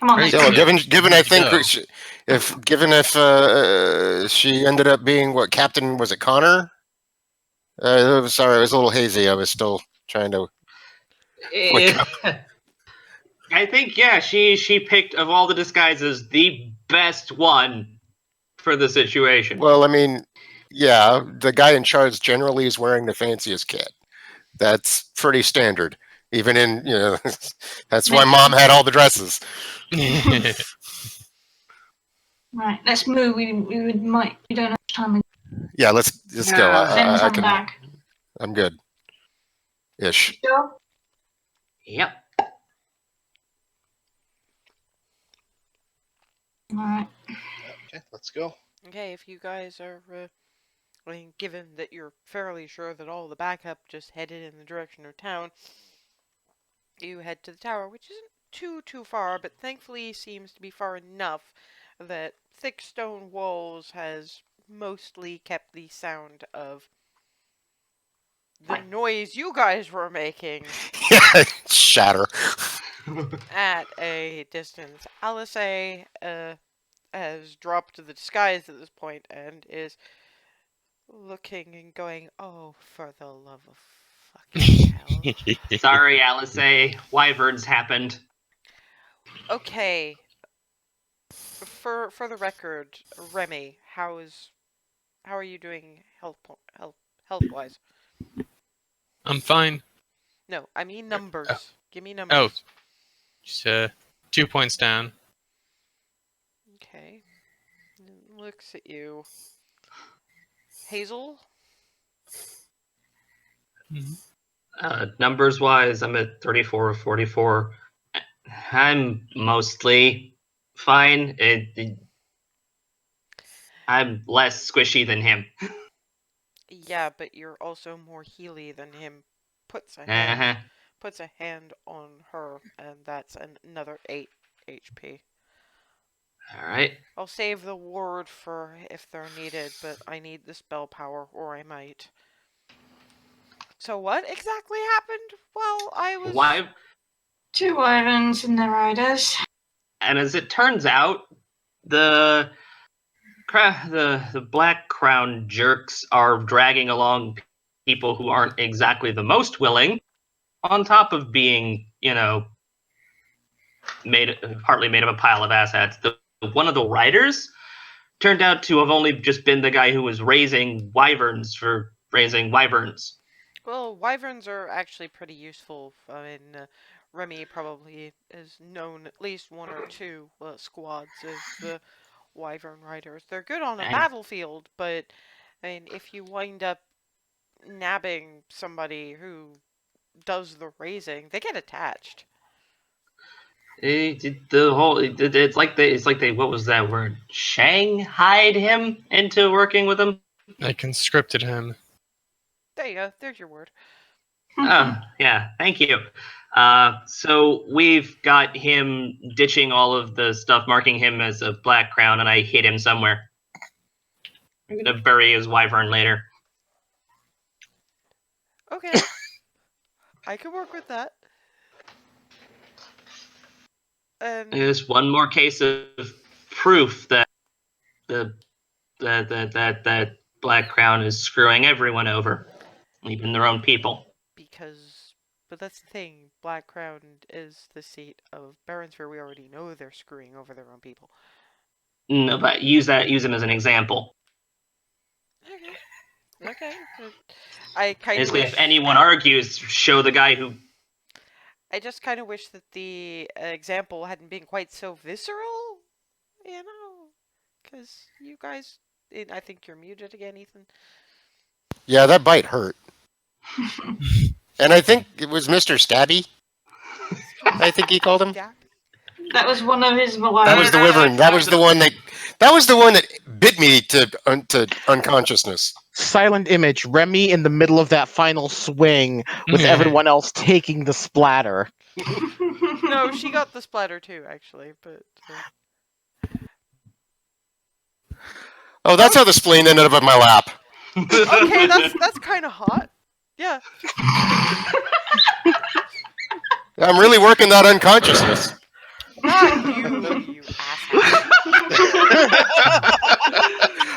Come on, Great. let's Still, go. given I think So- if she ended up being what Captain was it Connor? Sorry, I was a little hazy. I was still trying to. I think she picked of all the disguises the best one for the situation. Well, I mean, yeah, the guy in charge generally is wearing the fanciest kit. That's pretty standard. Even in that's why Mom had all the dresses. Right, let's move. We don't have time. Yeah, let's go. Send I some can. back. I'm good. Ish. Sure. Yep. Alright. Okay, let's go. Okay, if you guys are, I mean, given that you're fairly sure that all the backup just headed in the direction of town, you head to the tower, which isn't too far, but thankfully seems to be far enough that thick stone walls has mostly kept the sound of the noise you guys were making Shatter. at a distance. Alice has dropped the disguise at this point and is looking and going, "Oh, for the love of fucking hell." Sorry, Alice. Wyverns happened. Okay. For the record, Remy, how are you doing health wise? I'm fine. No, I mean numbers. Give me numbers. Just 2 points down. Okay. Looks at you. Hazel? Numbers wise, I'm at 34 or 44. I'm mostly fine. I'm less squishy than him. Yeah, but you're also more healy than him. Puts a hand on her, and that's another 8 HP. Alright. I'll save the ward for if they're needed, but I need the spell power, or I might. So what exactly happened? Well, I was... Why? 2 wyverns and their riders. And as it turns out, the Black Crown jerks are dragging along people who aren't exactly the most willing, on top of being, partly made of a pile of asshats. One of the riders turned out to have only just been the guy who was raising wyverns for raising wyverns. Well, wyverns are actually pretty useful. I mean, Remy probably has known at least 1 or 2 squads of wyvern riders. They're good on a battlefield, but I mean, if you wind up nabbing somebody who does the raising, they get attached. It's like they what was that word? Shanghaied him into working with them. I conscripted him. There you go. There's your word. Oh, yeah, thank you. So we've got him ditching all of the stuff, marking him as a Black Crown, and I hid him somewhere. I'm gonna bury his wyvern later. Okay. I can work with that. It's one more case of proof that that Black Crown is screwing everyone over, even their own people. But that's the thing. Black Crown is the seat of Baronsford. We already know they're screwing over their own people. No, but use him as an example. Okay. I kind of Basically, wish... if anyone argues, show the guy who. I just kind of wish that the example hadn't been quite so visceral, because you guys... I think you're muted again, Ethan. Yeah, that bite hurt. And I think it was Mr. Stabby. I think he called him. That was one of his That was the wyvern. That was the one that. That was the one that bit me to unconsciousness. Silent image. Remy in the middle of that final swing with everyone else taking the splatter. No, she got the splatter too, actually. But Oh, that's how the spleen ended up in my lap. okay, that's kind of hot. Yeah. I'm really working that unconsciousness. Not you asshole.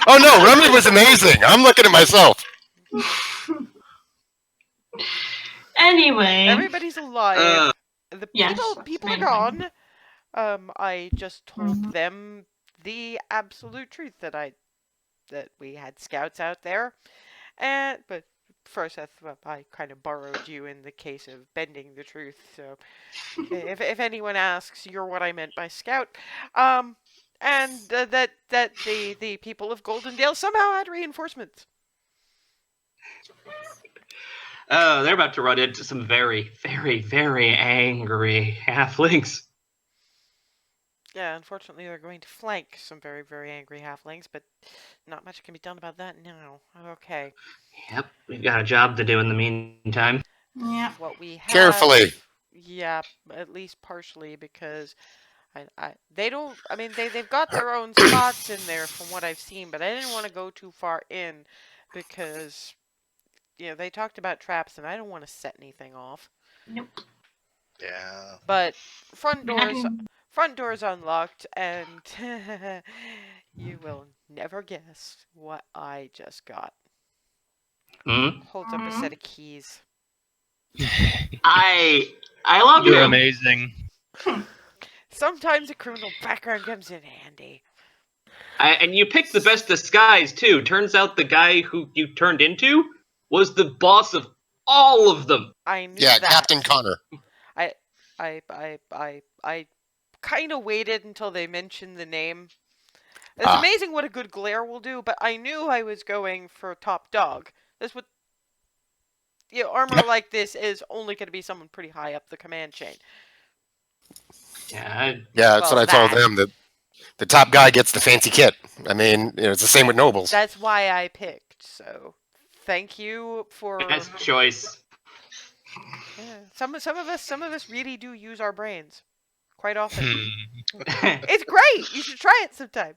Oh no, Remy was amazing. I'm looking at myself. Anyway. Everybody's alive. The Yes, people are that's amazing. gone. I just told Mhm. them the absolute truth that we had scouts out there, but first I kind of borrowed you in the case of bending the truth. So if anyone asks, you're what I meant by scout. And that the people of Goldendale somehow had reinforcements. Oh, they're about to run into some very, very, very angry halflings. Yeah, unfortunately, they're going to flank some very, very angry halflings, but not much can be done about that now. Okay. Yep, we've got a job to do in the meantime. Yeah. What we have. Carefully. Yeah, at least partially, because they don't. I mean, they've got their own spots in there from what I've seen, but I didn't want to go too far in because they talked about traps, and I don't want to set anything off. Nope. Yeah. But front I mean, I doors. can- Front door's unlocked, and you will never guess what I just got. Hmm? Holds up a set of keys. I love You're you. amazing. Sometimes a criminal background comes in handy. And you picked the best disguise too. Turns out the guy who you turned into was the boss of all of them. I knew Yeah, that. Captain Connor. I kind of waited until they mentioned the name. It's amazing what a good glare will do, but I knew I was going for top dog. That's what armor like this is only going to be someone pretty high up the command chain. Yeah. Yeah, that's what I told them. That the top guy gets the fancy kit. I mean, it's the same with nobles. That's why I picked. So, thank you for. Best choice. Yeah, some of us really do use our brains quite often. Hmm. It's great. You should try it sometime.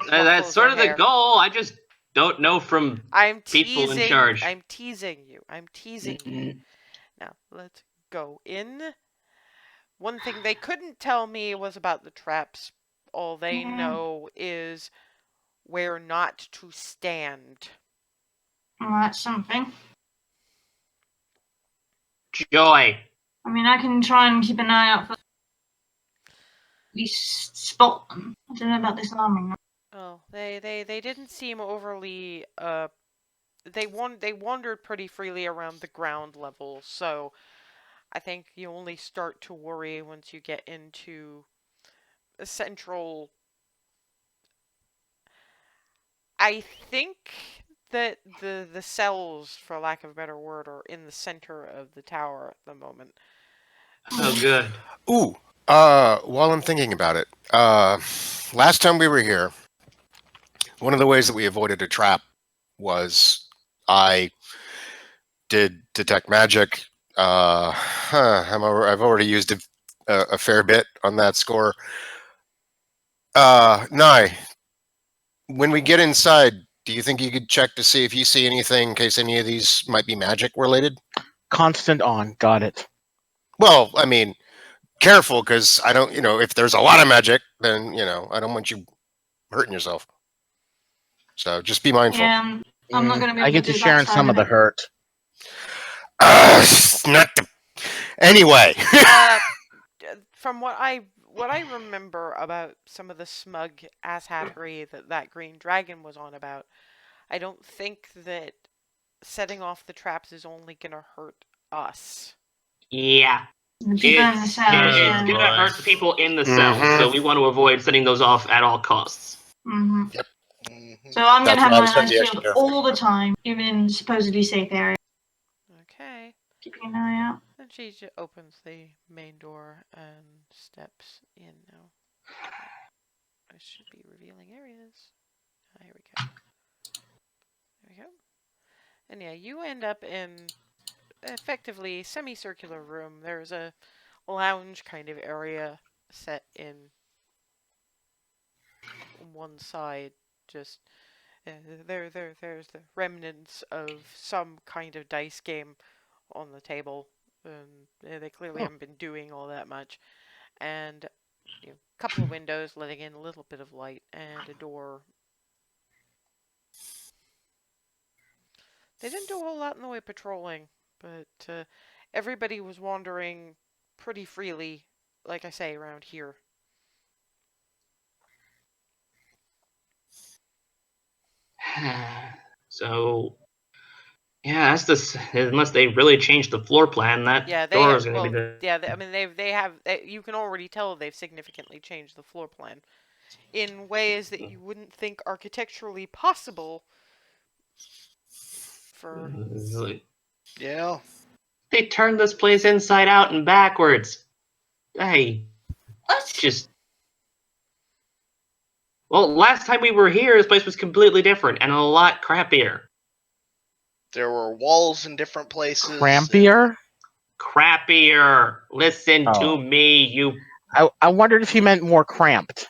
That's sort of the hair. goal. I just don't know from I'm people teasing. in charge. I'm teasing you. I'm teasing you. Now let's go in. One thing they couldn't tell me was about the traps. All they know is where not to stand. Well, that's something. Joy. I mean, I can try and keep an eye out for these spot them. I don't know about disarming. Oh, they didn't seem overly they wandered pretty freely around the ground level, so I think you only start to worry once you get into a central. I think that the cells, for lack of a better word, are in the center of the tower at the moment. Oh, good. Ooh, while I'm thinking about it, last time we were here, one of the ways that we avoided a trap was I did detect magic. I've already used a fair bit on that score. Nye, when we get inside, do you think you could check to see if you see anything in case any of these might be magic related? Constant on. Got it. Well, I mean, careful, because I don't, if there's a lot of magic, then, I don't want you hurting yourself. So just be mindful. Yeah, I'm not going to be able I get to to do share that in side some of the it. hurt. Not the... Anyway. From what I remember about some of the smug asshattery that green dragon was on about, I don't think that setting off the traps is only gonna hurt us. Yeah. The people in the cells, It's yeah. gonna hurt the people in the cells, Mhm. so we want to avoid setting those off at all costs. Mm-hmm. Yep. Mhm. So I'm going That's to have why I my was spending eyes the extra peeled careful. all the time, even in supposedly safe areas. Okay. Keeping an eye out. And she opens the main door and steps in now. I should be revealing areas. Here we go. There we go. And yeah, you end up in effectively semicircular room. There's a lounge kind of area set in one side. Just there's the remnants of some kind of dice game on the table. And they clearly haven't been doing all that much. And a couple of windows letting in a little bit of light, and a door. They didn't do a whole lot in the way of patrolling, but everybody was wandering pretty freely, like I say, around here. So, yeah, that's this. Unless they really changed the floor plan, that Yeah, they door have. is going to Well, be the. yeah. I mean, they have. You can already tell they've significantly changed the floor plan in ways that you wouldn't think architecturally possible. For Yeah. They turned this place inside out and backwards. Hey, What? just. Well, last time we were here, this place was completely different and a lot crappier. There were walls in different places. Crampier? Crappier. Listen Oh. to me, you. I wondered if he meant more cramped.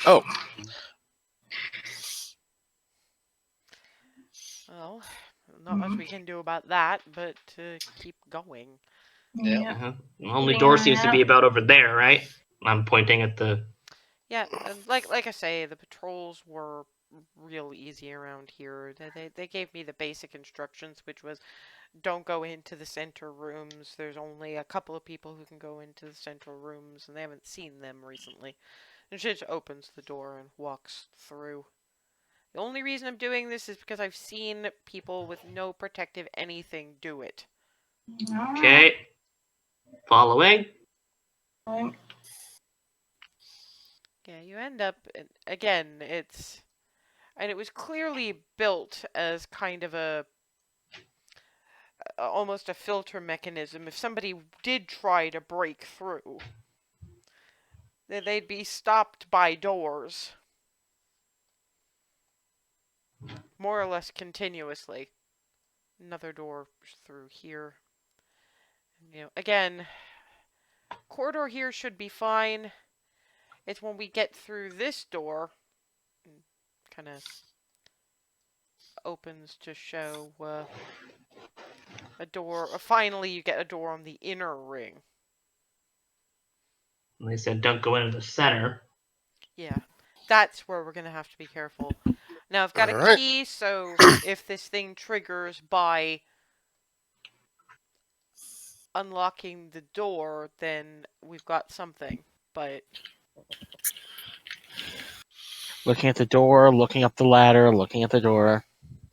Oh, well, not much we can do about that, but keep going. Yeah. Uh-huh. The only Keeping door an eye seems to be out. about over there, right? I'm pointing at the. Yeah, and like I say, the patrols were real easy around here. They gave me the basic instructions, which was don't go into the center rooms. There's only a couple of people who can go into the central rooms, and they haven't seen them recently. And she just opens the door and walks through. The only reason I'm doing this is because I've seen people with no protective anything do it. Alright. Okay. Following. Yeah, you end up again. And it was clearly built as kind of almost a filter mechanism. If somebody did try to break through, they'd be stopped by doors, more or less continuously. Another door through here. Again, corridor here should be fine. It's when we get through this door, kind of opens to show a door. Finally, you get a door on the inner ring. And they said don't go into the center. Yeah, that's where we're gonna have to be careful. Now I've got a Alright. key, so if this thing triggers by unlocking the door, then we've got something. But Looking at the door, looking up the ladder, looking at the door.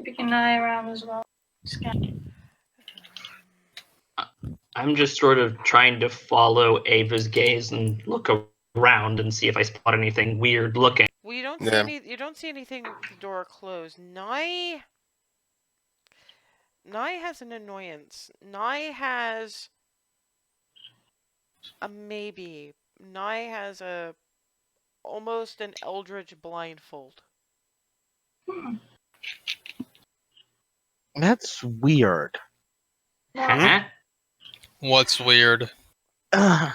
Keeping an eye around as well. Scan. I'm just sort of trying to follow Ava's gaze and look around and see if I spot anything weird looking. well, you don't see Yeah. you don't see anything with the door closed. Nye has an annoyance. Nye has a maybe. Nye has almost an eldritch blindfold. That's weird. Huh? What's weird? Ugh.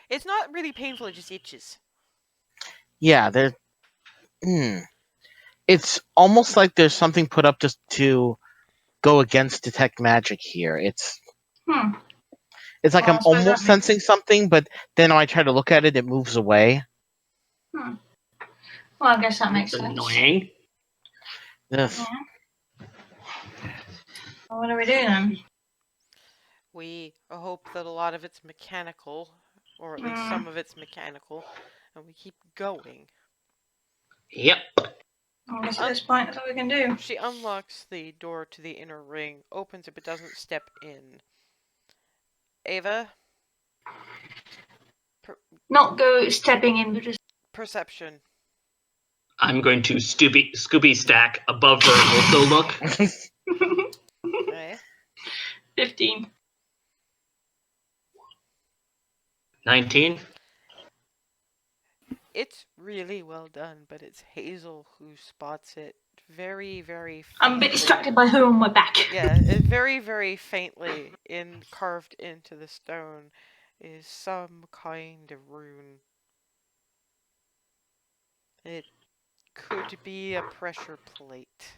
It's not really painful, it just itches. Yeah, there. It's almost like there's something put up just to go against detect magic here. It's Hmm. like Well, I I'm suppose that almost sensing something, but then when I try to look at it, it moves away. Well, I guess that makes That's sense. annoying. Yes. Well, what do we do then? We hope that a lot of it's mechanical, or at least some of it's mechanical, and we keep going. Yep. I guess at this point, that's all we can do. She unlocks the door to the inner ring, opens it, but doesn't step in. Ava? Not go stepping in, but just Perception. I'm going to Scooby stack above her also look. Okay. 15. 19. It's really well done, but it's Hazel who spots it very, very I'm a bit faintly. distracted by her on my back. Yeah, very, very faintly carved into the stone is some kind of rune. It could be a pressure plate.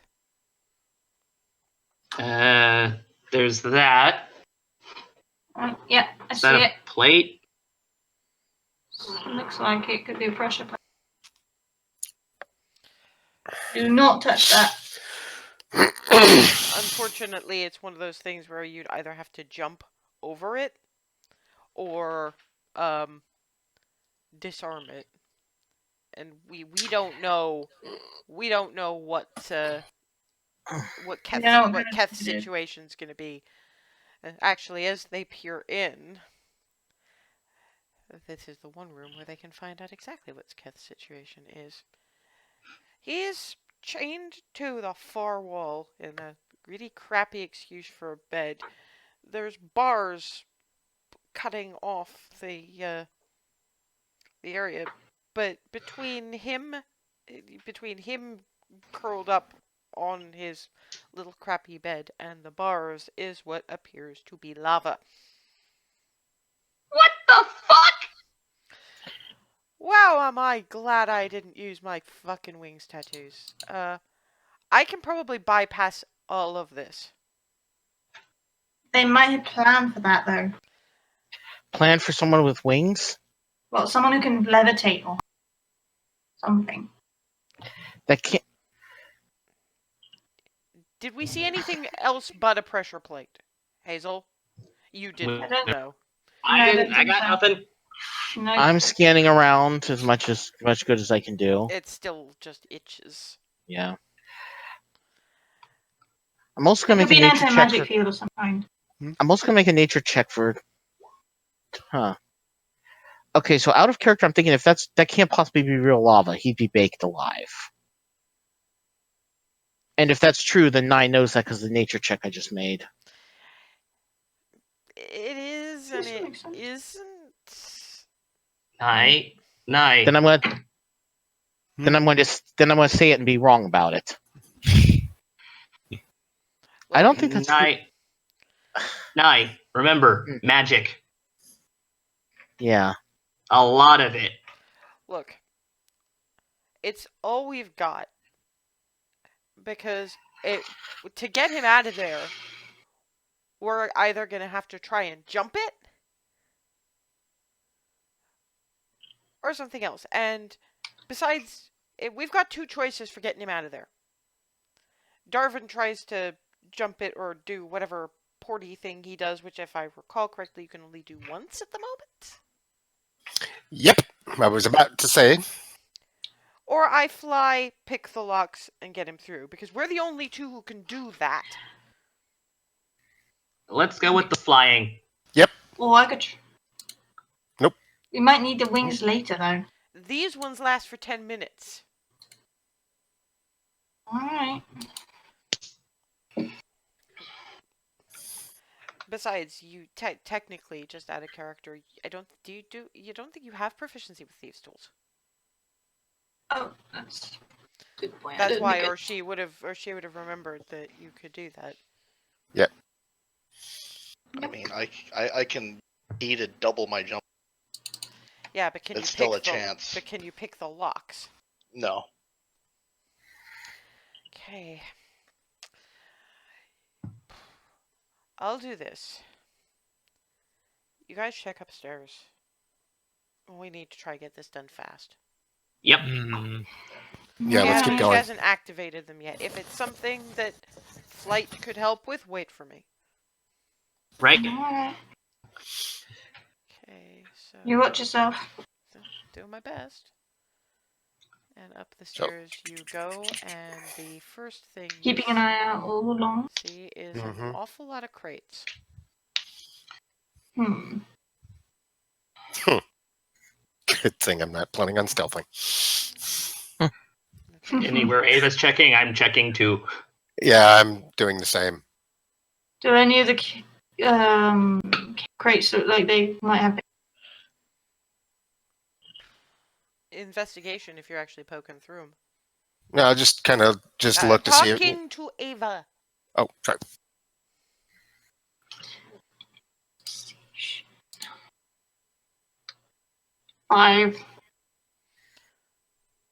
There's that. Yeah, I Is see that it. a plate? Looks like it could be a pressure plate. Do not touch that. Unfortunately, it's one of those things where you'd either have to jump over it or disarm it. And we don't know what Keth's situation's going to be. And actually, as they peer in, this is the one room where they can find out exactly what Keth's situation is. He is chained to the far wall in a really crappy excuse for a bed. There's bars cutting off the area, but between him curled up on his little crappy bed and the bars is what appears to be lava. What the fuck? Wow, am I glad I didn't use my fucking wings tattoos. I can probably bypass all of this. They might have planned for that, though. Plan for someone with wings? Well, someone who can levitate or something. That can't. Did we see anything else but a pressure plate? Hazel? You didn't know. I got nothing. No. I'm scanning around as much good as I can do. It still just itches. Yeah. I'm also gonna It could make be a an nature check anti-magic for. field of some kind. I'm also gonna make a nature check for. Huh. Okay, so out of character, I'm thinking if that can't possibly be real lava, he'd be baked alive. And if that's true, then Nye knows that because of the nature check I just made. It is, and it Makes sense. isn't. Nye. Then I'm going to say it and be wrong about it. I don't think that's true. Nye, remember, magic. Yeah. A lot of it. Look, it's all we've got. Because to get him out of there, we're either going to have to try and jump it or something else. And besides, we've got two choices for getting him out of there. Darvin tries to jump it or do whatever porty thing he does, which if I recall correctly, you can only do once at the moment. Yep, I was about to say. Or I fly, pick the locks, and get him through, because we're the only two who can do that. Let's go with the flying. Yep. Or I could. Nope. We might need the wings later, though. These ones last for 10 minutes. Alright. Besides, you technically, just out of character, you don't think you have proficiency with thieves' tools. Oh, that's a good point. That's why, or she would have remembered that you could do that. Yep. I mean, I can E to double my jump. Yeah, but can It's you still pick a chance. But can you pick the locks? No. Okay. I'll do this. You guys check upstairs. We need to try to get this done fast. Yep. Yeah, let's keep He going. hasn't activated them yet. If it's something that flight could help with, wait for me. Right. Alright. Okay, so You watch yourself. doing my best. And up the stairs you go, and the first thing Keeping an eye out all along. see is an awful lot of crates. Good thing I'm not planning on stealthing. The Anywhere Ava's checking, I'm checking too. Yeah, I'm doing the same. Do any of the crates look like they might have? Investigation if you're actually poking through them. No, I just kind of just look to see. Talking to Ava. Oh, sorry. Five.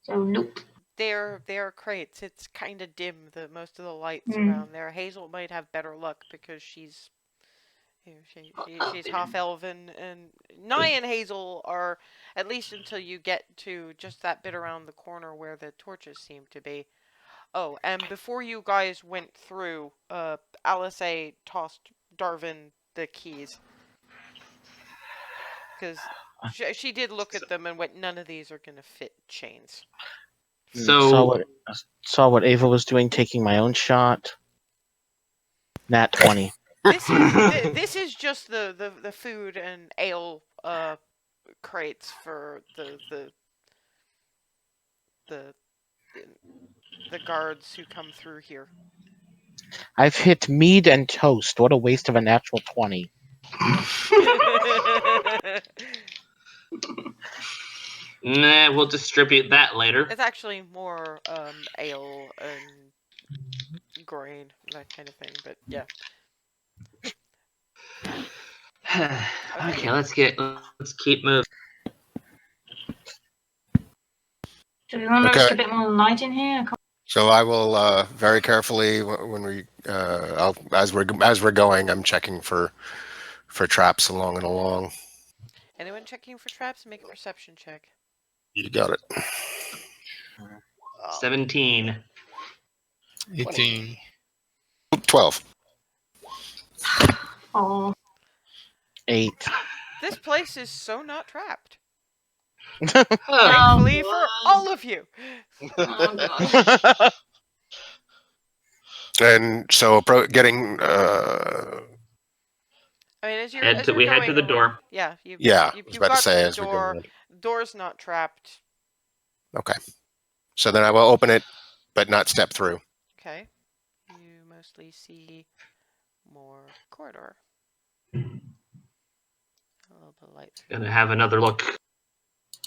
So nope. They're crates. It's kind of dim. Most of the lights Mm. around there. Hazel might have better luck because she's she's half elven, and Nye and Hazel are, at least until you get to just that bit around the corner where the torches seem to be. Oh, and before you guys went through, Alice tossed Darvin the keys. Because she did look at them and went, none of these are going to fit chains. So Saw what Ava was doing, taking my own shot. Nat 20. This is just the food and ale crates for the guards who come through here. I've hit mead and toast. What a waste of a natural 20. nah, we'll distribute that later. It's actually more ale and grain, that kind of thing, but yeah. Okay, let's keep moving. Do we want to Okay. risk a bit more light in here? So I will very carefully when we as we're going, I'm checking for traps along and along. Anyone checking for traps? Make a perception check. You got it. 17. 18. 12. Oh. 8. This place is so not trapped. Huh. Thankfully for God. all of you. Oh, God. And so getting I mean, as you're we going head to the around, door. yeah, you I was you about to got say to the as we're door. going. Door's not trapped. Okay. So then I will open it, but not step through. Okay. You mostly see more corridor. A little bit of light. Gonna have another look.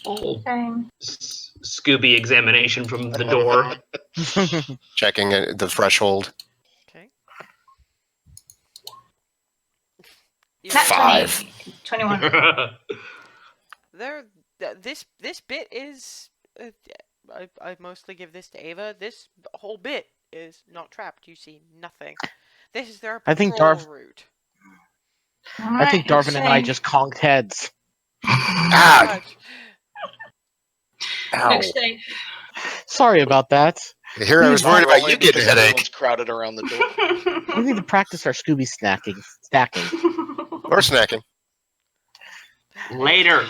Oh, Same. Scooby examination from the door. Checking the threshold. Okay. Nat 5. 20. 21. This bit is. I mostly give this to Ava. This whole bit is not trapped. You see nothing. This is their I think patrol route. I think Darvin and I just conked heads. Ah! Ow. Next day. Sorry about that. Here I was worried about you getting a headache. Everyone's crowded around the door. We need to practice our Scooby stacking. Or snacking. Later.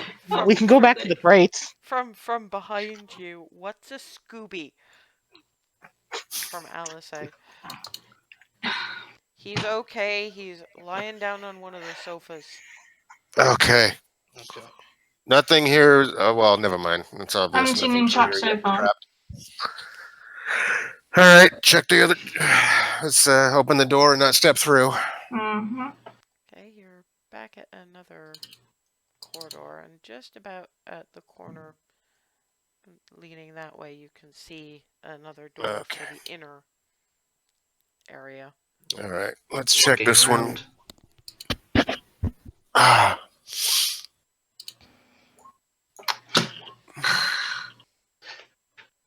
We can go back to the crates. From behind you, what's a Scooby? From Alice. He's okay. He's lying down on one of the sofas. Okay. Okay. Nothing here. Well, never mind. It's obvious. Haven't seen nothing's him trapped here so yet. far. Trapped. All right. Check the other. Let's open the door and not step through. Mm-hmm. Okay, you're back at another corridor, and just about at the corner, leaning that way, you can see another door for the inner area. All right. Let's check Looking this around. one. Ah.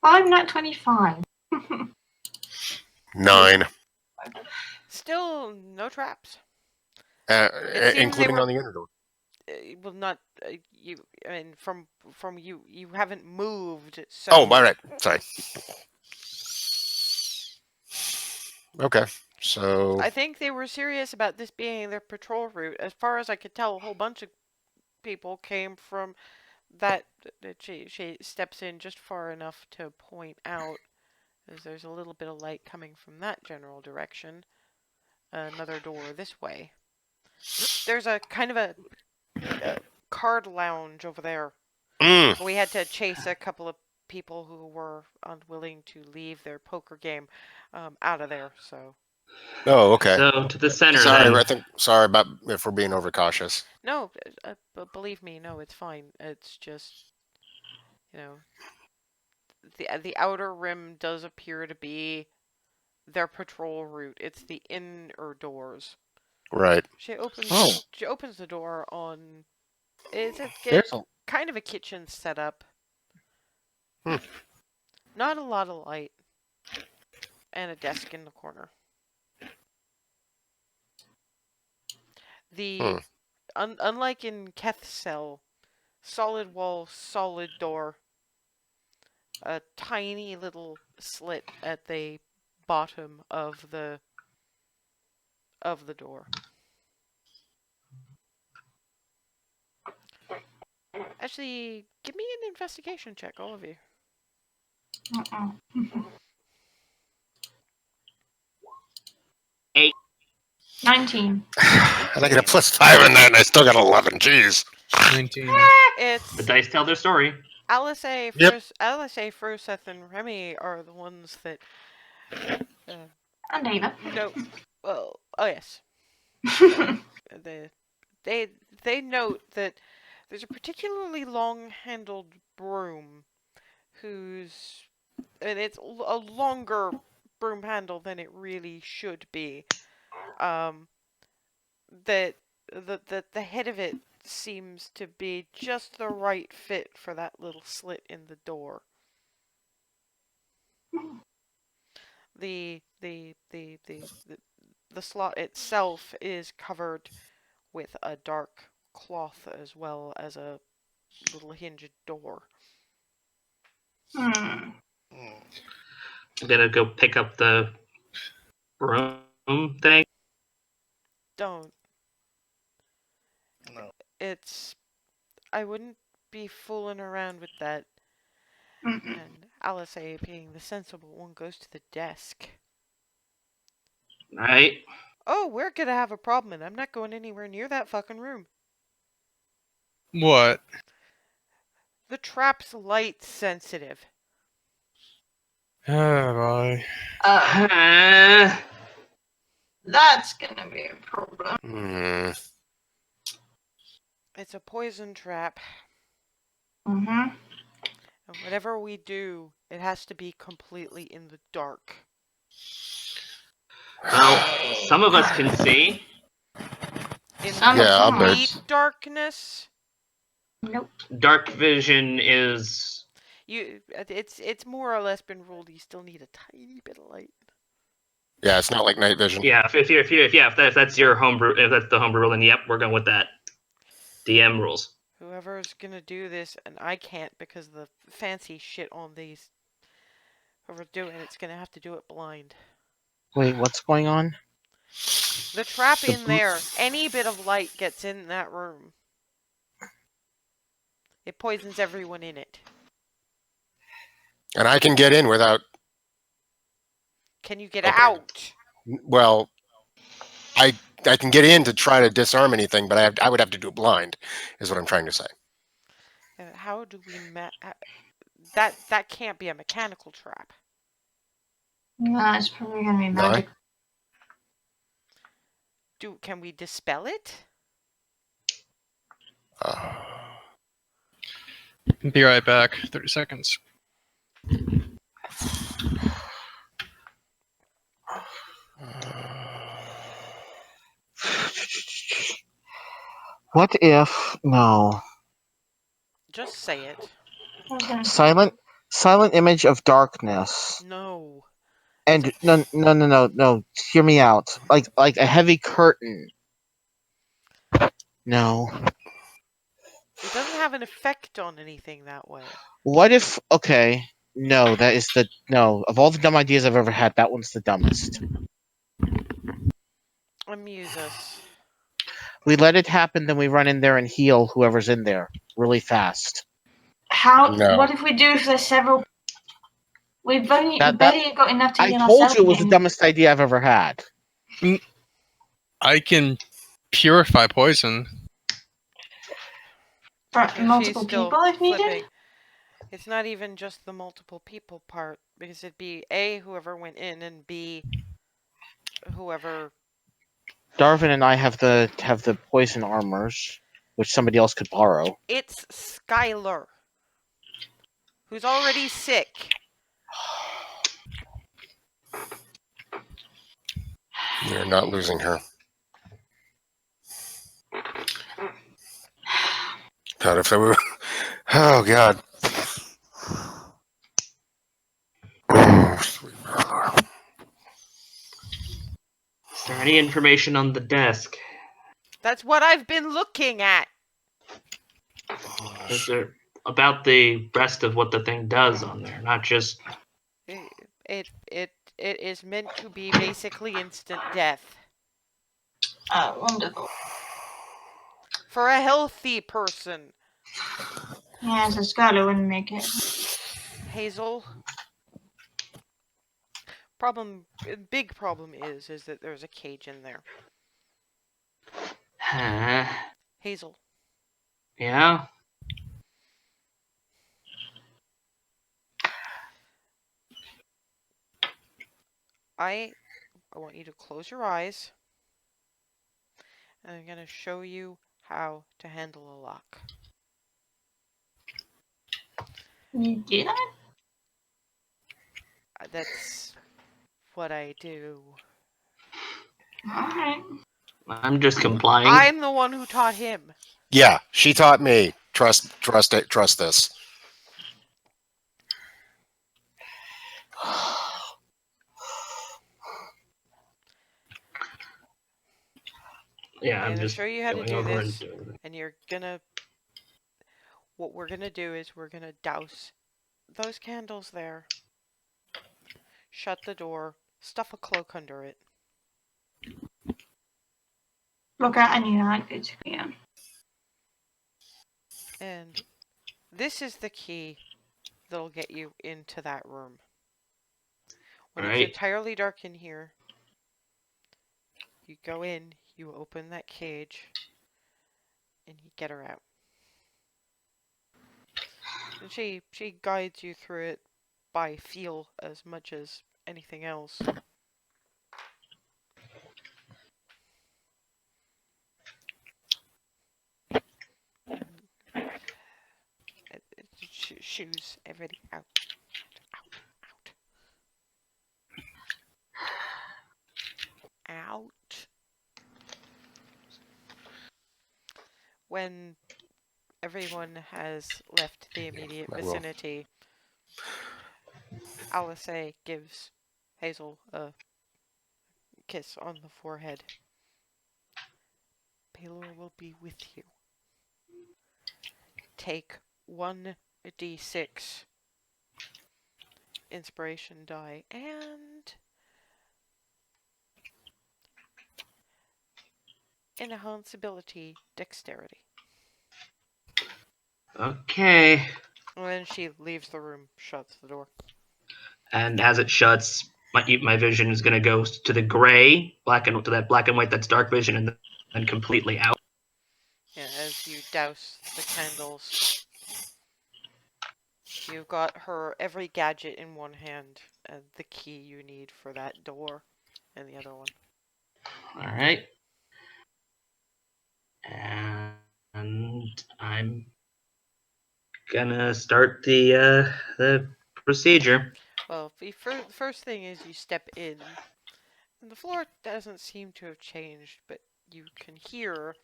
I'm nat 25. 9. Still no traps. seems Including they were- on the inner door. Well, not you. I mean, from you, you haven't moved. So Oh, all right. Sorry. Okay. So I think they were serious about this being their patrol route. As far as I could tell, a whole bunch of people came from that. She steps in just far enough to point out, as there's a little bit of light coming from that general direction. Another door this way. There's a kind of a card lounge over there. Mm. We had to chase a couple of people who were unwilling to leave their poker game out of there. So Oh, okay. So to the center Sorry, then. sorry about if we're being overcautious. no, but believe me, no, it's fine. It's just, you know, the outer rim does appear to be their patrol route. It's the inner doors. Right. She opens Oh. she opens the door on. It's There's a kind of a kitchen setup. Hmm. Not a lot of light, and a desk in the corner. The unlike in Keth's cell, solid wall, solid door. A tiny little slit at the bottom of the door. Actually, give me an investigation check, all of you. 19. And I get a +5 in that, and I still got 11. Jeez. 19. It's The dice tell their story. Alice, Yep. Froseth, and Remy are the ones that And Ava. no. Well, oh yes. They they note that there's a particularly long-handled broom and it's a longer broom handle than it really should be. That the head of it seems to be just the right fit for that little slit in the door. The slot itself is covered with a dark cloth as well as a little hinged door. I'm gonna go pick up the broom thing. Don't. No. I wouldn't be fooling around with that. And Alice, being the sensible one, goes to the desk. Right. Oh, we're gonna have a problem, and I'm not going anywhere near that fucking room. What? The trap's light sensitive. Oh boy. That's gonna be a problem. It's a poison trap. Mm-hmm. And whatever we do, it has to be completely in the dark. Well, some of us can see. In Yeah, complete darkness, Nope. Dark vision is. it's more or less been ruled you still need a tiny bit of light. Yeah, it's not like night vision. Yeah, if that's your homebrew, if that's the homebrew rule, then yep, we're going with that. DM rules. Whoever's gonna do this, and I can't because of the fancy shit on these. Whoever's doing it's gonna have to do it blind. wait. What's going on? The trap in there, any bit of light gets in that room. It poisons everyone in it. And I can get in without. Can you get Okay. out? Well, I can get in to try to disarm anything, but I would have to do it blind, is what I'm trying to say. How do we that can't be a mechanical trap. No, it's probably gonna be magic. Can we dispel it? Be right back. 30 seconds. What if no Just say it. I was gonna silent image of darkness No. and no. Hear me out. Like a heavy curtain. No. It doesn't have an effect on anything that way. What if? Okay. No, that is the no. Of all the dumb ideas I've ever had, that one's the dumbest. Amuse us. We let it happen, then we run in there and heal whoever's in there really fast. How? No. What if we do if there's several? We've only That- barely got enough to I heal told ourselves. you it was the again. dumbest idea I've ever had. I can purify poison. For She's multiple still people if needed. flipping. It's not even just the multiple people part, because it'd be A, whoever went in, and B, whoever... Darvin and I have the poison armors, which somebody else could borrow. It's Skylar, who's already sick. You're not losing her. God, if I were. Oh, God. Is there any information on the desk? That's what I've been looking at. Is there about the rest of what the thing does on there, not just It is meant to be basically instant death. Oh, wonderful. For a healthy person. Yeah, so Skylar wouldn't make it. Hazel. Big problem is that there's a cage in there. Hazel. Yeah. I want you to close your eyes. And I'm going to show you how to handle a lock. You do that? That's what I do. Alright. I'm just complying. I'm the one who taught him. Yeah, she taught me. Trust it. Trust this. Yeah, I'm I'm going to just show you how to going do over and this. doing it. And you're going to... What we're going to do is we're going to douse those candles there. Shut the door. Stuff a cloak under it. Look out and you like basically, yeah. And this is the key that'll get you into that room. When it's Right. entirely dark in here, you go in, you open that cage, and you get her out. And she guides you through it by feel as much as anything else. Shoes, everybody out, out. When everyone has left the immediate I will. vicinity, Alice gives Hazel a kiss on the forehead. Paylor will be with you. Take 1d6 inspiration die and enhance ability dexterity. Okay. And then she leaves the room, shuts the door. And as it shuts, my vision is gonna go to the gray, to that black and white. That's dark vision, and then completely out. Yeah, as you douse the candles, you've got her every gadget in one hand and the key you need for that door in the other one. All right. And I'm gonna start the procedure. Well, the first thing is you step in, and the floor doesn't seem to have changed, but you can hear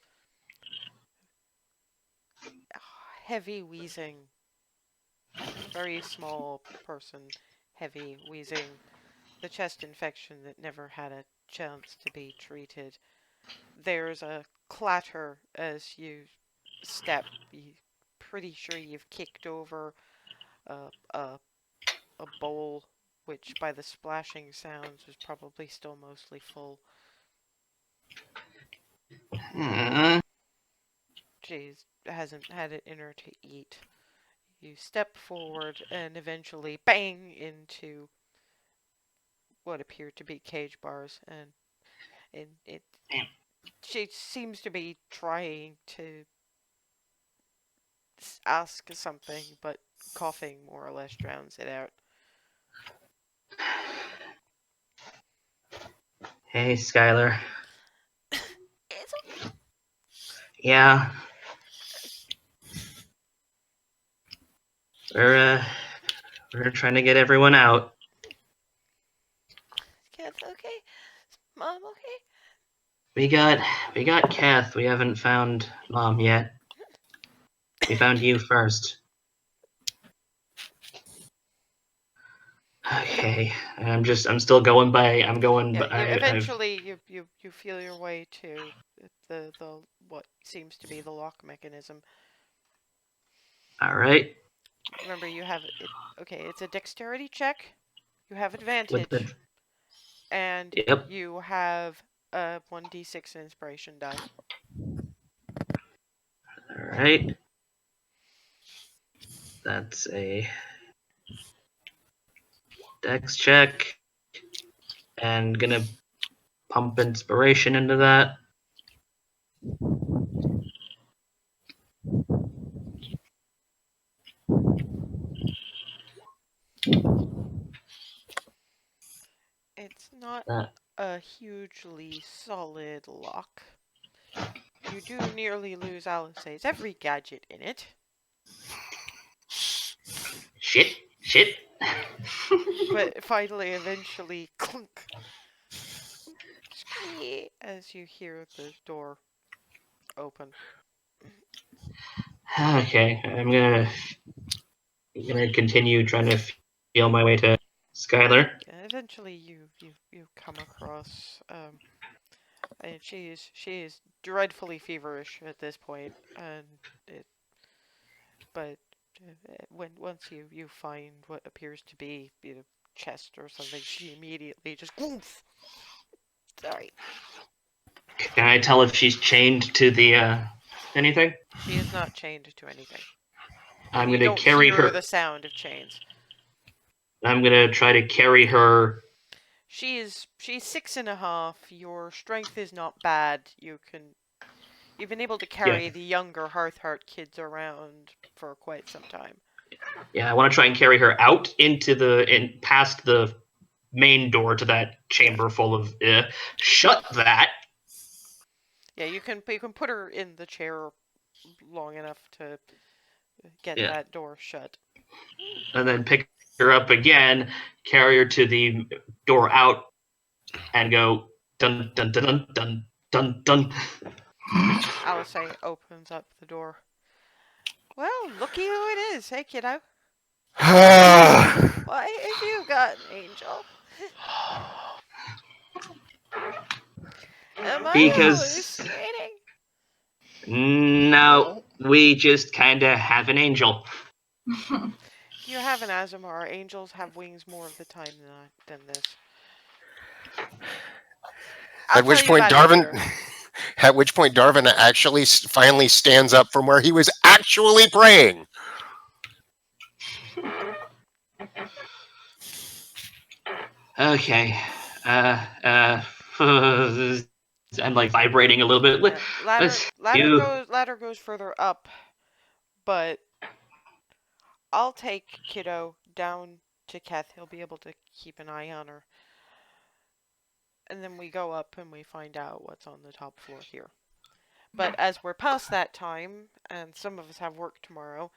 heavy wheezing. Very small person, heavy wheezing. The chest infection that never had a chance to be treated. There's a clatter as you step. You're pretty sure you've kicked over a bowl, which by the splashing sounds is probably still mostly full. She hasn't had it in her to eat. You step forward and eventually bang into what appear to be cage bars, and she seems to be trying to ask something, but coughing more or less drowns it out. Hey, Skylar. It's okay. Yeah. We're trying to get everyone out. It's okay. Mom, okay? We got Kath. We haven't found Mom yet. We found you first. Okay. I'm still going by. I'm going. Yeah, I've. eventually you feel your way to the what seems to be the lock mechanism. All right. Remember, you have it. Okay, it's a dexterity check. You have With advantage, the. and Yep. you have a 1d6 inspiration die. All right. That's a dex check, and gonna pump inspiration into that. It's not That. a hugely solid lock. You do nearly lose Alice's every gadget in it. Shit. But finally, eventually, clunk, squee, as you hear the door open. Okay. I'm gonna continue trying to feel my way to Skylar. And eventually, you come across and she is dreadfully feverish at this point, and it but when once you find what appears to be chest or something, she immediately just oomph. Sorry, Can I tell if she's chained to the anything? she is not chained to anything, and I'm you gonna don't carry hear her. the sound of chains. I'm gonna try to carry her. She's 6.5. Your strength is not bad. You've been able to Yeah, carry the younger Hearthheart kids around for quite some time. yeah. I want to try and carry her out into past the main door to that Yeah, chamber full of. Shut that. yeah. You can put her in the chair long enough to get Yeah, that door shut. and then pick her up again, carry her to the door out, and go dun dun dun dun dun dun dun. Alice opens up the door. Well, looky who it is, hey kiddo. Why, if you got an angel? Am I Because hallucinating? no, No. we just kind of have an angel. You have an Azamar. Angels have wings more of the time than this. I'll At tell which you point about it Darvin, later. at which point Darvin actually finally stands up from where he was actually praying. Okay. I'm like vibrating a little bit. Yeah, Let's you. ladder goes further up, but I'll take kiddo down to Keth. He'll be able to keep an eye on her. And then we go up and we find out what's on the top floor here. But as we're past that time, and some of us have work tomorrow,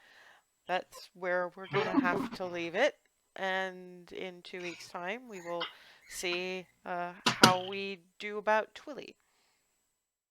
that's where we're gonna have to leave it. And in 2 weeks' time, we will see how we do about Twilly.